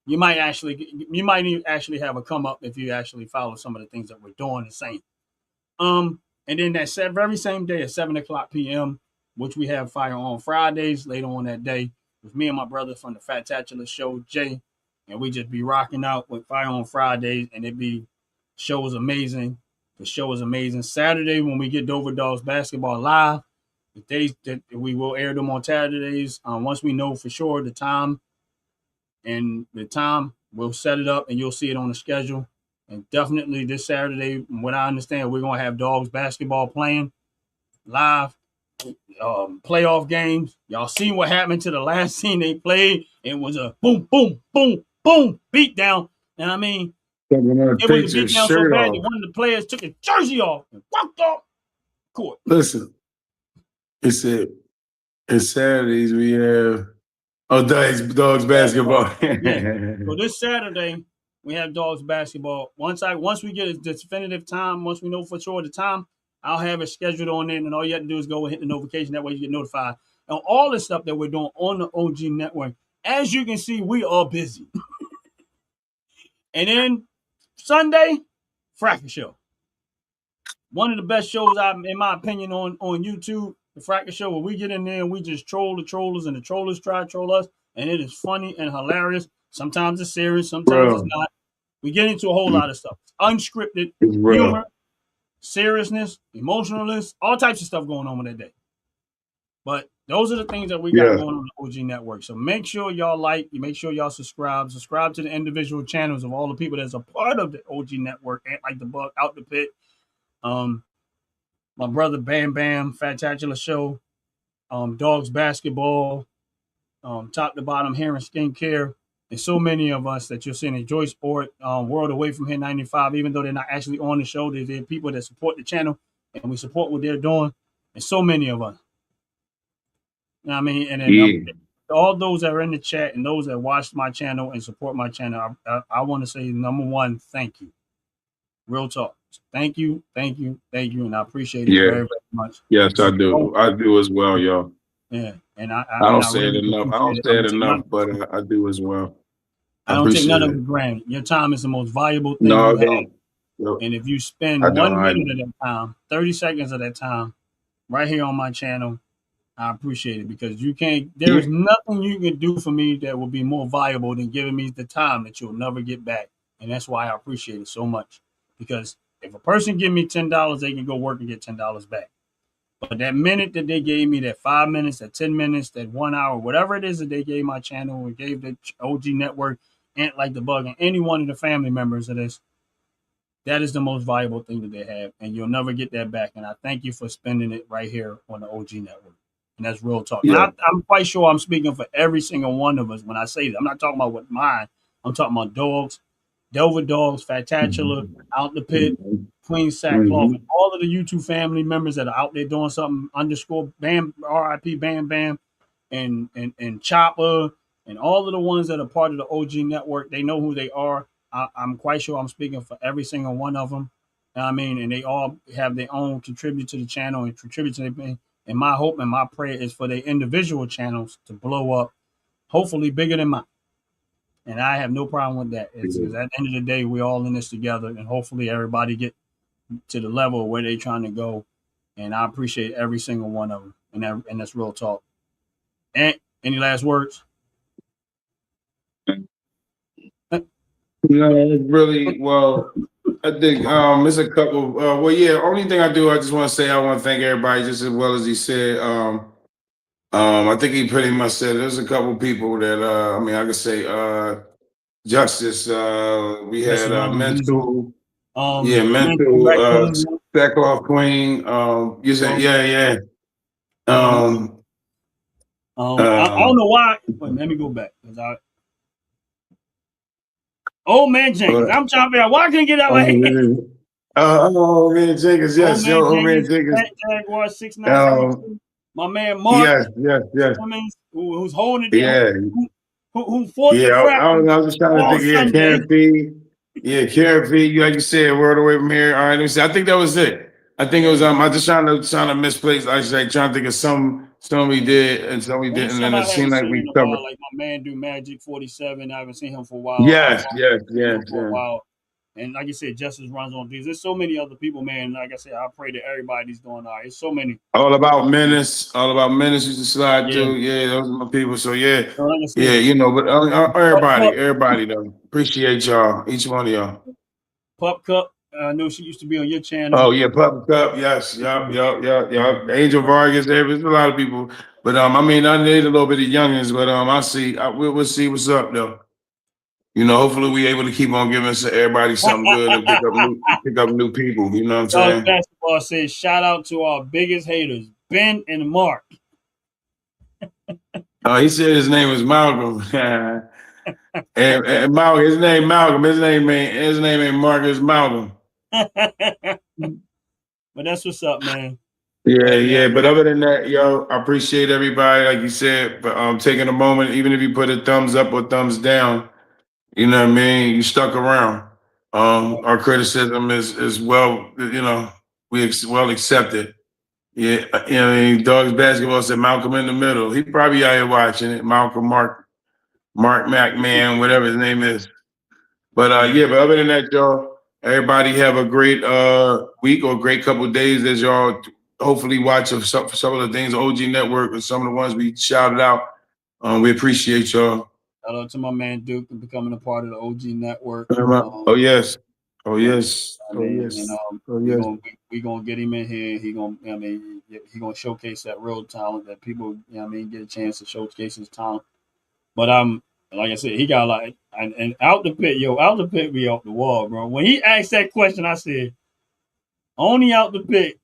you might actually have a come up if you actually follow some of the things that we're doing and saying. And then that very same day at 7:00 p.m., which we have Fire on Fridays later on that day, with me and my brother from the Fat-tacular Show, Jay, and we just be rocking out with Fire on Fridays, and show is amazing. The show is amazing. Saturday when we get Dover Dogs basketball live, the days that we will air them on Saturdays. Once we know for sure the time, we'll set it up and you'll see it on the schedule. And definitely this Saturday, what I understand, we're gonna have Dogs basketball playing live, playoff games. Y'all seen what happened to the last scene they played? It was a boom, boom, boom, boom beat down. And I mean, it was a beat down so bad that one of the players took his jersey off and walked off court. Listen, it's Saturdays we have Dogs basketball. Yeah. So this Saturday we have Dogs basketball. Once we get a definitive time, once we know for sure the time, I'll have it scheduled on it, and all you have to do is go and hit the notification. That way you get notified. And all the stuff that we're doing on the OG network. As you can see, we are busy. And then Sunday, Fracas Show. One of the best shows, in my opinion, on YouTube, the Fracas Show, where we get in there and we just troll the trollers and the trollers try to troll us. And it is funny and hilarious. Sometimes it's serious, sometimes it's not. We get into a whole lot of stuff. Unscripted, humor, seriousness, emotionalness, all types of stuff going on with that day. But those are the things that we got going on the OG network. So make sure y'all make sure y'all subscribe to the individual channels of all the people that's a part of the OG network, like the Bug, Out the Pit, my brother Bam Bam, Fat-tacular Show, Dogs Basketball, Top to Bottom Hair and Skincare. There's so many of us that you're seeing. Enjoy Sport, World Away from Here 95, even though they're not actually on the show, they're people that support the channel and we support what they're doing. There's so many of us. You know what I mean? And then all those that are in the chat and those that watch my channel and support my channel, I want to say, number one, thank you. Real talk. Thank you. And I appreciate it very, very much. Yes, I do. I do as well, y'all. Yeah. And I don't say it enough. I don't say it enough, but I do as well. I don't take none of it granted. Your time is the most valuable thing you have. Nope. And if you spend 1 minute of that time, 30 seconds of that time right here on my channel, I appreciate it, because there is nothing you can do for me that will be more valuable than giving me the time that you'll never get back. And that's why I appreciate it so much, because if a person give me $10, they can go work and get $10 back. But that minute that they gave me, that 5 minutes, that 10 minutes, that 1 hour, whatever it is that they gave my channel and gave the OG network, Ant Like the Bug, and any one of the family members of this, that is the most valuable thing that they have. And you'll never get that back. And I thank you for spending it right here on the OG network. And that's real talk. Yeah. I'm quite sure I'm speaking for every single one of us when I say that. I'm not talking about what mine. I'm talking about Dogs, Dover Dogs, Fat-tacular, Out the Pit, Queen Sackcloth, and all of the YouTube family members that are out there doing something, _Bam, RIP Bam Bam, and Chopper, and all of the ones that are part of the OG network. They know who they are. I'm quite sure I'm speaking for every single one of them. You know what I mean? And they all have their own contribute to the channel and contribute to their. And my hope and my prayer is for their individual channels to blow up, hopefully bigger than mine. And I have no problem with that. It's at the end of the day, we're all in this together, and hopefully everybody get to the level where they're trying to go. And I appreciate every single one of them. And that's real talk. And any last words? No, really. Well, I think it's a couple. Only thing I do, I just want to say I want to thank everybody, just as well as he said. I think he pretty much said there's a couple people that I could say Justice. We had Mental. Mental. Sackcloth Queen. You said I don't know why. Wait, let me go back. Old Man Jenkins. I'm trying to figure out why I couldn't get out of my head. Old Man Jenkins. Yes, Old Man Jenkins. Jaguar 6'9". My man Mark. Yes. Who's holding it down. Yeah. Who fought the crap. I was just trying to think. Karen P. Yeah, Karen P. Like you said, World Away from Here. All right, let me see. I think that was it. I think it was. I just trying to misplace. I was like trying to think of some some we did, and some we didn't, and it seemed like we covered. Like my man do Magic 47. I haven't seen him for a while. Yes. For a while. And like you said, Justice runs on things. There's so many other people, man. Like I said, I pray that everybody's doing all right. It's so many. All about Menace used to slide through. Yeah, those are my people. So yeah, you know, but everybody though. Appreciate y'all, each one of y'all. Pup Cup, I know she used to be on your channel. Oh yeah, Pup Cup, yes, yup. Angel Vargas, there's a lot of people. But I mean, I need a little bit of youngins, but we'll see what's up though. You know, hopefully we able to keep on giving everybody something good and pick up new people. You know what I'm saying? Basketball says, shout out to our biggest haters, Ben and Mark. He said his name was Malcolm. and Malcolm, his name Malcolm. His name ain't Mark. It's Malcolm. But that's what's up, man. Yeah. But other than that, yo, I appreciate everybody, like you said, but taking a moment, even if you put a thumbs up or thumbs down. You know what I mean? You stuck around. Our criticism is well, you know, well accepted. Yeah, you know, Dogs Basketball said Malcolm in the middle. He probably out here watching it. Malcolm, Mark McMahon, whatever his name is. But but other than that, y'all, everybody have a great week or a great couple of days as y'all hopefully watch some of the things on OG Network and some of the ones we shouted out. We appreciate y'all. Shout out to my man Duke for becoming a part of the OG Network. Yes. We're gonna get him in here. He gonna showcase that real talent that people, get a chance to showcase his talent. But like I said, he got like and out the pit be off the wall, bro. When he asked that question, I said, only out the pit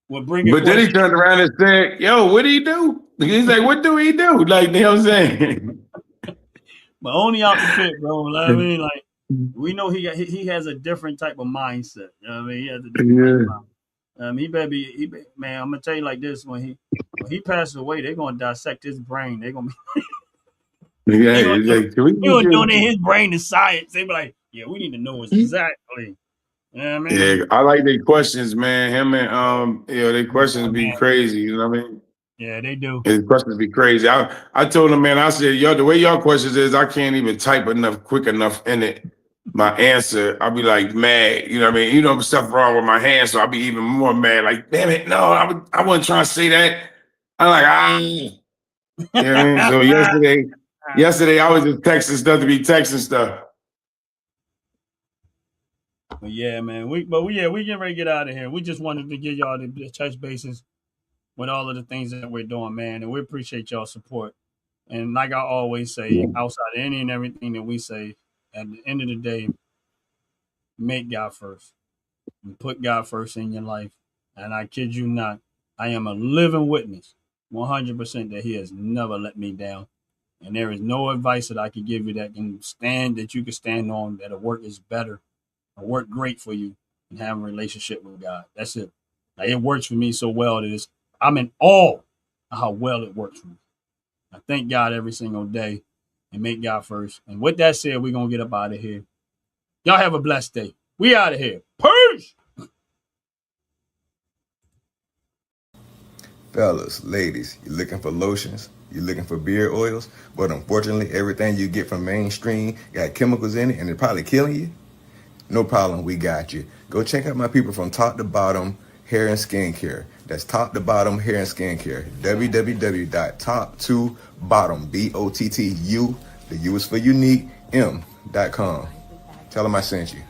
would bring it. But then he turned around and said, yo, what do he do? He's like, what do he do? Like, you know what I'm saying? But only out the pit, bro. I mean, like, we know he has a different type of mindset. You know what I mean? He has a different mindset. He better be, man, I'm gonna tell you like this: when he passes away, they're gonna dissect his brain. They're gonna be donate his brain to science. They be like, yeah, we need to know exactly. You know what I mean? Yeah, I like their questions, man. Him and their questions be crazy. You know what I mean? Yeah, they do. His questions be crazy. I told him, man, I said, yo, the way y'all questions is, I can't even type quick enough in it. My answer, I'll be like mad. You know what I mean? You know, stuff wrong with my hand, so I'll be even more mad. Like, damn it, no, I wasn't trying to say that. I'm like, You know what I mean? So yesterday I was just texting stuff to be texting stuff. But yeah, man, we getting ready to get out of here. We just wanted to give y'all the touch bases with all of the things that we're doing, man, and we appreciate y'all support. And like I always say, outside of any and everything that we say, at the end of the day, make God first. And put God first in your life. And I kid you not, I am a living witness, 100%, that He has never let me down. And there is no advice that I can give you that you can stand on, that'll work is better, or work great for you, and have a relationship with God. That's it. Like, it works for me so well that I'm in awe of how well it works for me. I thank God every single day and make God first. And with that said, we're going to get up out of here. Y'all have a blessed day. We out of here. Peace! Fellas, ladies, you looking for lotions? You looking for beard oils? But unfortunately, everything you get from mainstream got chemicals in it and it's probably killing you? No problem, we got you. Go check out my people from Top to Bottom Hair and Skincare. That's Top to Bottom Hair and Skincare. www.top2bottom, BOTTU, the U is for unique, M.com. Tell them I sent you.